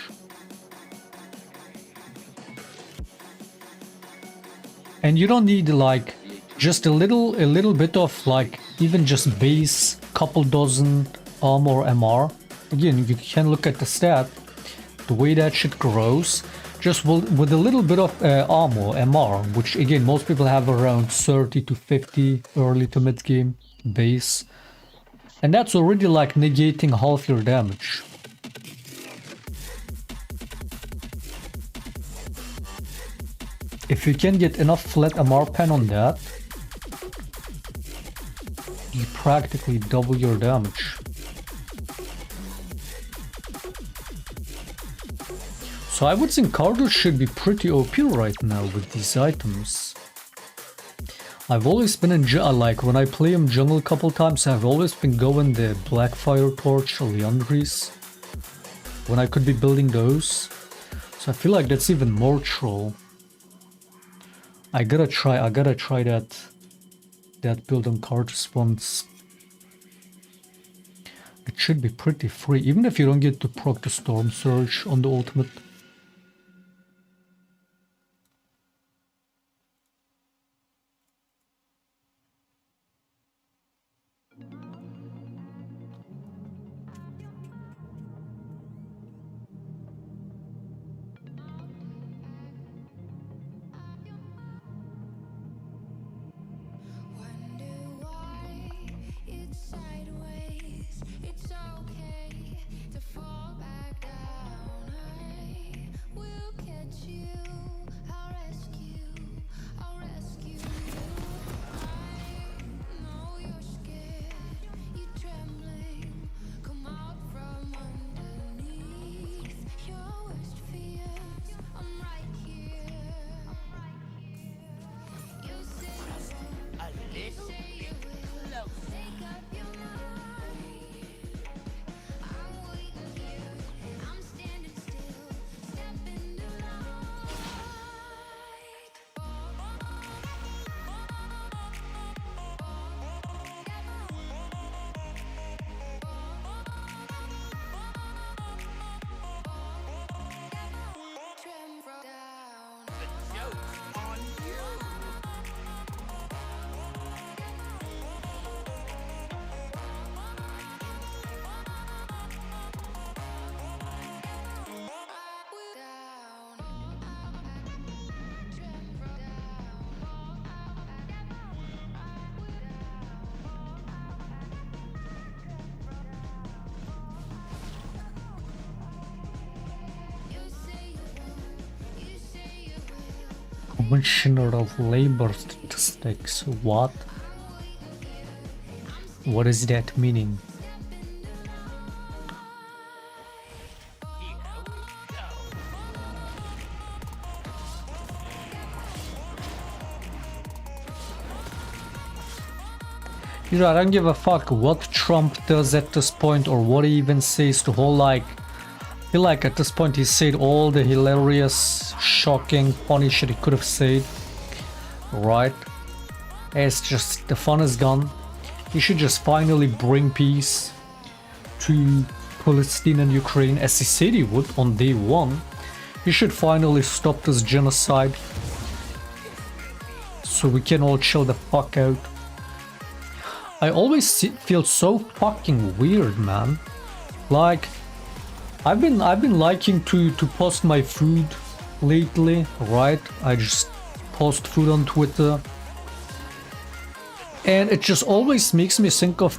And you don't need like just a little bit of like even just base couple dozen armor MR. Again, you can look at the stat, the way that shit grows, just with a little bit of armor MR, which again most people have around 30 to 50 early to mid game base. And that's already like negating half your damage. If you can get enough flat MR pen on that, you practically double your damage. So I would think Cardo should be pretty OP right now with these items. I've always been in like when I play him jungle a couple times, I've always been going the Blackfire Torch or Leandries when I could be building those. So I feel like that's even more troll. I gotta try that build on cards once. It should be pretty free, even if you don't get to proc the Storm Surge on the ultimate. Commissioner of Labor Statistics. What? What is that meaning? You know, I don't give a fuck what Trump does at this point or what he even says. The whole like, I feel like at this point he said all the hilarious, shocking, funny shit he could have said. Right? It's just the fun is gone. He should just finally bring peace to Palestine and Ukraine as he said he would on day one. He should finally stop this genocide so we can all chill the fuck out. I always feel so fucking weird, man. Like, I've been liking to post my food lately, right? I just post food on Twitter, and it just always makes me think of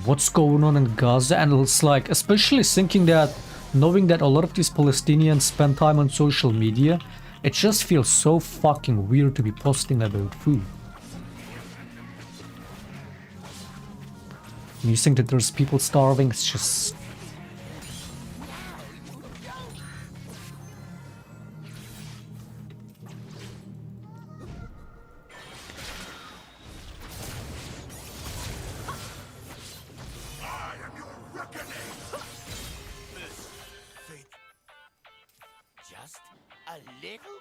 what's going on in Gaza, and it's like, especially thinking that, knowing that a lot of these Palestinians spend time on social media, it just feels so fucking weird to be posting about food. When you think that there's people starving, it's just...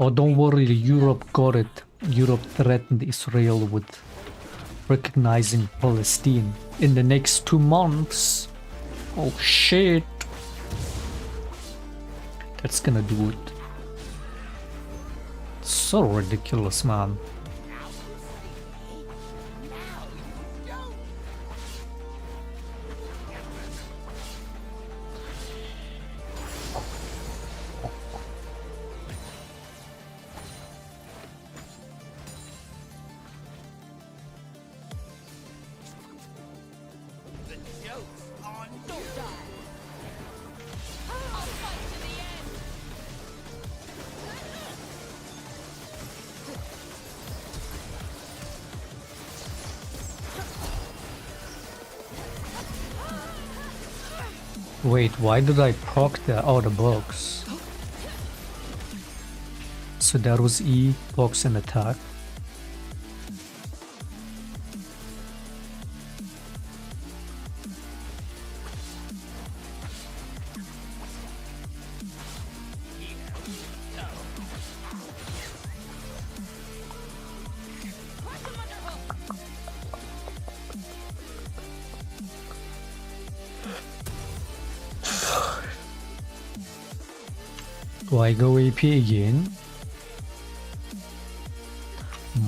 Oh, don't worry, Europe got it. Europe threatened Israel with recognizing Palestine in the next 2 months. Oh shit. That's gonna do it. So ridiculous, man. Wait, why did I proc that? Oh, the box. So that was E, box and attack. Do I go AP again?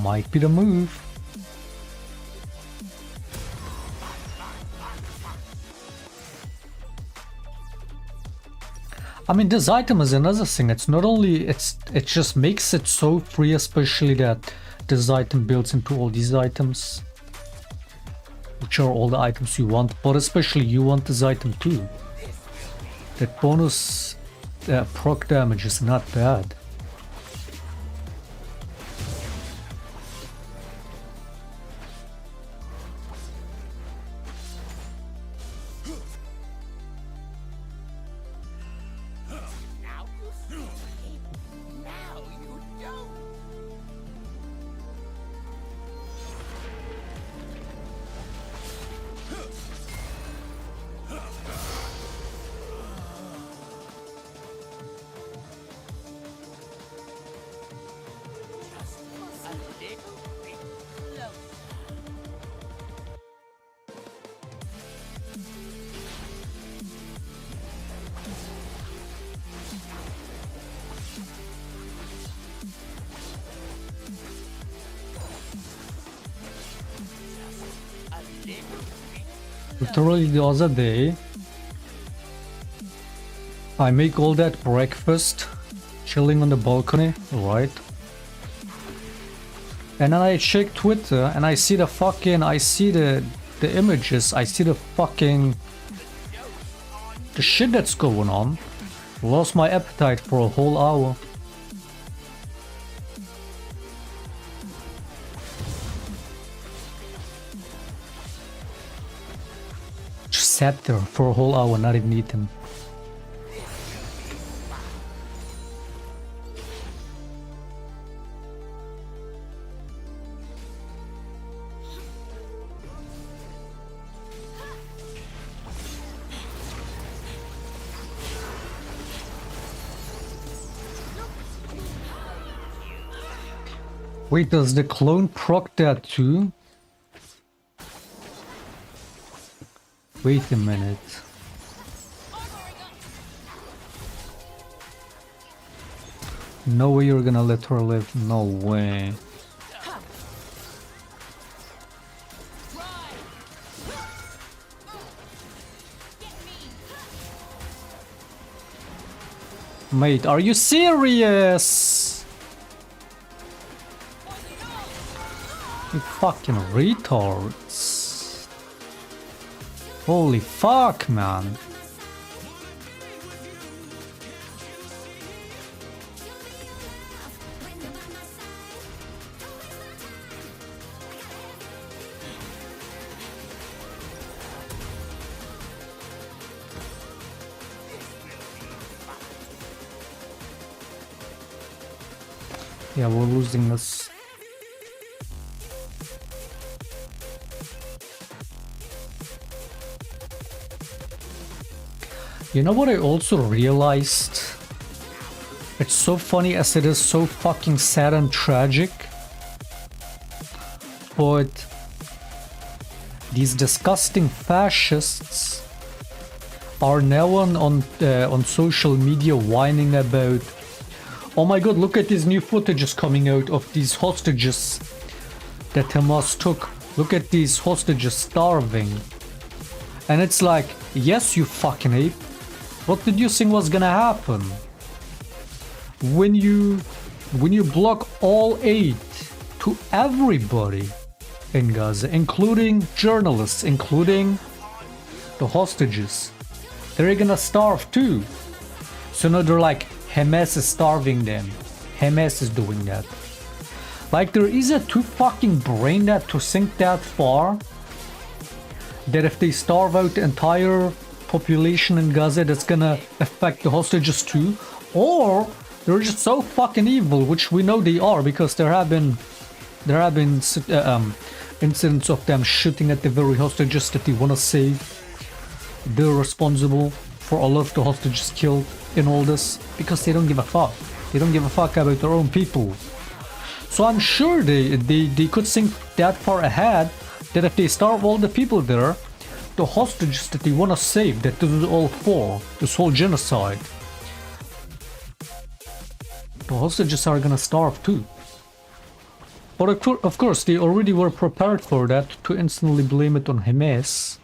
Might be the move. I mean, this item is another thing. It's not only, it just makes it so free, especially that this item builds into all these items, which are all the items you want, but especially you want this item too. That bonus proc damage is not bad. Literally the other day, I make all that breakfast, chilling on the balcony, right? And then I check Twitter and I see the fucking, I see the images, I see the fucking, the shit that's going on. Lost my appetite for a whole hour. Just sat there for a whole hour, not even eating. Wait, does the clone proc that too? Wait a minute. No way you're gonna let her live. No way. Mate, are you serious? You fucking retards. Holy fuck, man. Yeah, we're losing this. You know what I also realized? It's so funny as it is so fucking sad and tragic. But these disgusting fascists are now on social media whining about, oh my god, look at these new footages coming out of these hostages that Hamas took. Look at these hostages starving. And it's like, yes, you fucking ape. What did you think was gonna happen? When you block all aid to everybody in Gaza, including journalists, including the hostages, they're gonna starve too. So now they're like, Hamas is starving them. Hamas is doing that. Like, there is a too fucking brain dead to think that far. That if they starve out the entire population in Gaza, that's gonna affect the hostages too. Or they're just so fucking evil, which we know they are, because there have been incidents of them shooting at the very hostages that they wanna save. They're responsible for all of the hostages killed in all this, because they don't give a fuck. They don't give a fuck about their own people. So I'm sure they could think that far ahead, that if they starve all the people there, the hostages that they want to save, that this is all for, this whole genocide, the hostages are gonna starve too. But of course, they already were prepared for that, to instantly blame it on Hamas.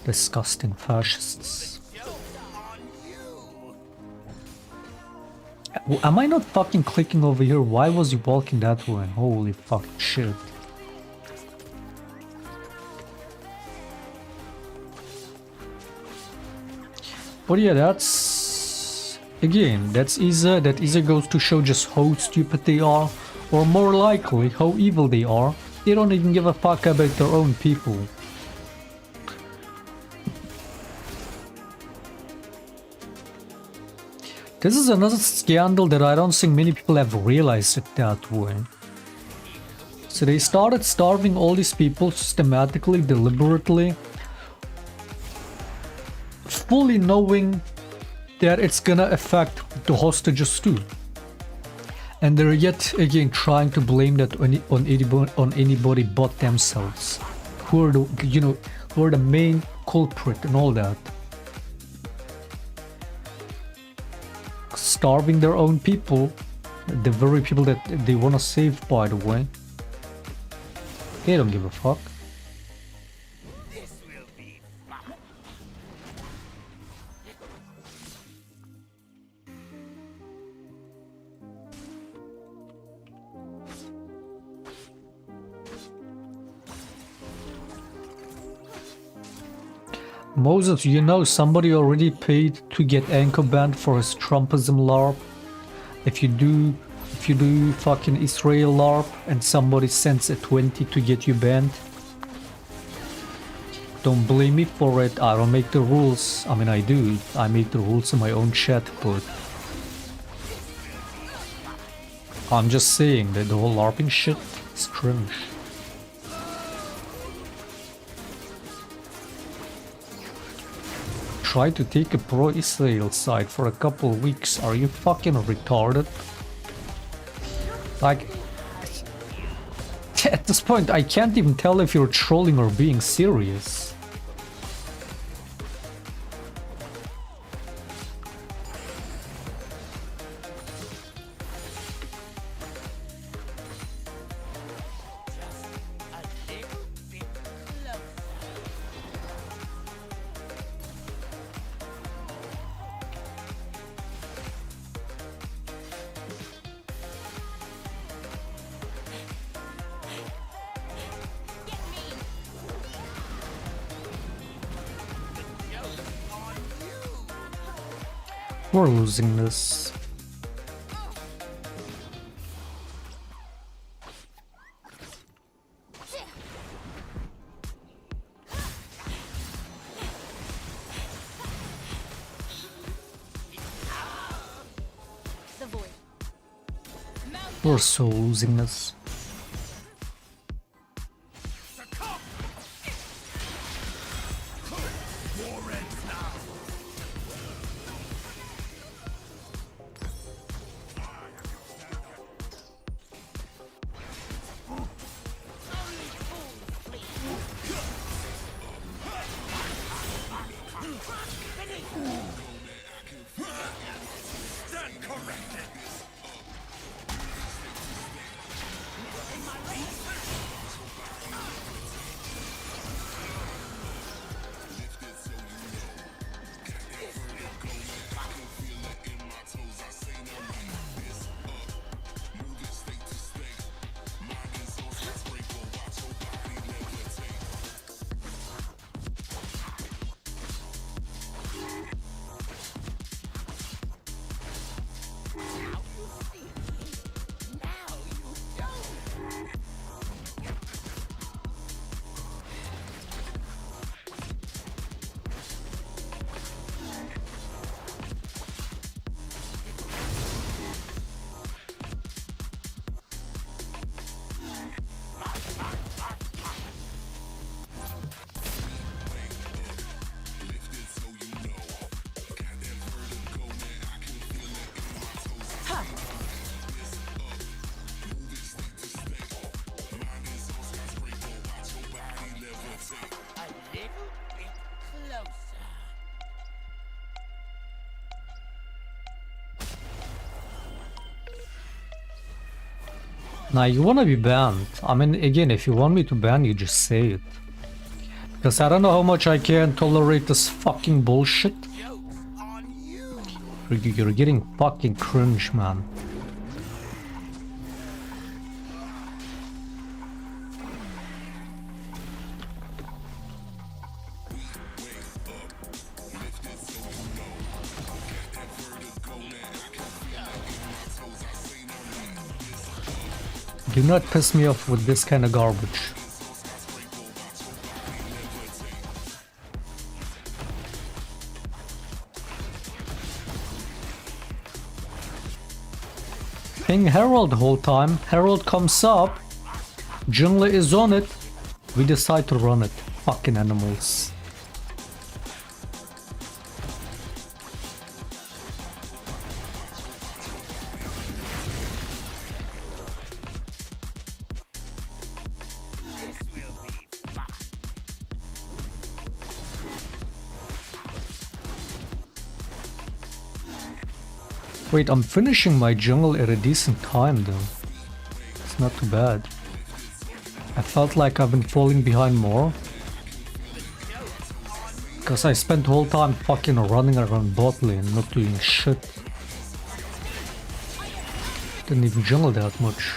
Disgusting fascists. Am I not fucking clicking over here? Why was he walking that way? Holy fucking shit. But yeah, that's... Again, that either goes to show just how stupid they are, or more likely, how evil they are. They don't even give a fuck about their own people. This is another scandal that I don't think many people have realized it that way. So they started starving all these people systematically, deliberately, fully knowing that it's gonna affect the hostages too. And they're yet again trying to blame that on anybody but themselves, who are the main culprit and all that. Starving their own people, the very people that they want to save, by the way. They don't give a fuck. Moses, you know somebody already paid to get Anko banned for his Trumpism LARP. If you do fucking Israel LARP and somebody sends a 20 to get you banned, don't blame me for it. I don't make the rules. I mean, I do. I make the rules in my own chat, but I'm just saying that the whole LARPing shit is cringe. try to take a pro-Israel side for a couple of weeks. Are you fucking retarded? Like, at this point, I can't even tell if you're trolling or being serious. We're losing this. We're so losing this. Now you wanna be banned. I mean, again, if you want me to ban you, just say it. Because I don't know how much I can tolerate this fucking bullshit. You're getting fucking cringe, man. Do not piss me off with this kind of garbage. Ping Herald the whole time. Herald comes up. Jungle is on it. We decide to run it. Fucking animals. Wait, I'm finishing my jungle at a decent time though. It's not too bad. I felt like I've been falling behind more. Because I spent the whole time fucking running around bot lane, not doing shit. Didn't even jungle that much.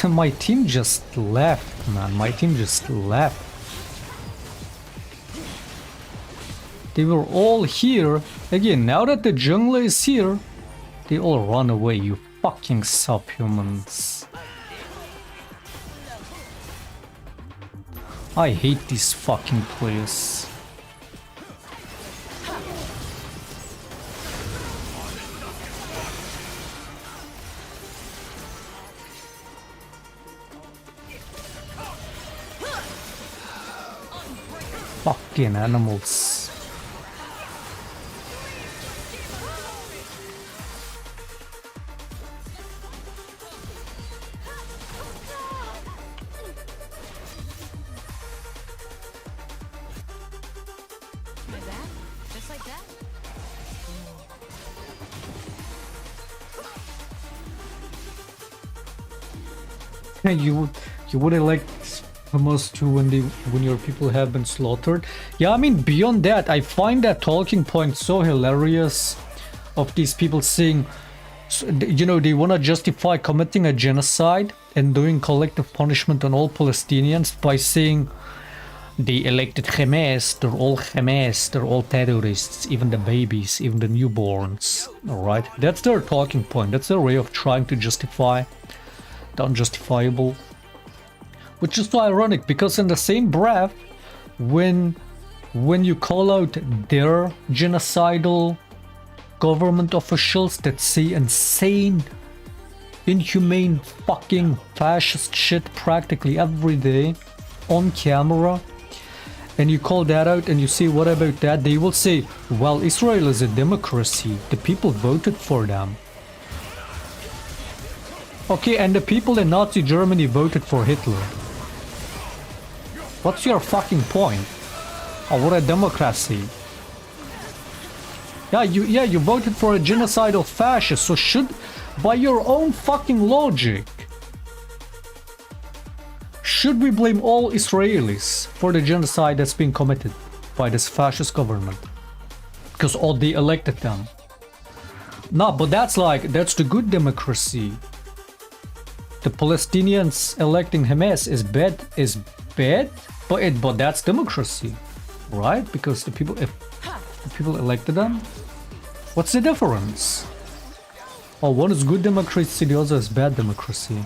My team just left, man. My team just left. They were all here. Again, now that the jungle is here, they all run away, you fucking subhumans. I hate these fucking players. Fucking animals. Just like that? You would elect Hamas too when your people have been slaughtered. Yeah, I mean beyond that, I find that talking point so hilarious of these people saying, you know, they want to justify committing a genocide and doing collective punishment on all Palestinians by saying they elected Hamas, they're all terrorists, even the babies, even the newborns. Alright, that's their talking point, that's their way of trying to justify the unjustifiable. Which is so ironic, because in the same breath, when you call out their genocidal government officials that say insane, inhumane, fucking fascist shit practically every day on camera, and you call that out and you say, what about that? They will say, well, Israel is a democracy. The people voted for them. Okay, and the people in Nazi Germany voted for Hitler. What's your fucking point? Oh, what a democracy. Yeah, you voted for a genocidal fascist, so should, by your own fucking logic, should we blame all Israelis for the genocide that's being committed by this fascist government? Because all they elected them. No, but that's the good democracy. The Palestinians electing Hamas is bad, but that's democracy, right? Because the people, if the people elected them, what's the difference? Oh, one is good democracy, the other is bad democracy.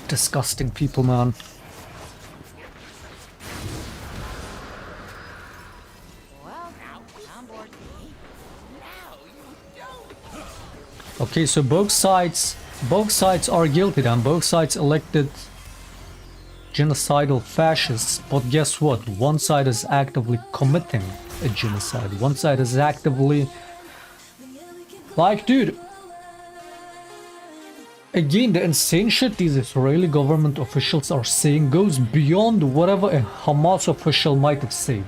Disgusting people, man. Okay, so both sides are guilty then. Both sides elected genocidal fascists, but guess what? One side is actively committing a genocide. One side is actively... Like, dude... Again, the insane shit these Israeli government officials are saying goes beyond whatever a Hamas official might have said.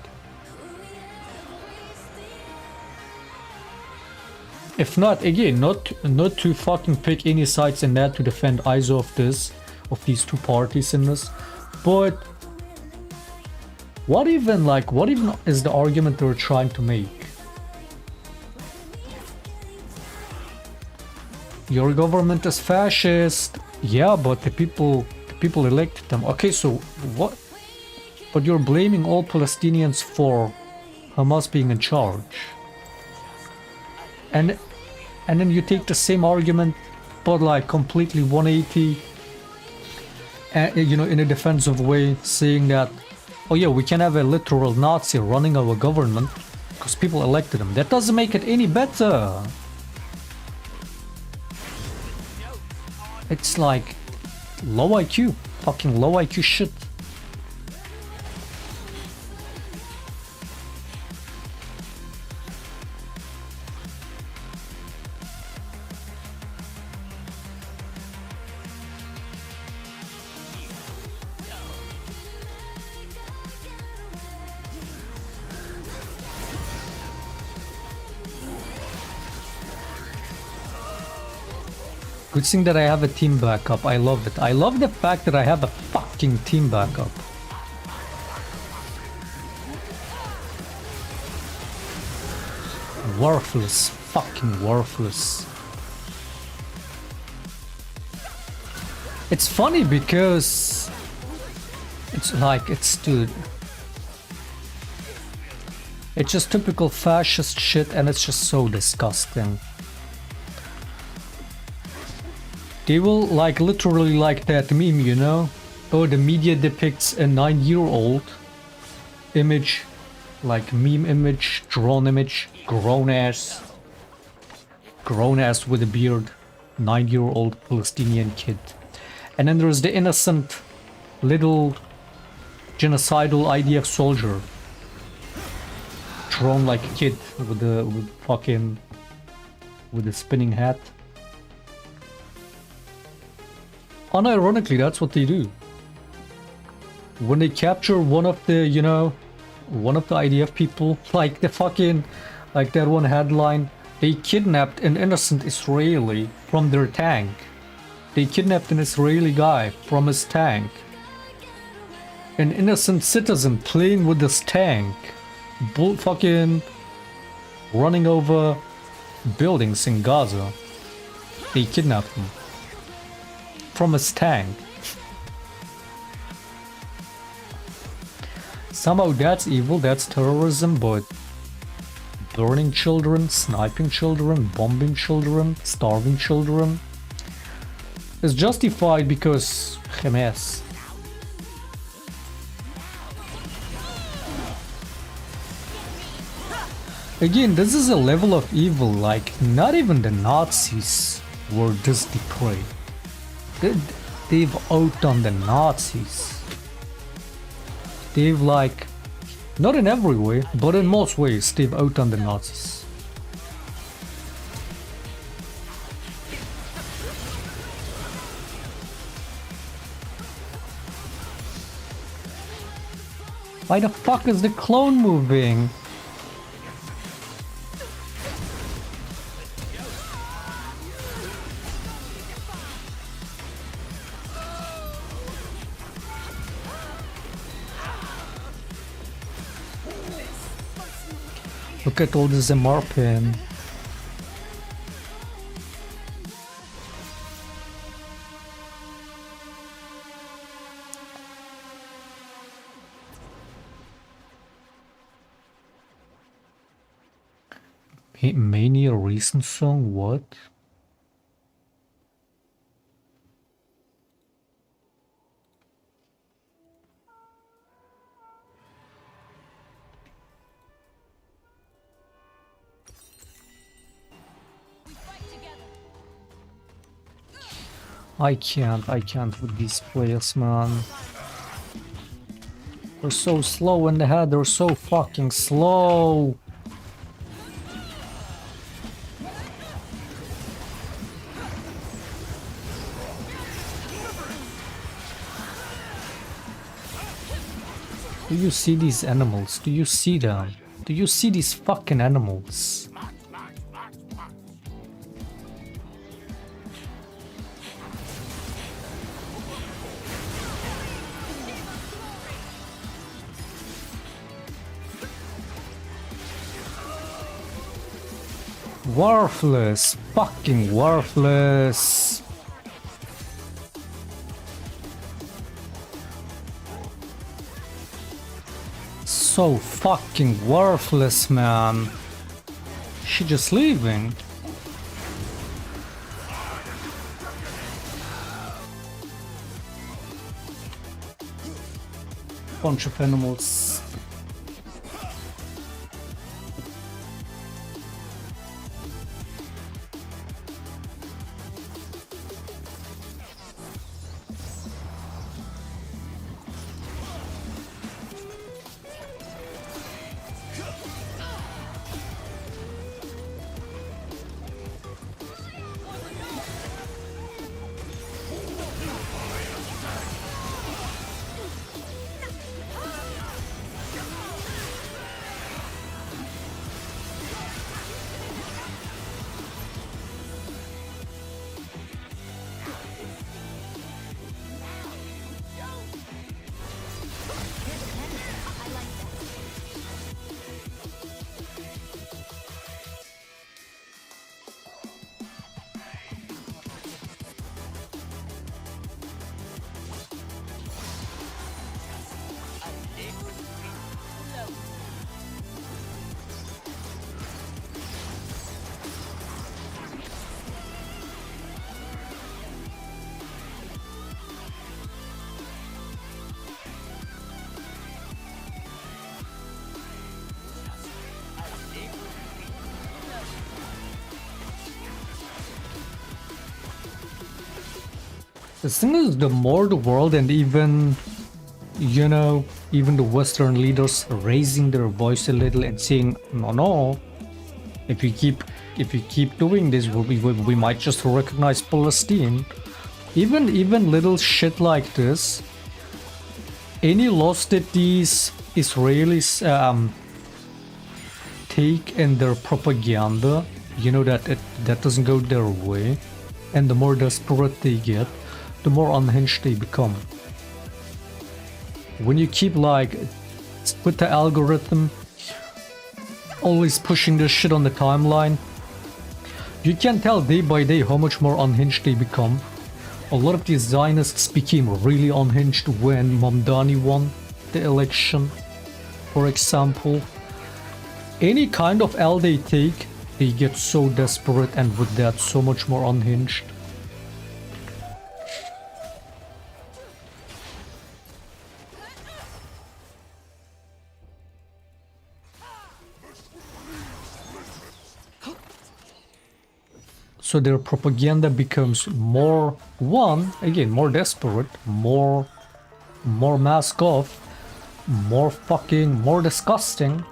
If not, again, not to fucking pick any sides in that to defend either of these two parties in this, but what even is the argument they're trying to make? Your government is fascist. Yeah, but the people elected them. Okay, so what? But you're blaming all Palestinians for Hamas being in charge. And then you take the same argument, but like completely 180, you know, in a defensive way, saying that, oh yeah, we can have a literal Nazi running our government because people elected him. That doesn't make it any better. It's like low IQ, fucking low IQ shit. Good thing that I have a team backup. I love it. I love the fact that I have a fucking team backup. Worthless. Fucking worthless. It's funny because it's like, dude. It's just typical fascist shit and it's just so disgusting. They will like literally like that meme, you know? Oh, the media depicts a 9-year-old image, like meme image, drawn image, grown ass with a beard, 9-year-old Palestinian kid. And then there's the innocent little genocidal IDF soldier. Drawn like a kid with the spinning hat. Unironically, that's what they do. When they capture one of the, you know, one of the IDF people, like like that one headline, they kidnapped an innocent Israeli from their tank. They kidnapped an Israeli guy from his tank. An innocent citizen playing with this tank. Running over buildings in Gaza. They kidnapped him. From his tank. Somehow that's evil, that's terrorism, but burning children, sniping children, bombing children, starving children is justified because Hamas. Again, this is a level of evil, like not even the Nazis were this depraved. They've outdone the Nazis. They've like, not in every way, but in most ways, they've outdone the Nazis. Why the fuck is the clone moving? Look at all this MR pin. Mania recent song, what? I can't with these players, man. They're so slow in the head, they're so fucking slow. Do you see these animals? Do you see them? Do you see these fucking animals? Worthless, fucking worthless. So fucking worthless, man. She just leaving. Bunch of animals. The thing is, the more the world and even, you know, even the Western leaders raising their voice a little and saying, no, if you keep doing this, we might just recognize Palestine. Even little shit like this, any loss that these Israelis take in their propaganda, you know, that doesn't go their way, and the more desperate they get, the more unhinged they become. When you keep like with the algorithm always pushing this shit on the timeline, you can tell day by day how much more unhinged they become. A lot of these Zionists became really unhinged when Mamdani won the election, for example. Any kind of L they take, they get so desperate, and with that so much more unhinged. So their propaganda becomes more, more desperate, more mask off, more disgusting.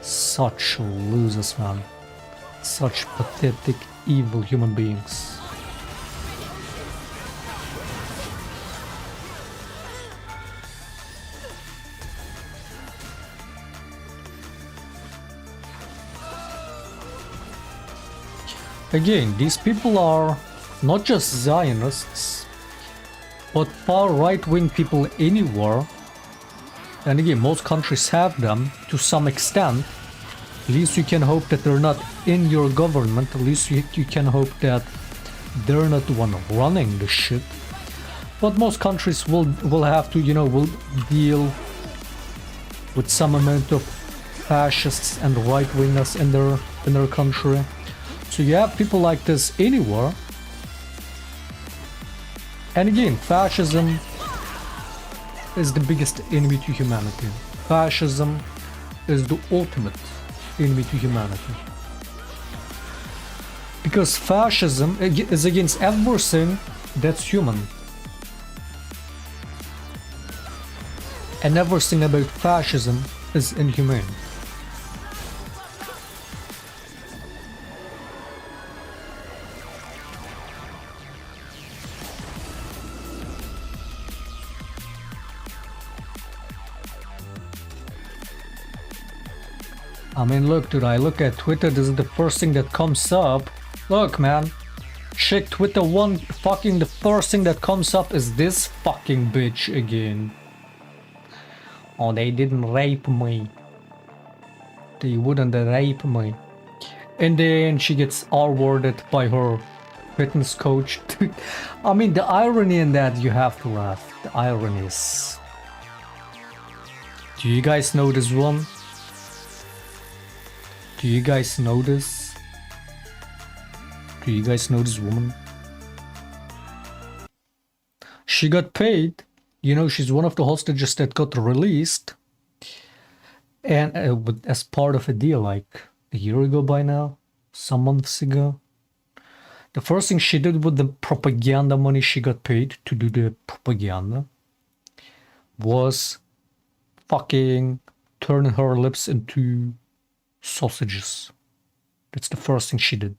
Such losers, man. Such pathetic, evil human beings. Again, these people are not just Zionists, but far right-wing people anywhere. And again, most countries have them to some extent. At least you can hope that they're not in your government. At least you can hope that they're not the one running the shit. But most countries will have to, you know, will deal with some amount of fascists and right-wingers in their country. So you have people like this anywhere. And again, fascism is the biggest enemy to humanity. Fascism is the ultimate enemy to humanity. Because fascism is against everything that's human. And everything about fascism is inhumane. I mean, look, dude, I look at Twitter, this is the first thing that comes up. Look, man. Check Twitter, the first thing that comes up is this fucking bitch again. Oh, they didn't rape me. They wouldn't rape me. And then she gets R-worded by her fitness coach. I mean, the irony in that, you have to laugh. The irony is... Do you guys know this one? Do you guys know this? Do you guys know this woman? She got paid. You know, she's one of the hostages that got released. And as part of a deal, like a year ago by now, some months ago. The first thing she did with the propaganda money she got paid to do the propaganda was fucking turn her lips into sausages. That's the first thing she did.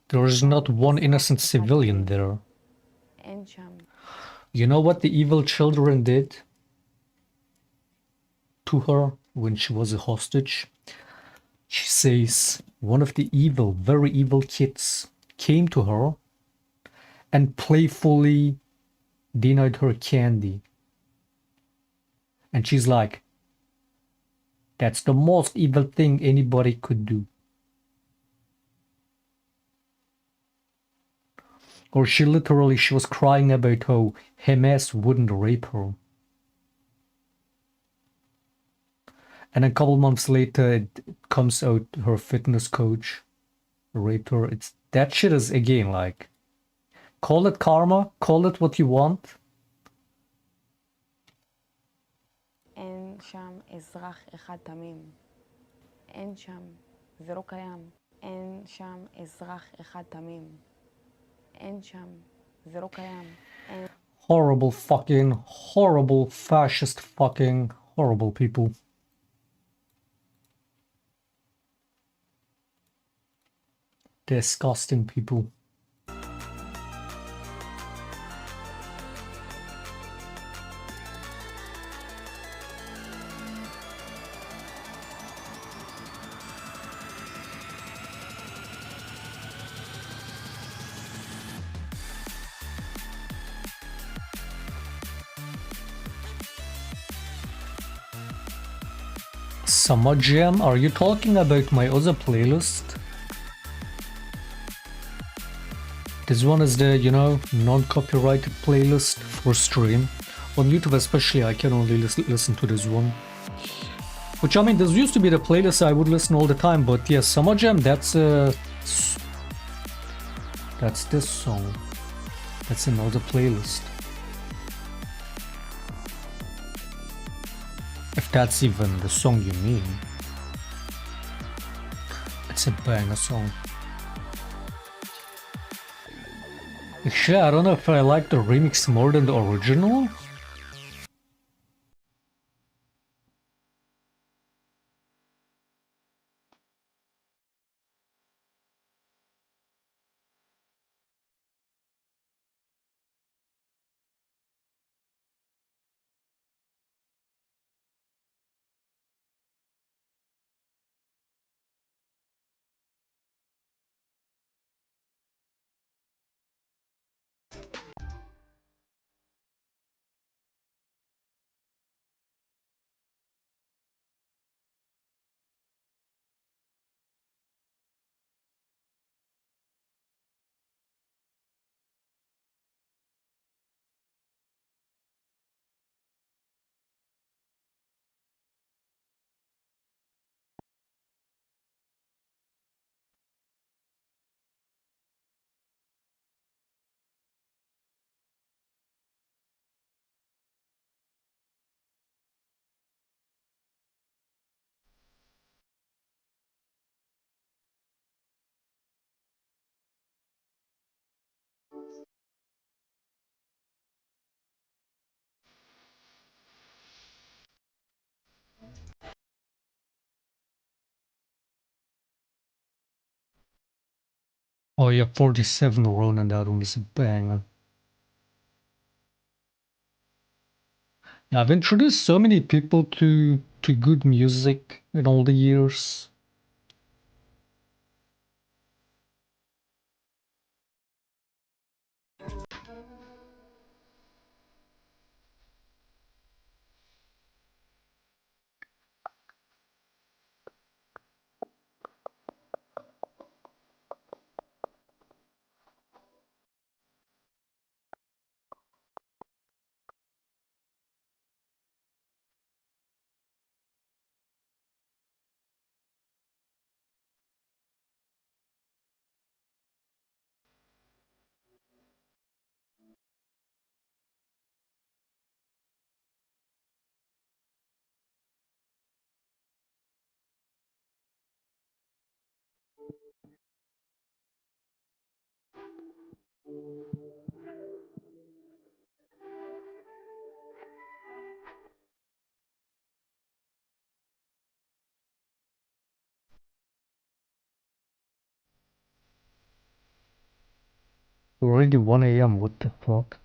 There is not one innocent civilian there. You know what the evil children did to her when she was a hostage? She says one of the evil, very evil kids came to her and playfully denied her candy. And she's like, that's the most evil thing anybody could do. Or she was crying about how Hamas wouldn't rape her. And a couple months later, it comes out her fitness coach raped her. That shit is, again, like, call it karma, call it what you want. אזרח אחד תמים. אין שם, זה לא קיים. אין שם אזרח אחד תמים. אין שם, זה לא קיים. Horrible fucking, horrible fascist fucking, horrible people. Disgusting people. Summer Jam? Are you talking about my other playlist? This one is the, you know, non-copyrighted playlist for stream. On YouTube especially, I can only listen to this one. Which, I mean, this used to be the playlist I would listen all the time, but yeah, Summer Jam, that's this song. That's another playlist. If that's even the song you mean. It's a banger song. Actually, I don't know if I like the remix more than the original. Oh yeah, 47 Ronin, that one is a banger. Yeah, I've introduced so many people to good music in all the years. Already 1 a.m., what the fuck?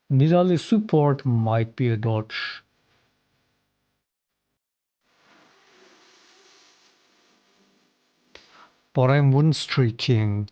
Nidali support might be a dodge. But I'm one streaking.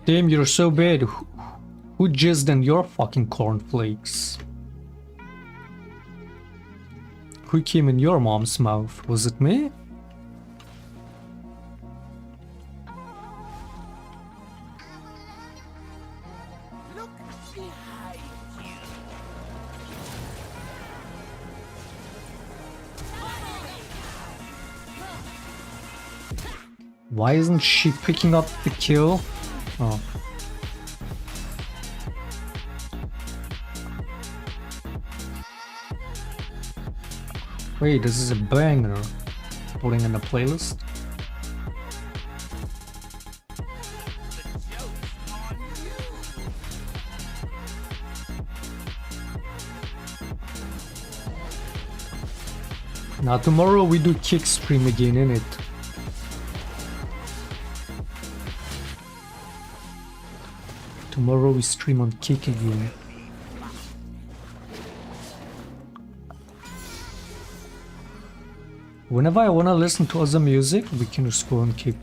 Damn, you're so bad. Who jizzed in your fucking cornflakes? Who came in your mom's mouth? Was it me? Look behind you. Why isn't she picking up the kill? Oh. Wait, this is a banger. Putting in the playlist. Now tomorrow we do kick stream again, innit? Tomorrow we stream on Kick again. Whenever I wanna listen to other music, we can just go on Kick.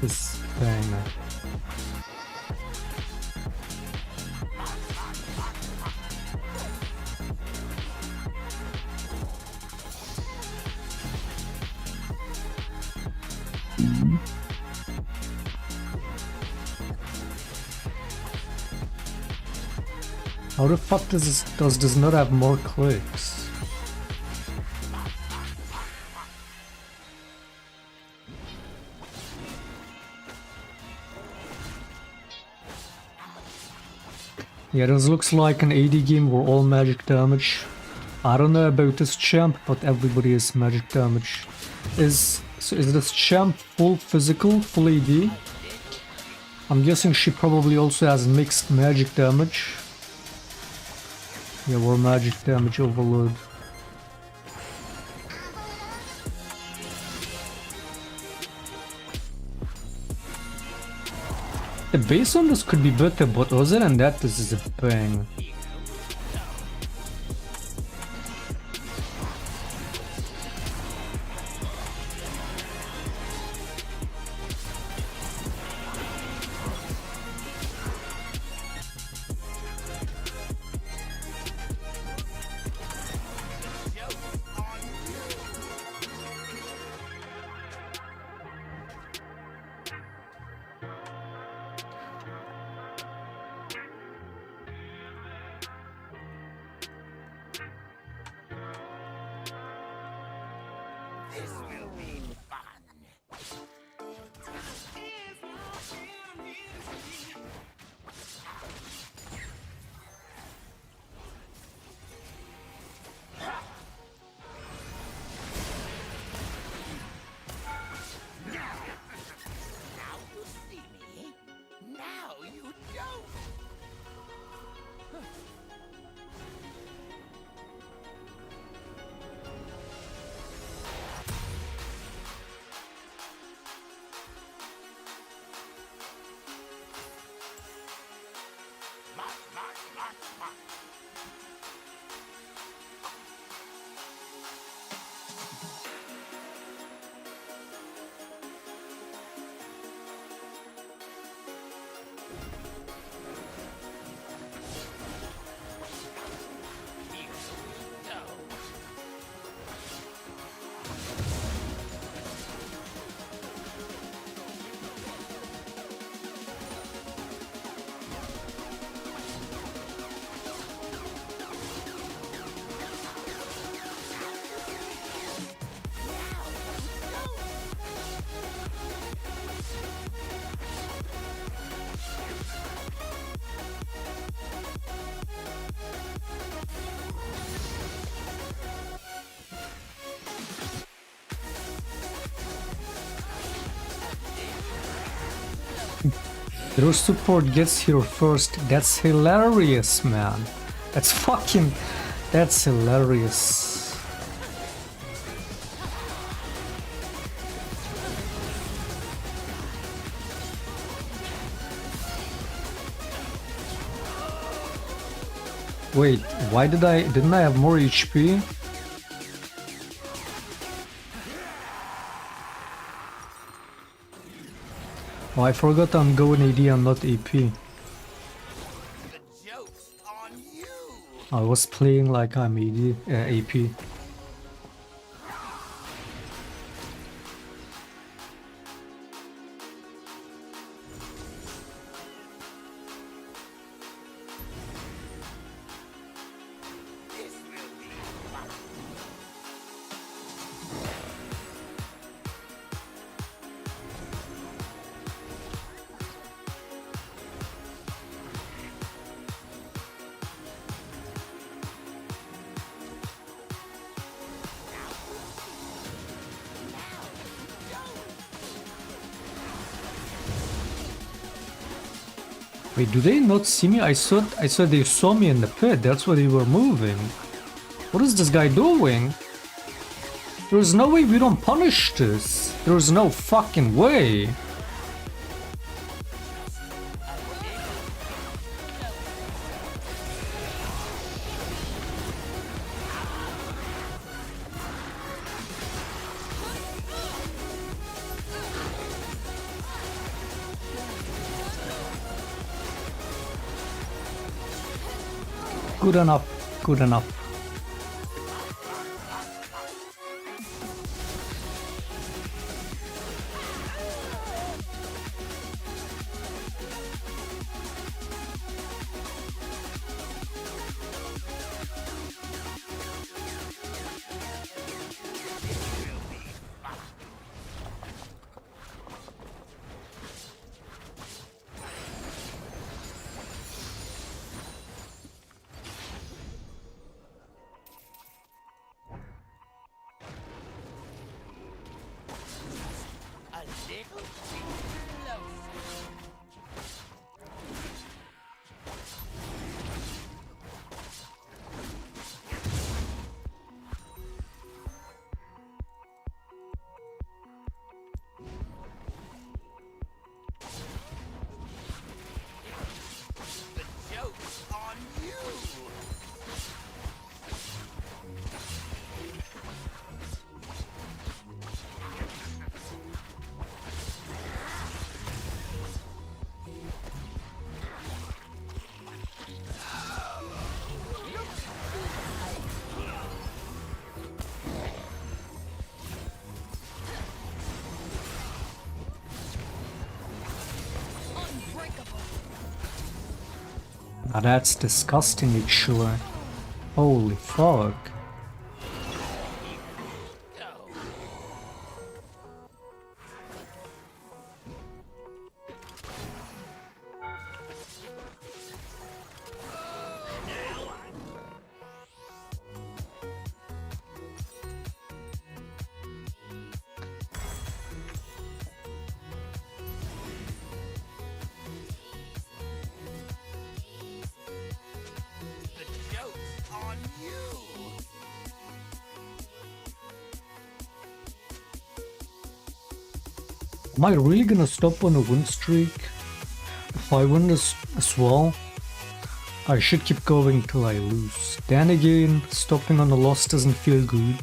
This banger. How the fuck does this not have more clicks? Yeah, this looks like an AD game where all magic damage. I don't know about this champ, but everybody is magic damage. Is this champ full physical, full AD? I'm guessing she probably also has mixed magic damage. Yeah, we're magic damage overload. The base on this could be better, but other than that, this is a bang. This will be fun. Now you see me. Now you don't. March, march, march, march. Here we go. Your support gets here first. That's hilarious, man. That's hilarious. Wait, why didn't I have more HP? Oh, I forgot I'm going AD and not AP. The joke's on you. I was playing like I'm AP. This will be fun. Wait, do they not see me? I thought they saw me in the pit. That's why they were moving. What is this guy doing? There's no way we don't punish this. There's no fucking way. Good enough. Good enough. A little bit closer. Now that's disgusting, actually. Holy fuck. The joke's on you. Am I really gonna stop on a win streak? If I win this as well, I should keep going till I lose. Then again, stopping on a loss doesn't feel good.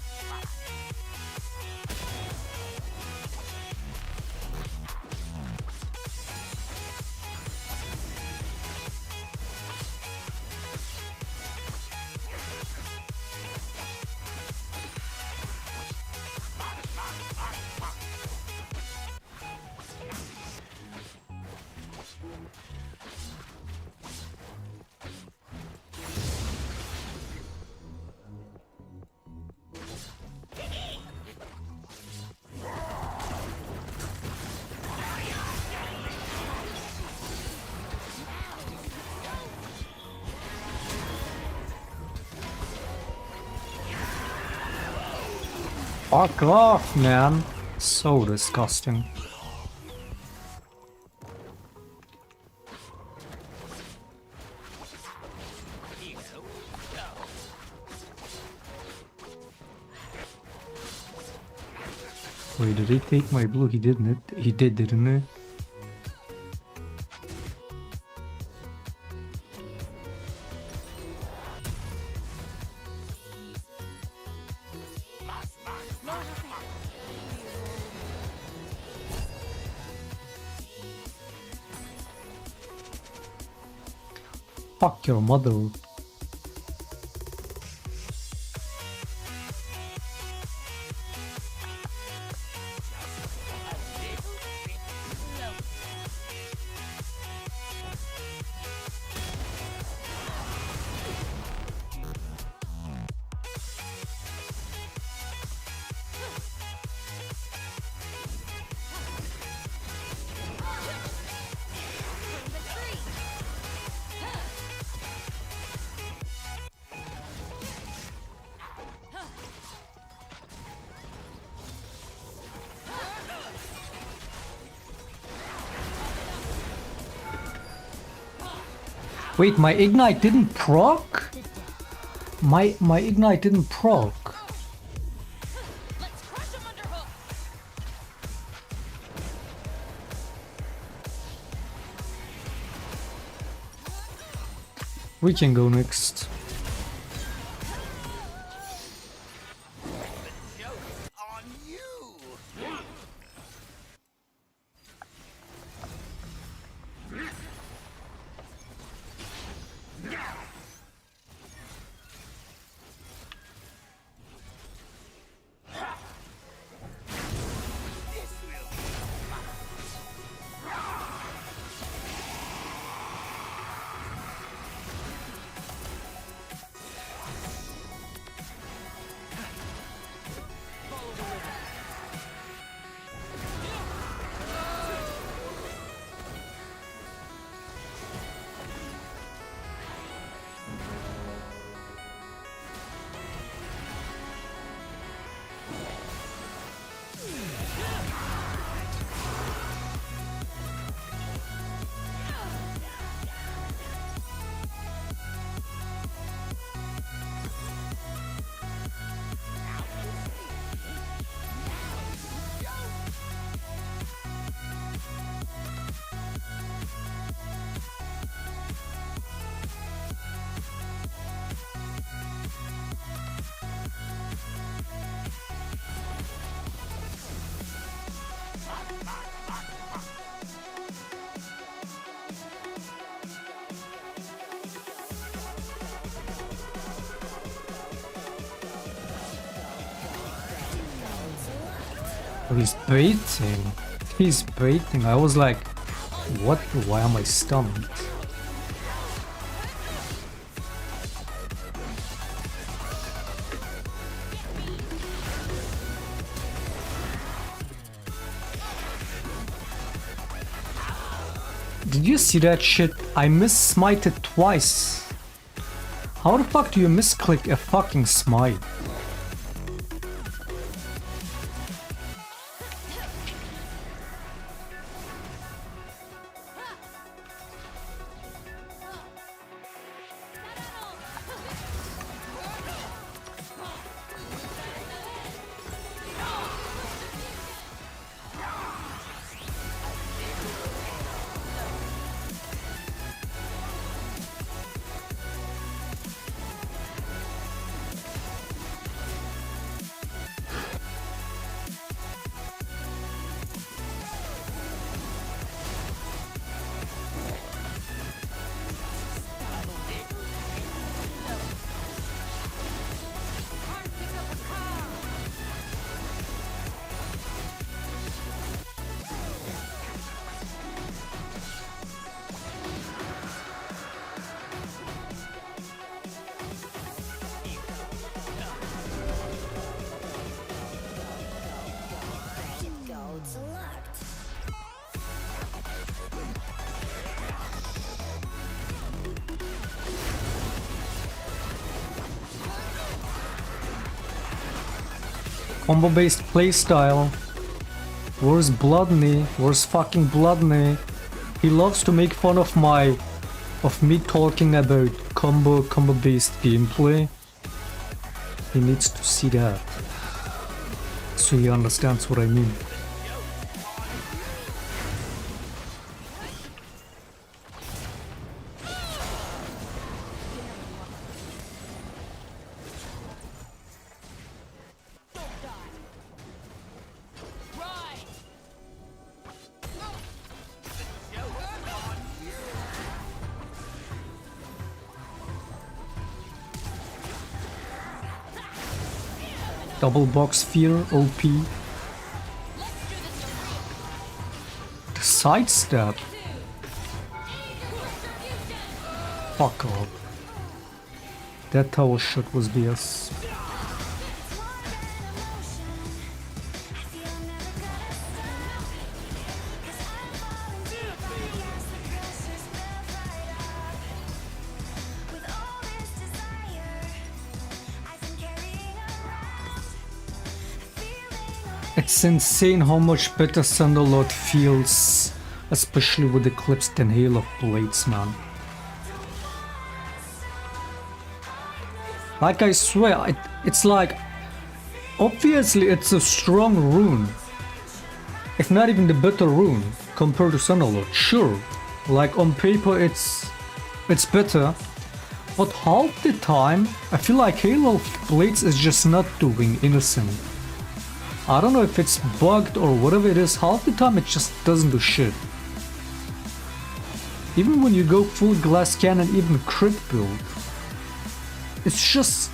Fuck off, man. So disgusting. Wait, did he take my blue? He didn't. He did, didn't he? Fuck your mother. Wait, my ignite didn't proc? My ignite didn't proc. We can go next. The joke's on you. Oh, he's baiting. He's baiting. I was like, what? Why am I stunned? Did you see that shit? I miss-smited twice. How the fuck do you misclick a fucking smite? Combo-based playstyle. Where's Bloodnee? Where's fucking Bloodnee? He loves to make fun of me talking about combo-based gameplay. He needs to see that, so he understands what I mean. Double box fear, OP. The sidestep. Fuck off. That tower shot was BS. It's insane how much better Thunderlord feels, especially with the clips than Hail of Blades, man. Like I swear, it's like, obviously it's a strong rune, if not even the better rune compared to Thunderlord. Sure, like on paper it's better, but half the time I feel like Hail of Blades is just not doing innocent. I don't know if it's bugged or whatever it is, half the time it just doesn't do shit. Even when you go full glass cannon, even crit build, it's just...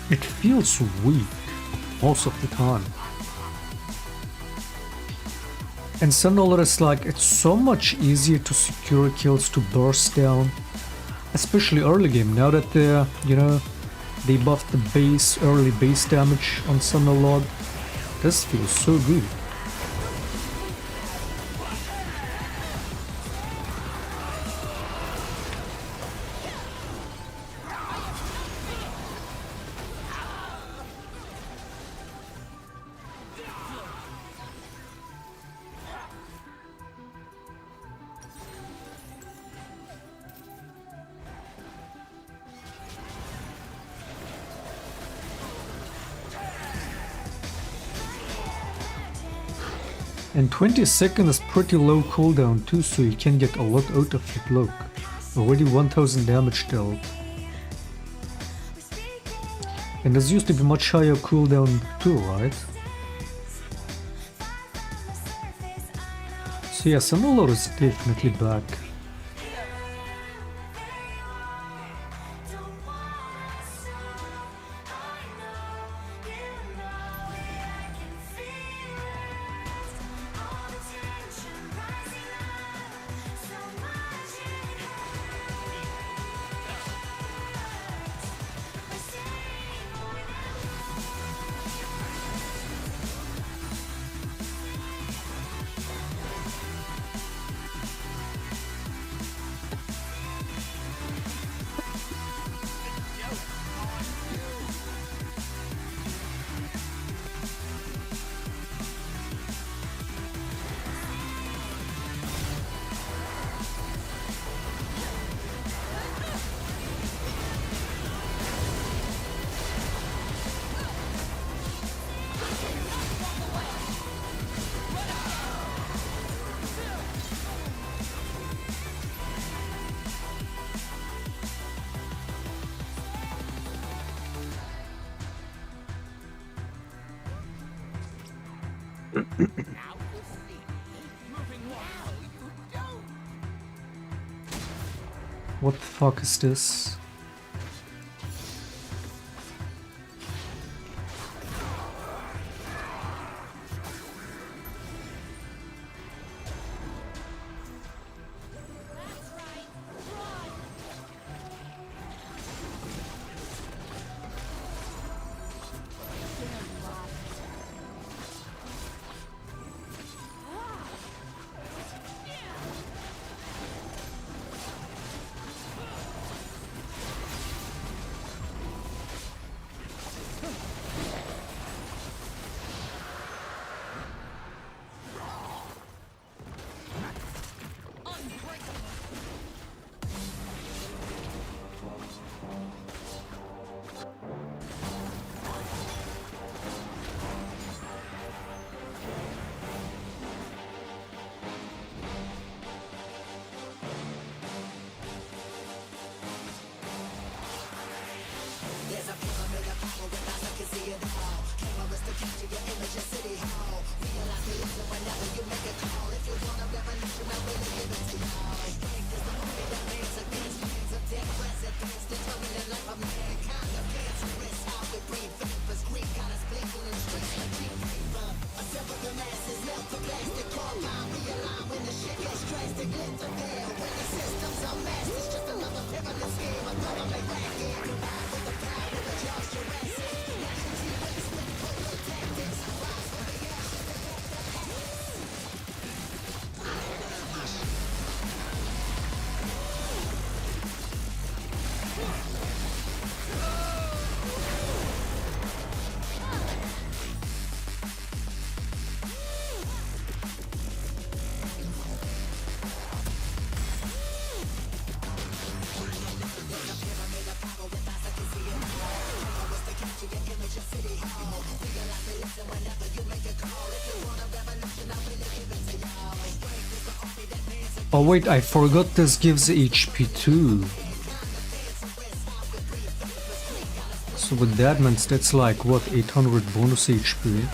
it feels weak most of the time. And Thunderlord is like, it's so much easier to secure kills, to burst down, especially early game, now that they're, you know, they buffed the base, early base damage on Thunderlord. This feels so good. And 20 seconds is pretty low cooldown too, so you can get a lot out of it. Look, already 1000 damage dealt. And this used to be much higher cooldown too, right? So yeah, Thunderlord is definitely back. Now you see. Now you don't. What the fuck is this? Oh wait, I forgot this gives HP too. So with that means that's like what, 800 bonus HP?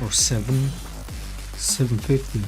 Or 750.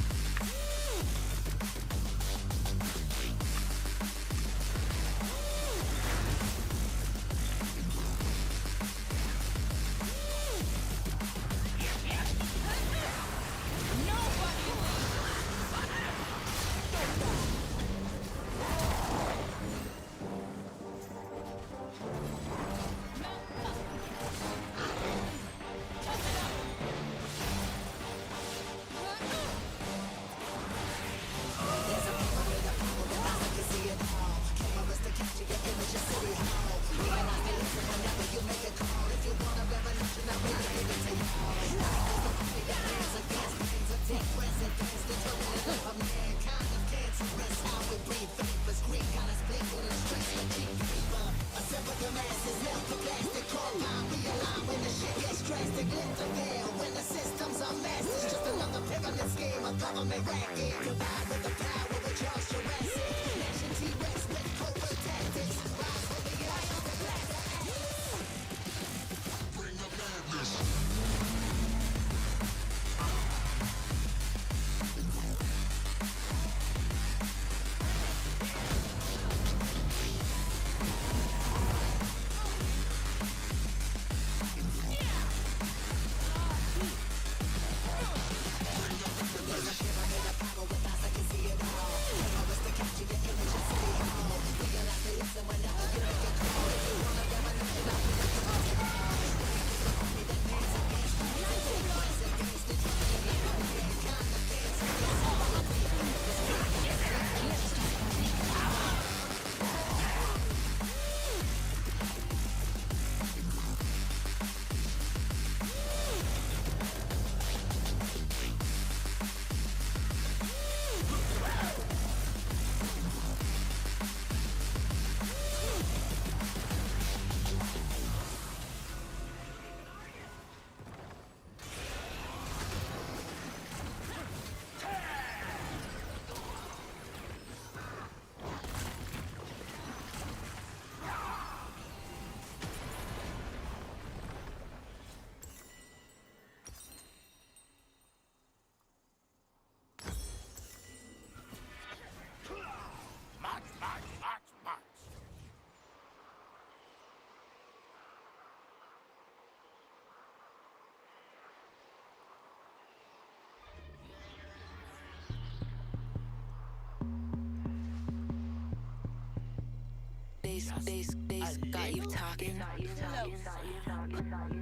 bass got you talking. Talk to the rhythm. Bass got you talking.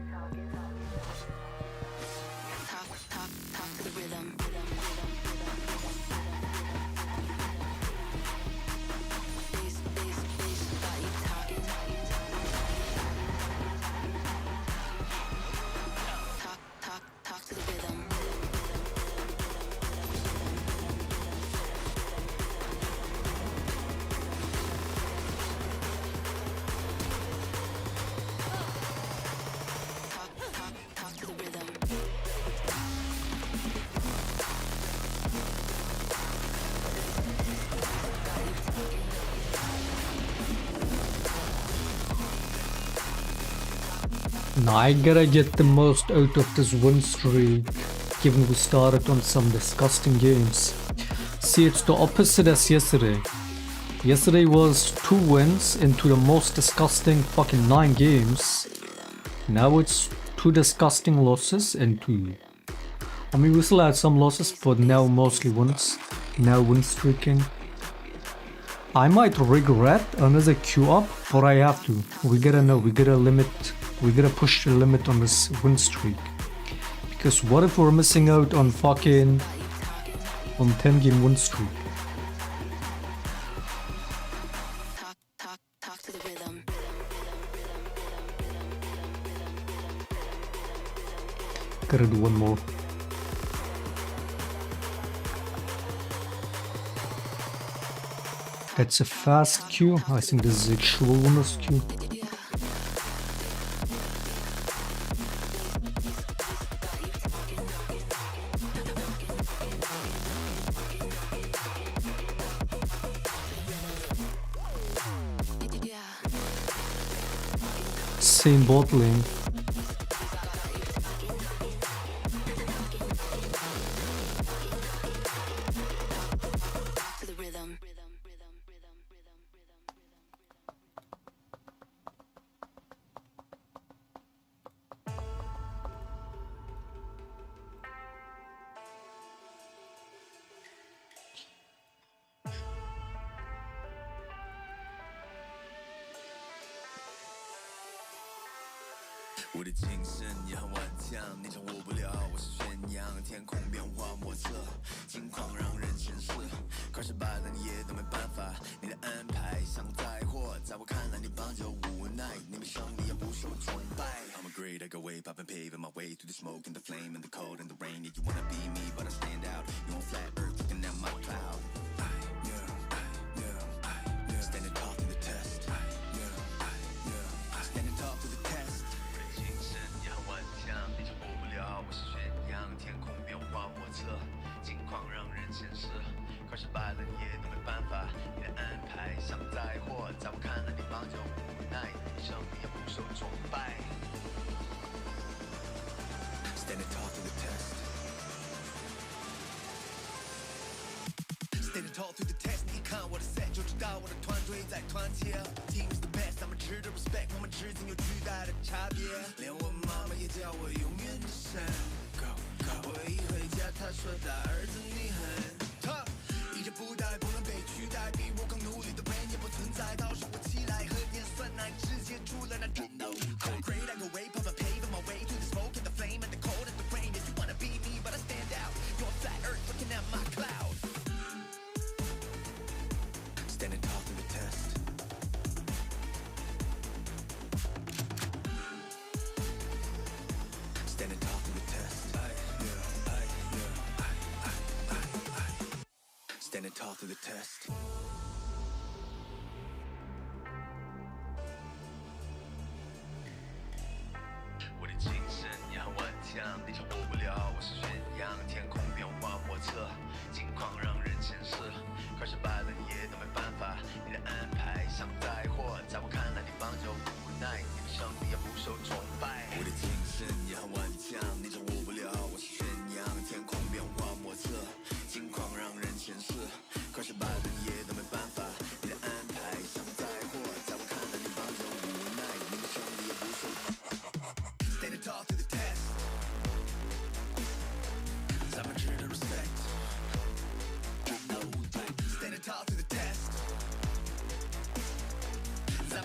Talk to the rhythm. Talk to the rhythm. Now I gotta get the most out of this win streak, given we started on some disgusting games. See, it's the opposite as yesterday. Yesterday was 2 wins into the most disgusting fucking 9 games. Now it's 2 disgusting losses into... I mean, we still had some losses, but now mostly wins. Now win streaking. I might regret another queue up, but I have to. We gotta know, we gotta limit, we gotta push the limit on this win streak. Because what if we're missing out on fucking... on 10 game win streak? Talk to the rhythm. Gotta do one more. That's a fast queue. I think this is actual winner's queue. Same bot lane. To the rhythm.我的精神也很顽强，你掌握不了，我是宣扬天空变化莫测，境况让人深思，快失败了你也都没办法，你的安排像灾祸，在我看来你帮着无奈，你没胜利也不受崇拜。I'm a great, I go way, pop and paving my way through the smoke and the flame and the cold and the rain. Yeah, you wanna be me, but I stand out. You want flat earth looking at my cloud. Standing tall to the test. Standing tall to the test. 精神也很顽强，你掌握不了，我是宣扬天空变化莫测，境况让人深思，快失败了你也都没办法，你的安排像灾祸，在我看来你帮着无奈，你胜利也不受崇拜。Standing tall to the test. Standing tall to the test. 你看我的 set 就知道我的团队在团结。Team is the best， 他们值得 respect， 我们之间有巨大的差别。连我妈妈也叫我永远的神。我一回家，她说大儿子你很 tough， 一直不带不能被取代，比我更努力的人也不存在。倒是我起来喝点酸奶，直接出了那战斗。I'm great, I go way, pop and paving my way through the smoke and the flame and the cold and the rain. Yeah, you wanna be me, but I stand out. You're on flat earth looking at my cloud. Standing tall to the test. Standing tall to the test. Standing tall to the test. 我的精神也很顽强，你掌握不了，我是宣扬天空变化莫测，境况让人深思，快失败了你也都没办法，你的安排像灾祸，在我看来你帮着无奈，你的胜利也不受崇拜。我的精神也很顽强，你掌握不了，我是宣扬天空变化莫测，境况让人深思，快失败了你也都没办法，你的安排像灾祸，在我看来你帮着无奈，你的胜利也不受。Standing tall to the test. 咱们值得 respect. Standing tall to the test. 咱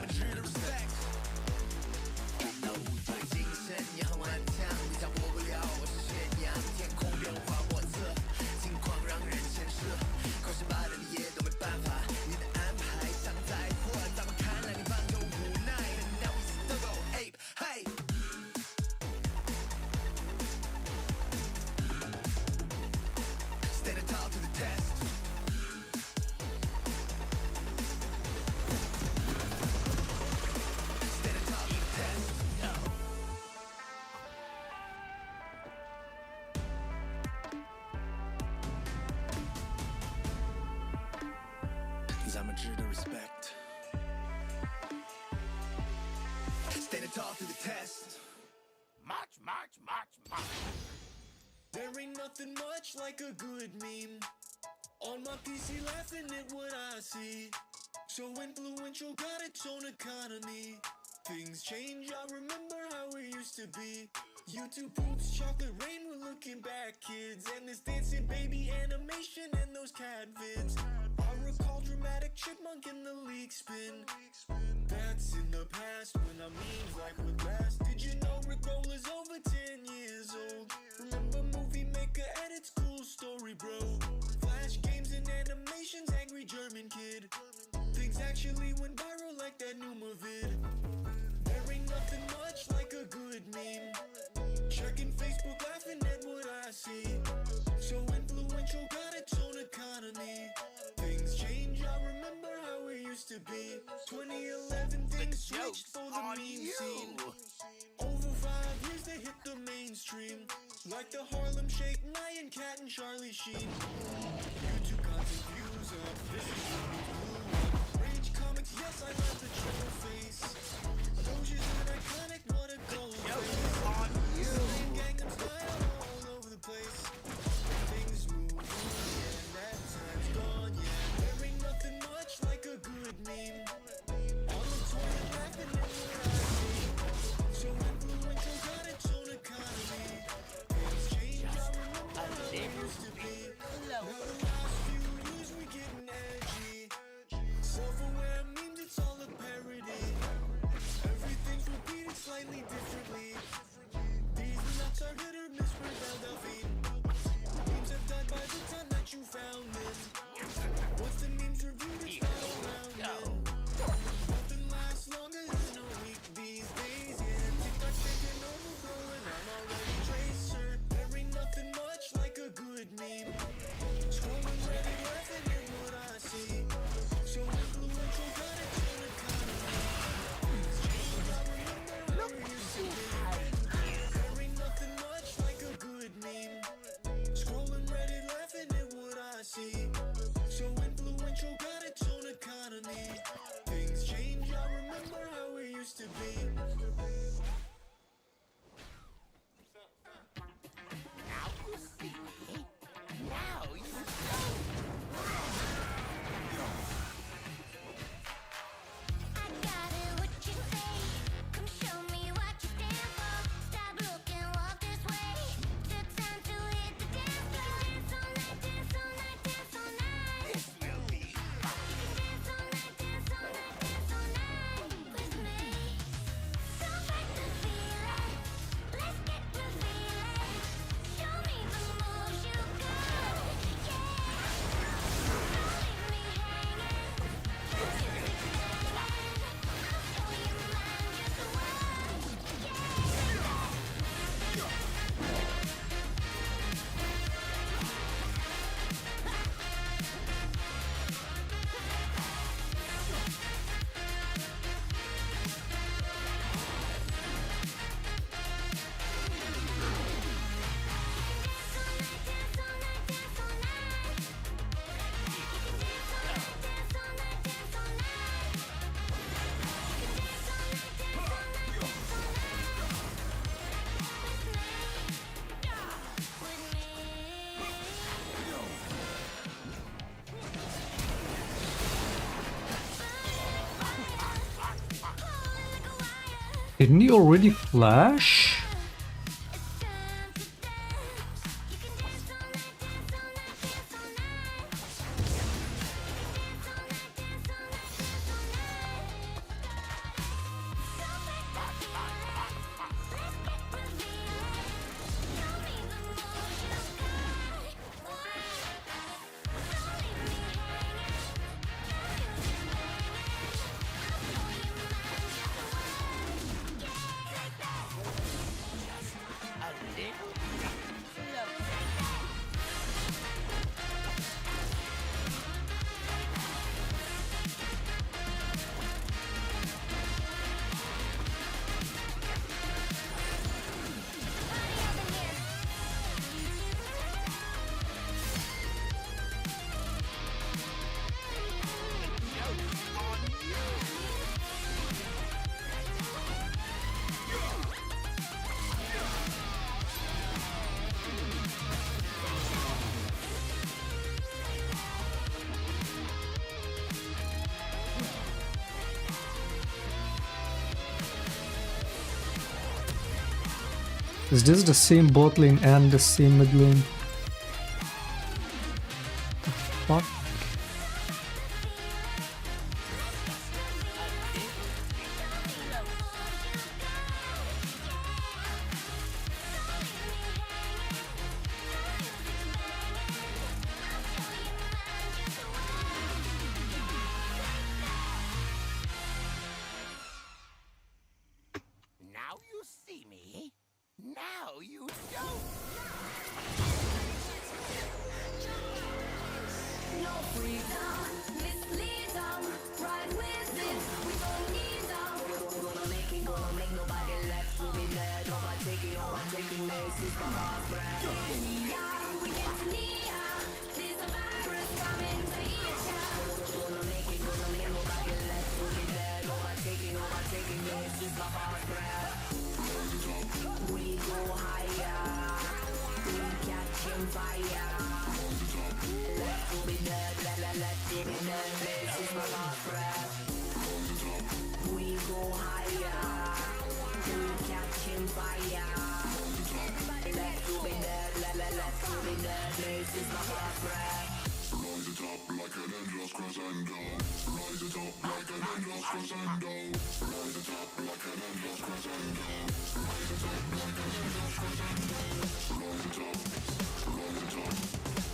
standing tall through the test. March, march, march, march. There ain't nothing much like a good meme. On my PC laughing at what I see. So influential, got its own economy. Things change, I remember how it used to be. YouTube poops, chocolate rain, we're looking back, kids. And this dancing baby animation and those cat vids. I recall dramatic chipmunk in the league spin. That's in the past when I memes like would last. Did you know Rick Roll is over 10 years old? Remember Movie Maker at its cool story, bro. Flash games and animations, angry German kid. Things actually went viral like that Numa vid. There ain't nothing much like a good meme. Checking Facebook, laughing at what I see. So influential, got its own economy. Things change, I remember how it used to be. 2011 things switched for the meme scene. Over 5 years they hit the mainstream. Like the Harlem Shake, Lion Cat and Charlie Sheen. YouTube content views up, this is blue. Rage comics, yes I love the troll face. Doja's an iconic, what a gold face. Same Gangnam Style all over the place. Things move on, yeah, and that time's gone, yeah. There ain't nothing much like a good meme. On the toilet laughing at what I see. So influential, got its own economy. Things change, I remember how it used to be. Now the last few years we getting edgy. Self-aware memes, it's all a parody. Everything's repeated slightly differently. These nuts are hit or miss for Delphine. Memes have died by the time that you found them. Once the memes reviewed, it's not around them. Nothing lasts longer than a week these days. Yeah, TikTok's taking over, bro, and I'm already tracer. There ain't nothing much like a good meme. Scrolling ready, laughing at what I see. So influential, got its own economy. Things change, I remember how it used to be. There ain't nothing much like a good meme. Scrolling Reddit, laughing at what I see. So influential, got its own economy. Things change, I remember how it used to be. Now you see me. Now you I got it, what you say? Come show me what you stand for. Stop looking, walk this way. The time to hit the dance floor. Dance all night, dance all night, dance all night. This will be Dance all night, dance all night, dance all night with me. Don't fight the feeling. Let's get the feeling. Show me the moves you got. Yeah. Don't leave me hanging. The music's banging. I'll show you mine just once. Yeah. Didn't he already flash? Is this the same bot lane and the same mid lane? The fuck? Now you see me. Now you don't. No freedom, misleading, ride with it, we don't need them. Gonna make it, gonna make nobody left to be led. Overtaking this is the hard breath. Yeah, we get to Nia. There's a virus coming to eat ya. Gonna make it, gonna make nobody left to be led. Overtaking this is the hard breath. We go higher, we catching fire. Left to be dead, left to be dead. This is my last breath. We go higher, we catching fire. Left to be dead, left to be dead. This is my last breath. Rise it up like an endless crescendo. Rise it up like an endless crescendo. Rise it up like an endless crescendo. Rise it up like an endless crescendo. Rise it up, rise it up, rise it up,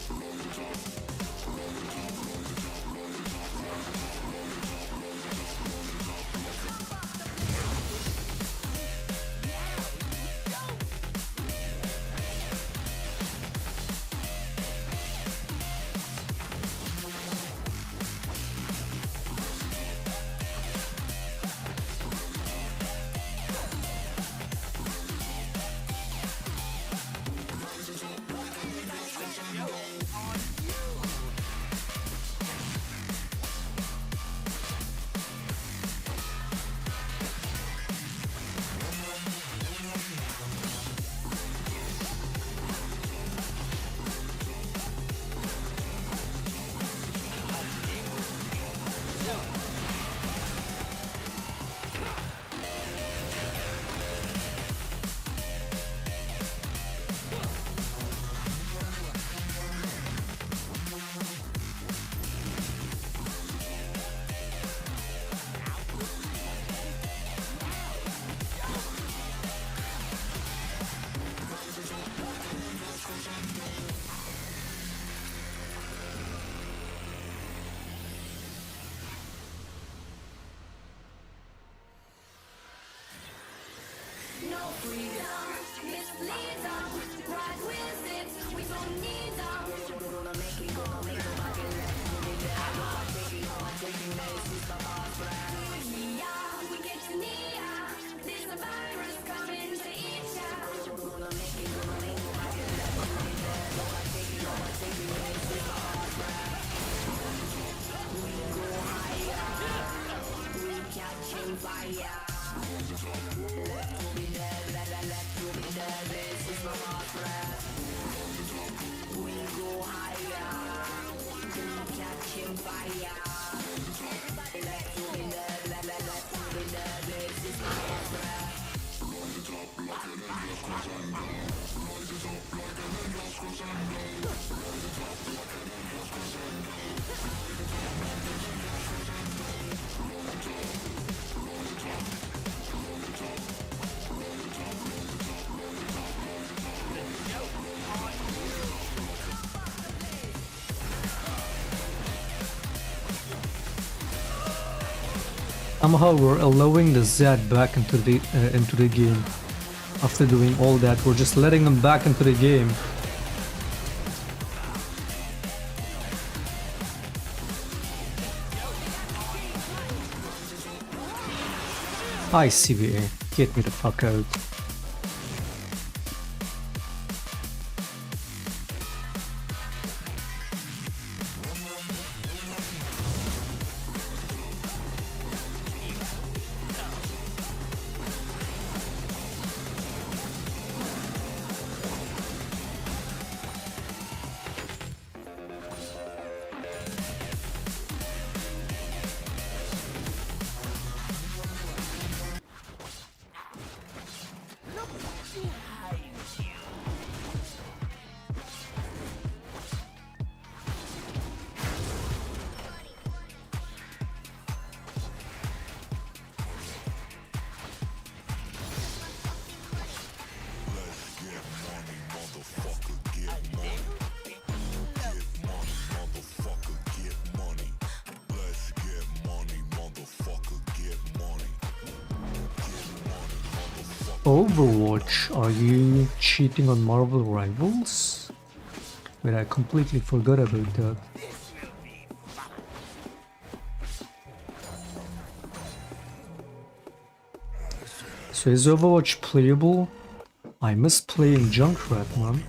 rise it up, rise it up, rise it up, rise it up, rise it up, rise it up, rise it up, like an No freedom, misleading, ride with it, we don't need them. Gonna make it, gonna make nobody left to be dead. Overtaking this is the hard breath. Yeah, we get to Nia. There's a virus coming to eat ya. Gonna make it, gonna make nobody left to be dead. Overtaking this is the hard breath. We go higher, we catching fire. Left to be dead, left to be dead. This is my last breath. We go higher, we catching fire. Left to be dead, left to be dead. This is my last breath. rise it up like an endless crescendo. Rise it up like an endless crescendo. Rise it up like an endless crescendo. Rise it up like an endless crescendo. Rise it up, rise it up, rise it up, rise it up, rise it up, rise it up, rise it up, rise it up, Somehow we're allowing the Zed back into the game. After doing all that, we're just letting him back into the game. Hi CBA, get me the fuck out. Overwatch, are you cheating on Marvel Rivals? Wait, I completely forgot about that. So is Overwatch playable? I miss playing Junkrat, man.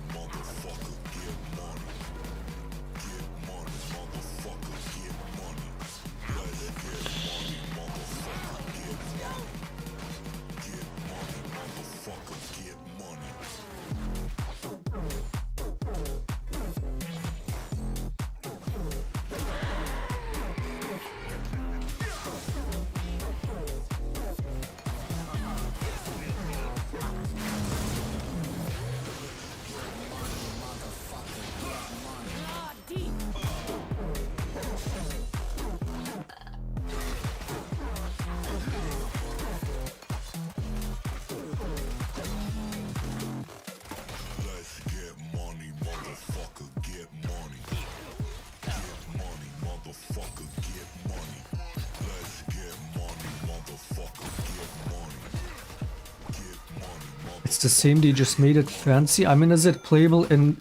It's the same, they just made it fancy. I mean, is it playable in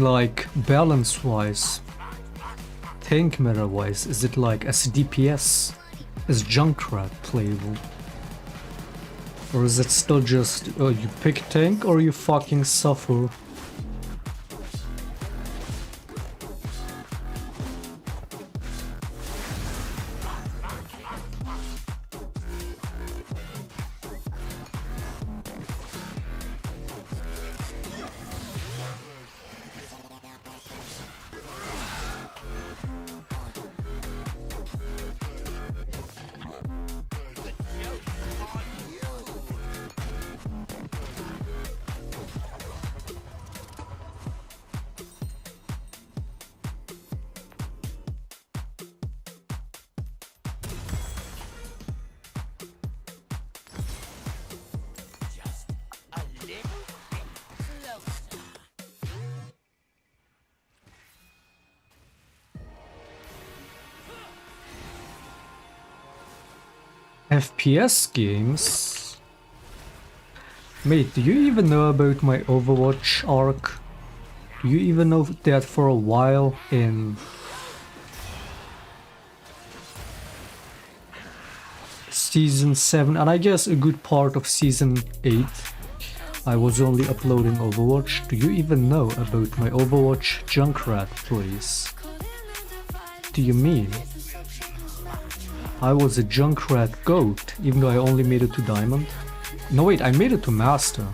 like balance wise, tank meta wise? Is it like as DPS? Is Junkrat playable? Or is it still just you pick tank or you fucking suffer? FPS games? Mate, do you even know about my Overwatch arc? Do you even know that for a while in Season 7, and I guess a good part of Season 8, I was only uploading Overwatch? Do you even know about my Overwatch Junkrat plays? Do you mean? I was a Junkrat GOAT, even though I only made it to Diamond. No wait, I made it to Master.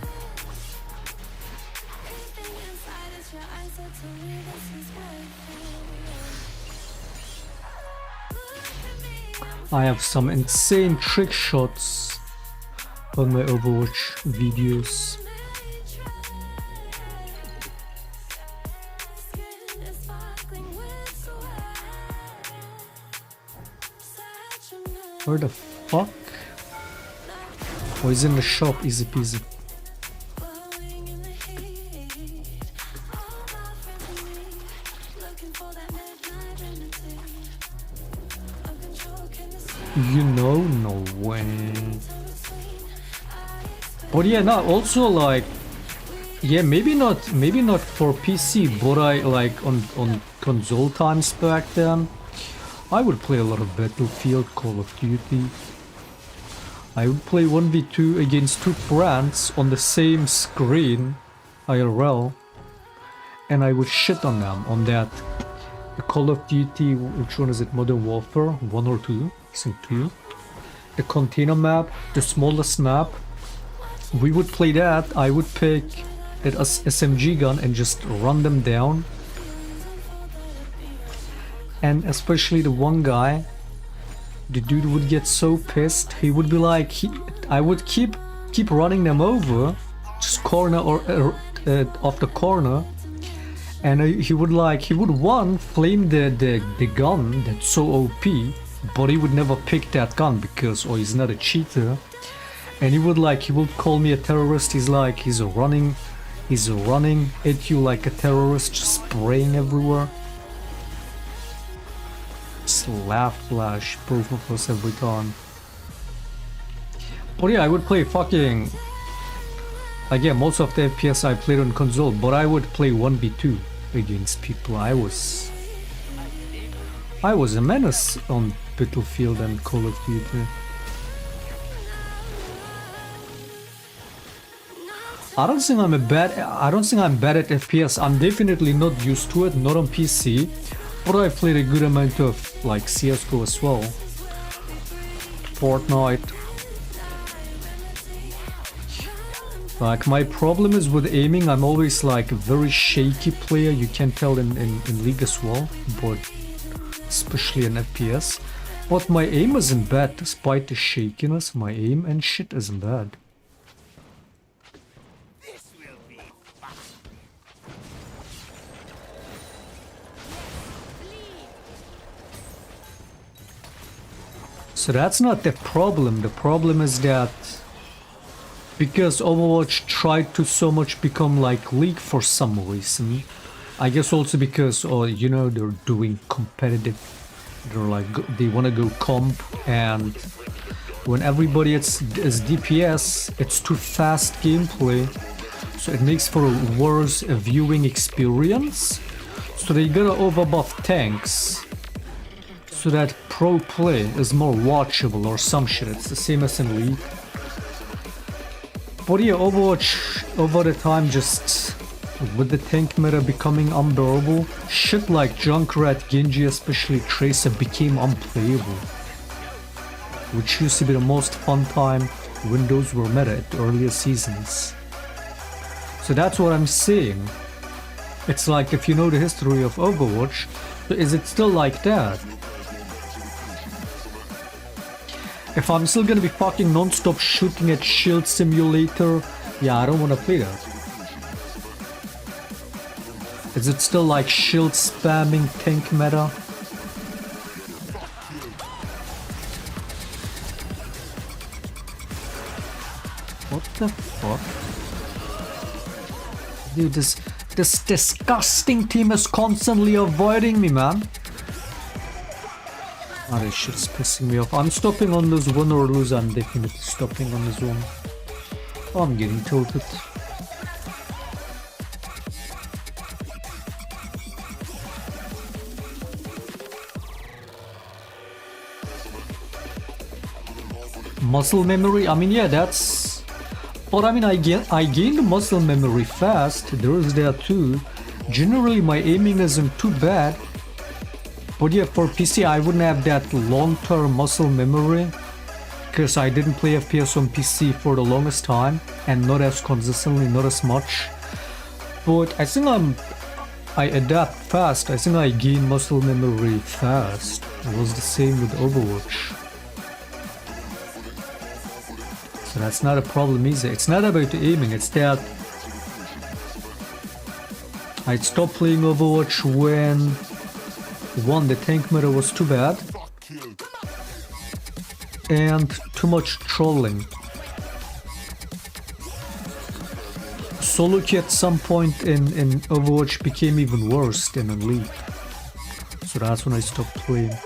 I have some insane trick shots on my Overwatch videos. Where the fuck? Oh, he's in the shop, easy peasy. You know, no way. But yeah, no, also like, yeah, maybe not for PC, but I like on console times back then. I would play a lot of Battlefield, Call of Duty. I would play 1v2 against two brands on the same screen, IRL, and I would shit on them on that. The Call of Duty, which one is it? Modern Warfare 1 or 2? I think 2. The container map, the smallest map. We would play that. I would pick that SMG gun and just run them down. And especially the one guy, the dude would get so pissed. He would be like, I would keep running them over, just corner or off the corner, and he would one flame the gun that's so OP, but he would never pick that gun because he's not a cheater, and he would call me a terrorist. He's running at you like a terrorist, just spraying everywhere. Laugh flash, both of us every time. But yeah, I would play fucking... Again, most of the FPS I played on console, but I would play 1v2 against people. I was a menace on Battlefield and Call of Duty. I don't think I'm bad at FPS. I'm definitely not used to it, not on PC. But I played a good amount of like CSGO as well. Fortnite. Like my problem is with aiming, I'm always like a very shaky player. You can tell in League as well, but especially in FPS. But my aim isn't bad despite the shakiness. My aim and shit isn't bad. So that's not the problem. The problem is that because Overwatch tried to so much become like League for some reason. I guess also because, you know, they're doing competitive. They're like, they want to go comp, and when everybody is DPS, it's too fast gameplay. So it makes for a worse viewing experience. So they gotta overbuff tanks so that pro play is more watchable or some shit. It's the same as in League. But yeah, Overwatch over the time, just with the tank meta becoming unbearable, shit like Junkrat, Genji, especially Tracer, became unplayable. Which used to be the most fun time when those were meta at the earlier seasons. So that's what I'm saying. It's like, if you know the history of Overwatch, is it still like that? If I'm still gonna be fucking non-stop shooting at Shield Simulator, yeah, I don't wanna play that. Is it still like shield spamming tank meta? What the fuck? Dude, this disgusting team is constantly avoiding me, man. Oh, this shit's pissing me off. I'm stopping on this win or lose. I'm definitely stopping on this one. Oh, I'm getting tilted. Muscle memory, I mean, yeah, that's... But I mean, I gained muscle memory fast. There is that too. Generally, my aiming isn't too bad. But yeah, for PC, I wouldn't have that long-term muscle memory. Because I didn't play FPS on PC for the longest time. And not as consistently, not as much. But I think I adapt fast. I think I gain muscle memory fast. It was the same with Overwatch. So that's not a problem either. It's not about the aiming, it's that I stopped playing Overwatch when one, the tank meta was too bad, and too much trolling. Solo queue at some point in Overwatch became even worse than in League. So that's when I stopped playing.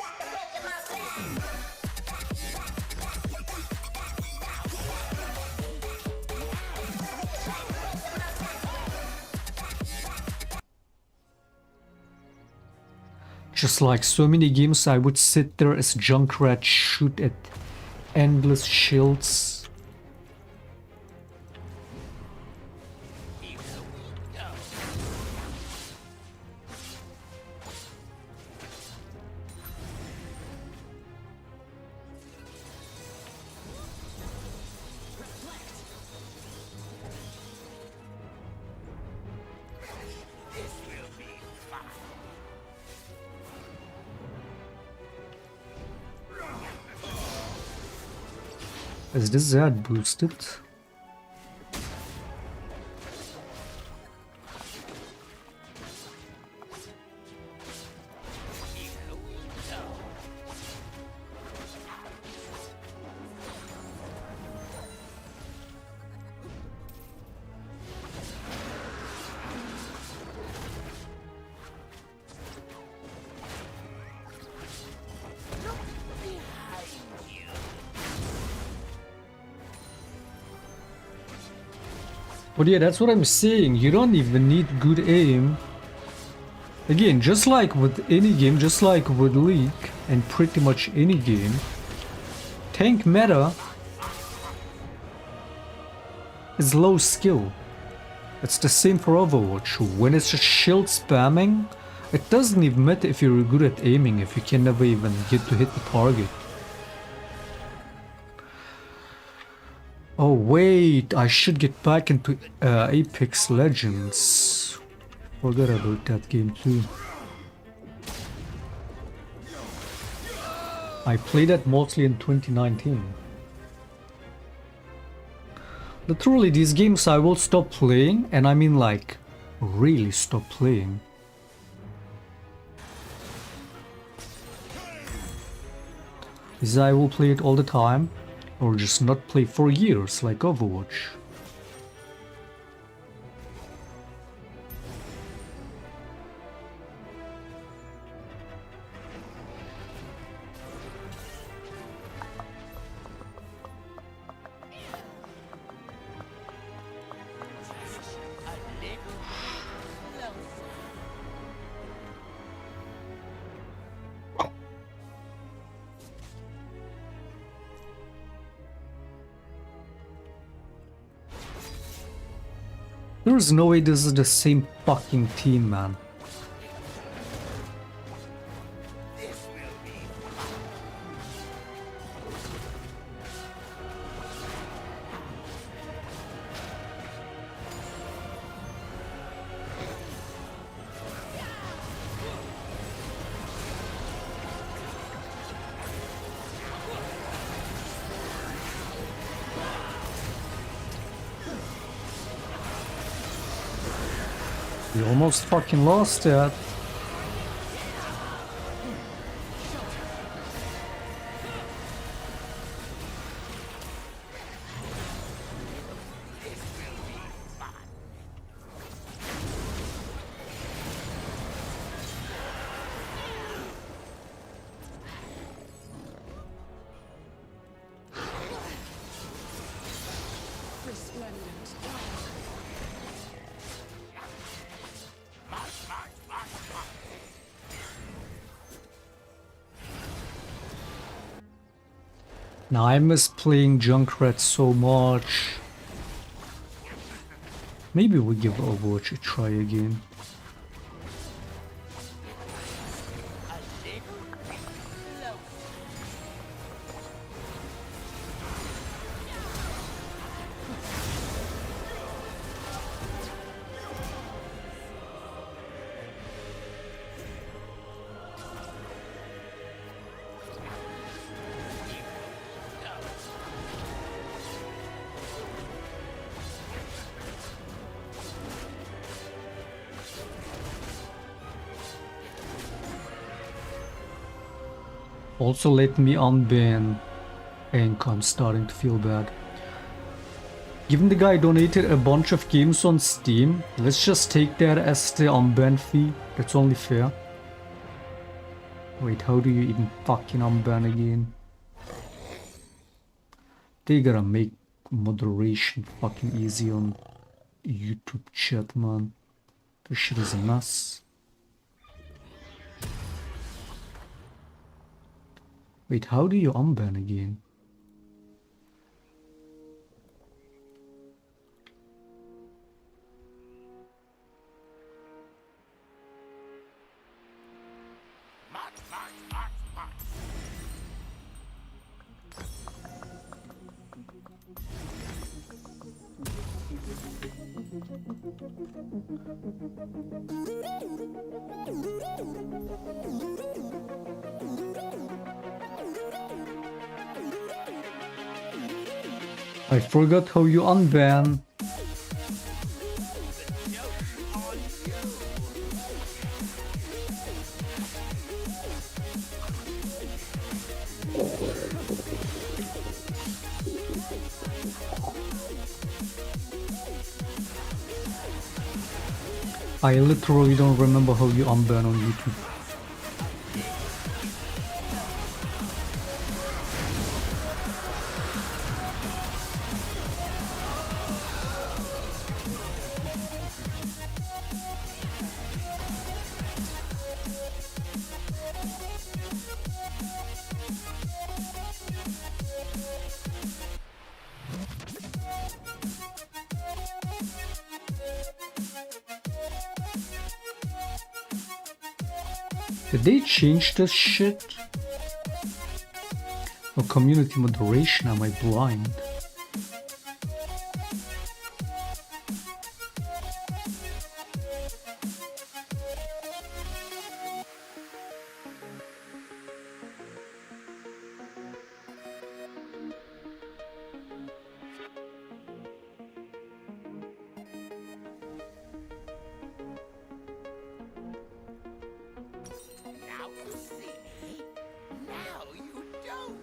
Just like so many games, I would sit there as Junkrat, shoot at endless shields. Is this that boosted? But yeah, that's what I'm saying. You don't even need good aim. Again, just like with any game, just like with League and pretty much any game, tank meta is low skill. It's the same for Overwatch. When it's just shield spamming, it doesn't even matter if you're good at aiming, if you can never even get to hit the target. Oh wait, I should get back into Apex Legends. Forgot about that game too. I played that mostly in 2019. Literally, these games I will stop playing, and I mean like, really stop playing. Is I will play it all the time, or just not play for years like Overwatch. There's no way this is the same fucking team, man. We almost fucking lost that. Now I miss playing Junkrat so much. Maybe we give Overwatch a try again. Also let me unban Ank, I'm starting to feel bad. Given the guy donated a bunch of games on Steam, let's just take that as the unban fee. That's only fair. Wait, how do you even fucking unban again? They gotta make moderation fucking easy on YouTube chat, man. This shit is a mess. Wait, how do you unban again? I forgot how you unban. I literally don't remember how you unban on YouTube. Did they change this shit? Or community moderation, am I blind? Now you see me. Now you don't.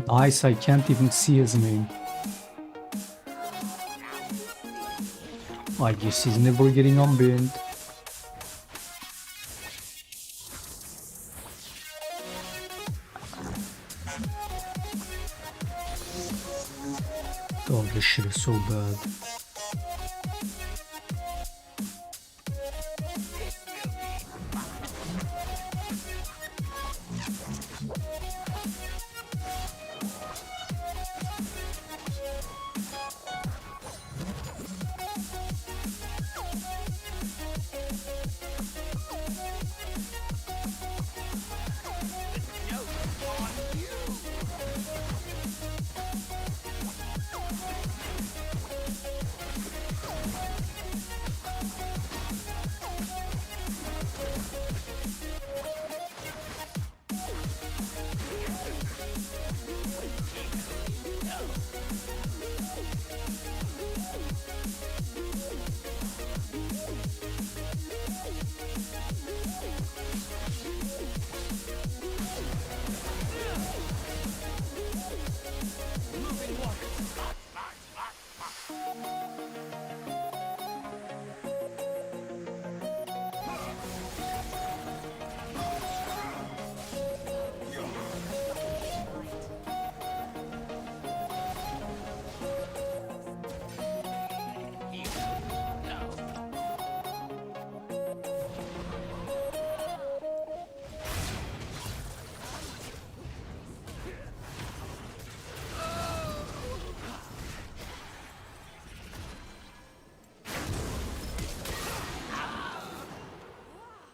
Nice, I can't even see his name. I guess he's never getting unbanned. Oh, this shit is so bad.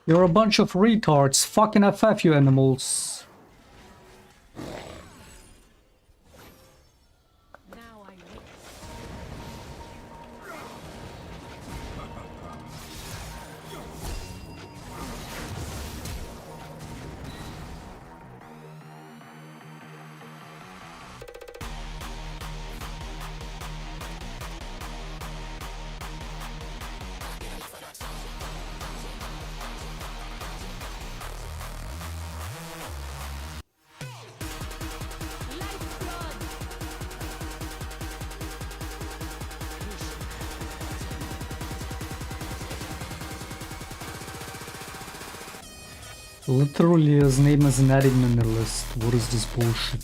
You're a bunch of retards. Fucking FF, you animals. Literally, his name is not even in the list. What is this bullshit?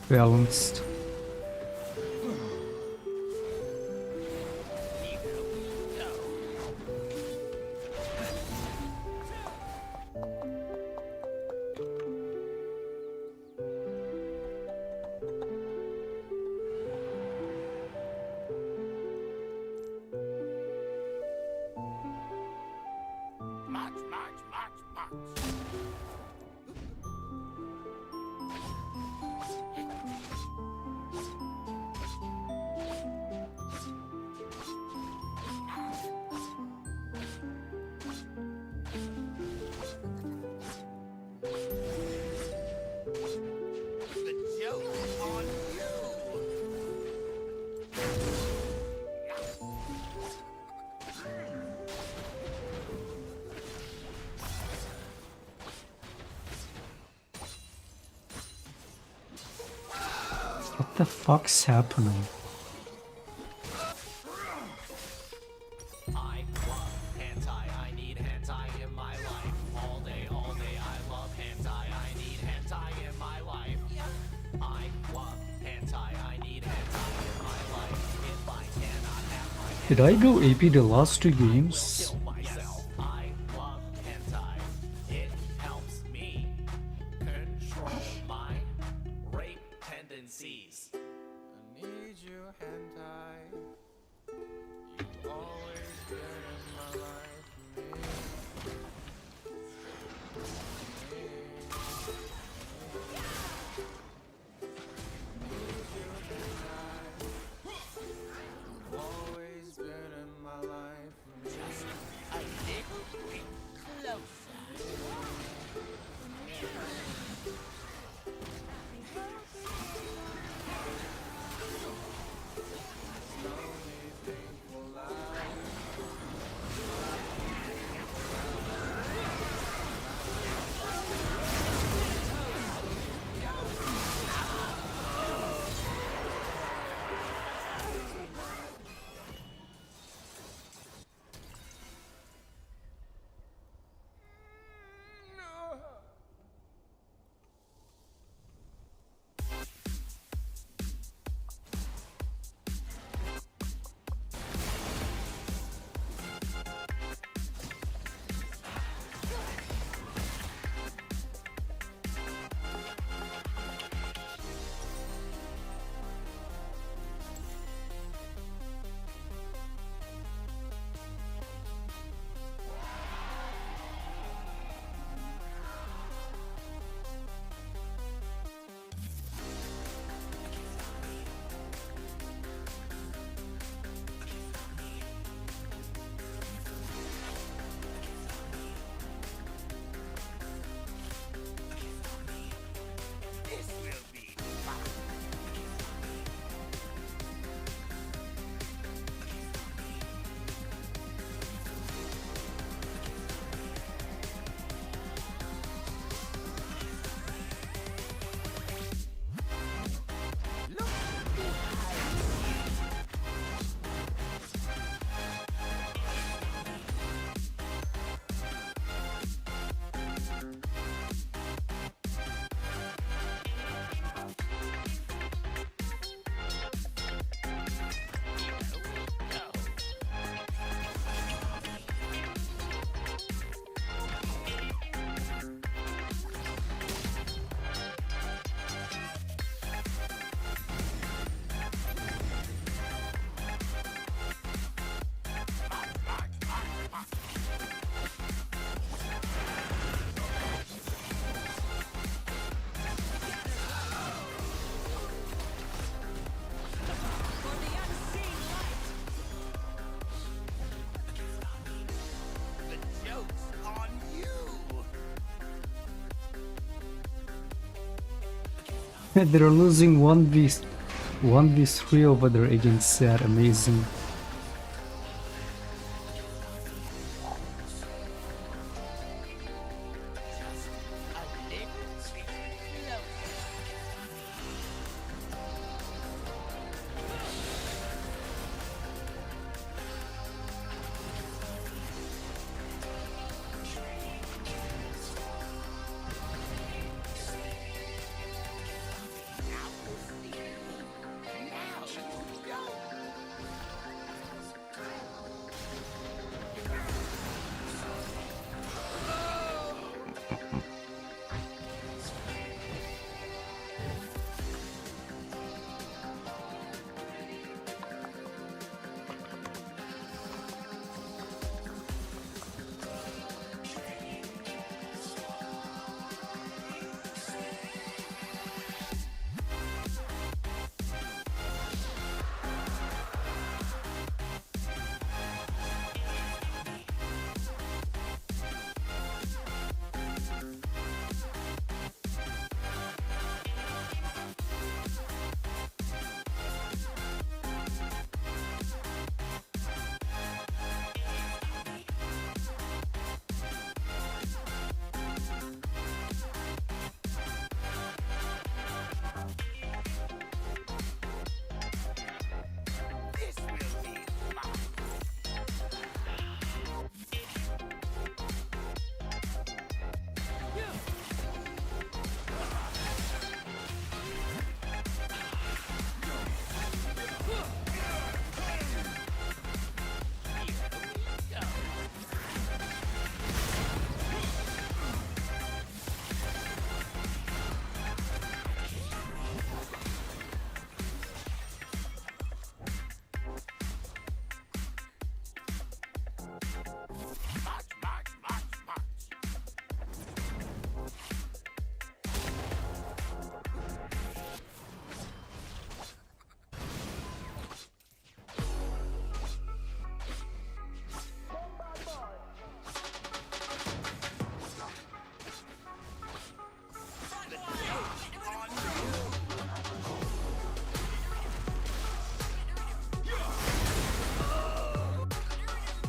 balanced. March, march, march, march. The joke's on What the fuck's happening? I love hentai. I need hentai in my life. All day, I love hentai. I need hentai in my life. I love hentai. I need hentai in my life. If I cannot have my Did I go AP the last 2 games? kill myself. I love hentai. It helps me control my rape tendencies. I need you, hentai. You've always been in my life. You've always been in my life. Just a little bit closer. This will be fun. Look the joke's on you. They're losing 1v3 over there against Sad. Amazing.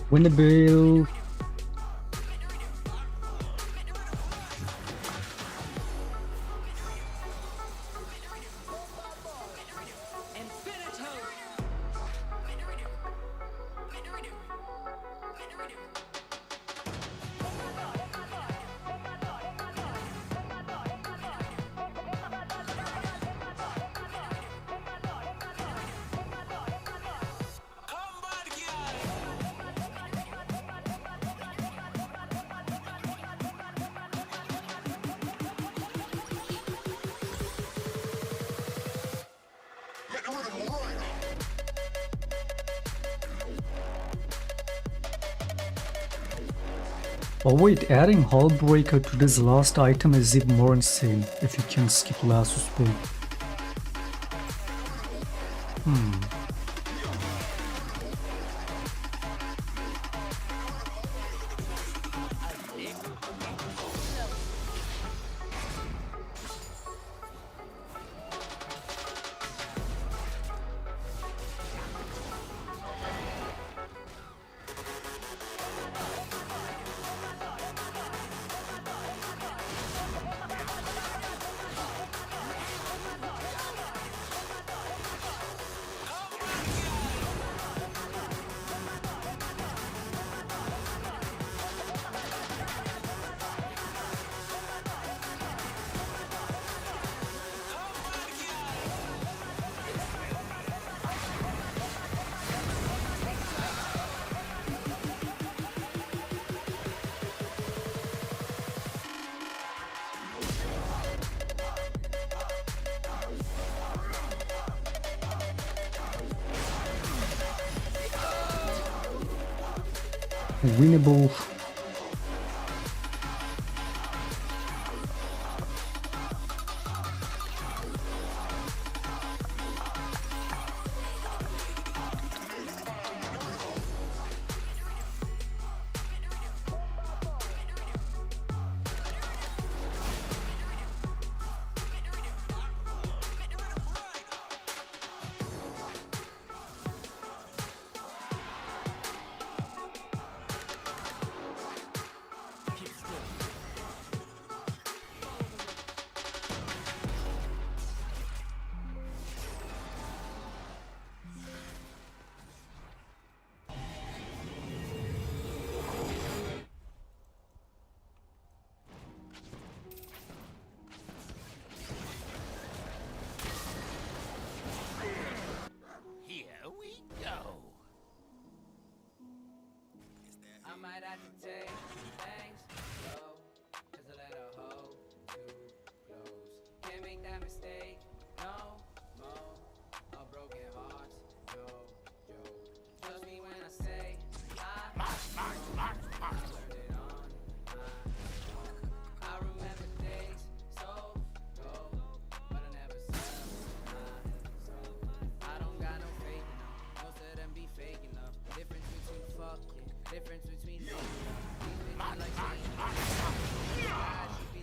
Winnable. Oh wait, adding Hull Breaker to this last item is even more insane if you can skip Lasso Spell. Winnable. Here we go. I might have to take things slow, just a little hoe too close. Can't make that mistake no more. A broken hearts, no joke. Trust me when I say I learned it on my own. I remember days so cold, but I never settled my soul. I don't got no faith in them. Most of them be faking love. Difference between fucking, difference between me. These bitches like saying, God, she be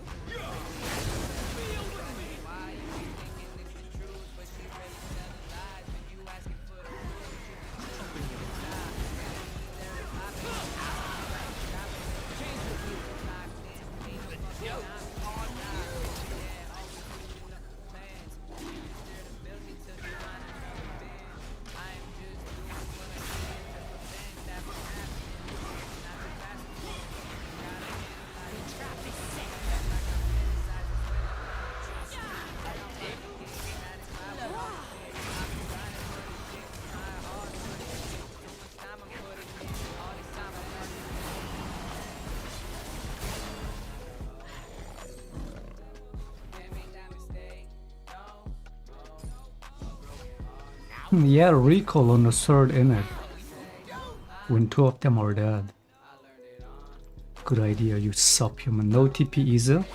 why you be thinking it's the truth, but she really telling lies when you asking for the truth. Yeah, recall on the third init when two of them are dead. Good idea, you subhuman. No TP either.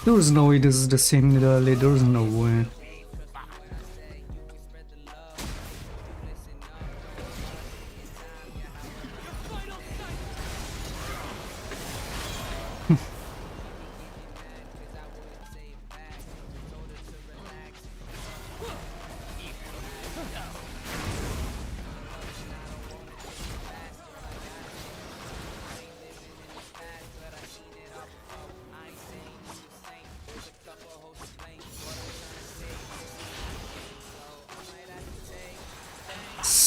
There's no way this is the same early, there's no way.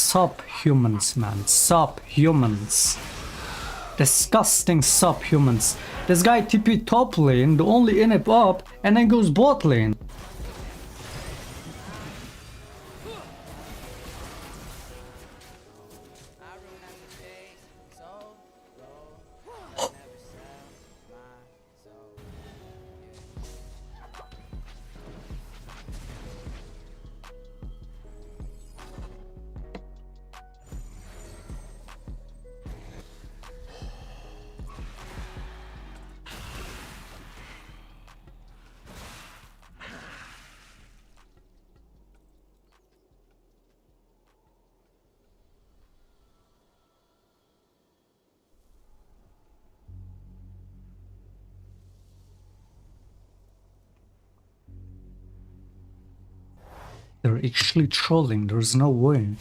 subhumans, man. Subhumans. Disgusting subhumans. This guy TP top lane, the only inhib up, and then goes bot lane. They're actually trolling, there's no way.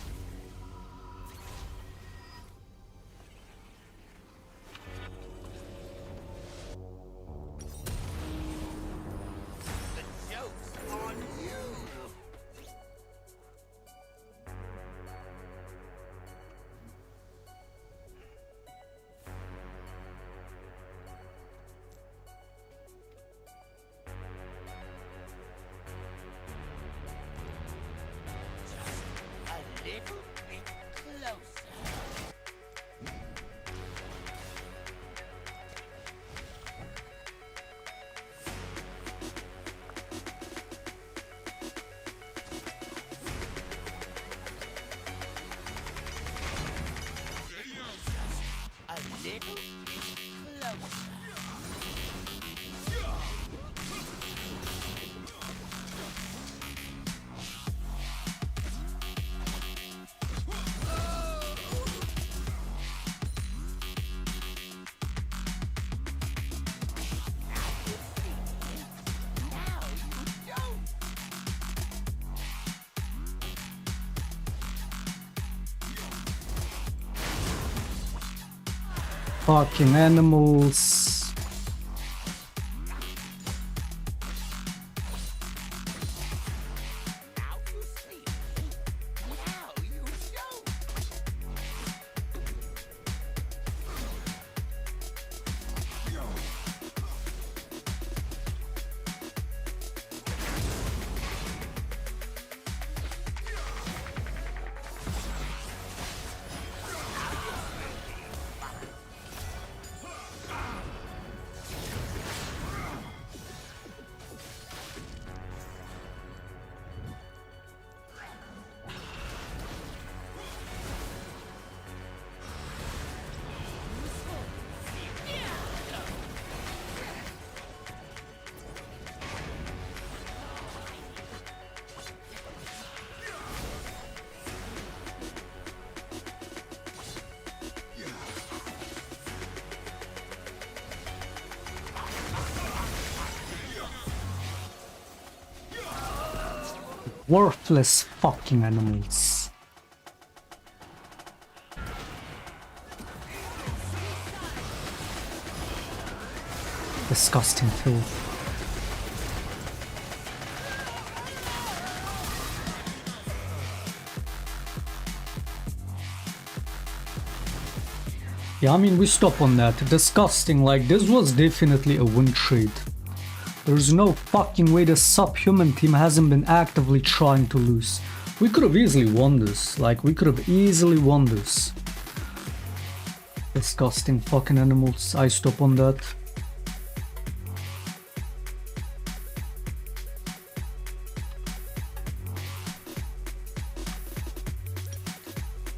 Fucking animals. Worthless fucking animals. Disgusting filth. Yeah, I mean, we stop on that. Disgusting, like, this was definitely a win trade. There's no fucking way the subhuman team hasn't been actively trying to lose. We could have easily won this. Like, we could have easily won this. Disgusting fucking animals. I stop on that.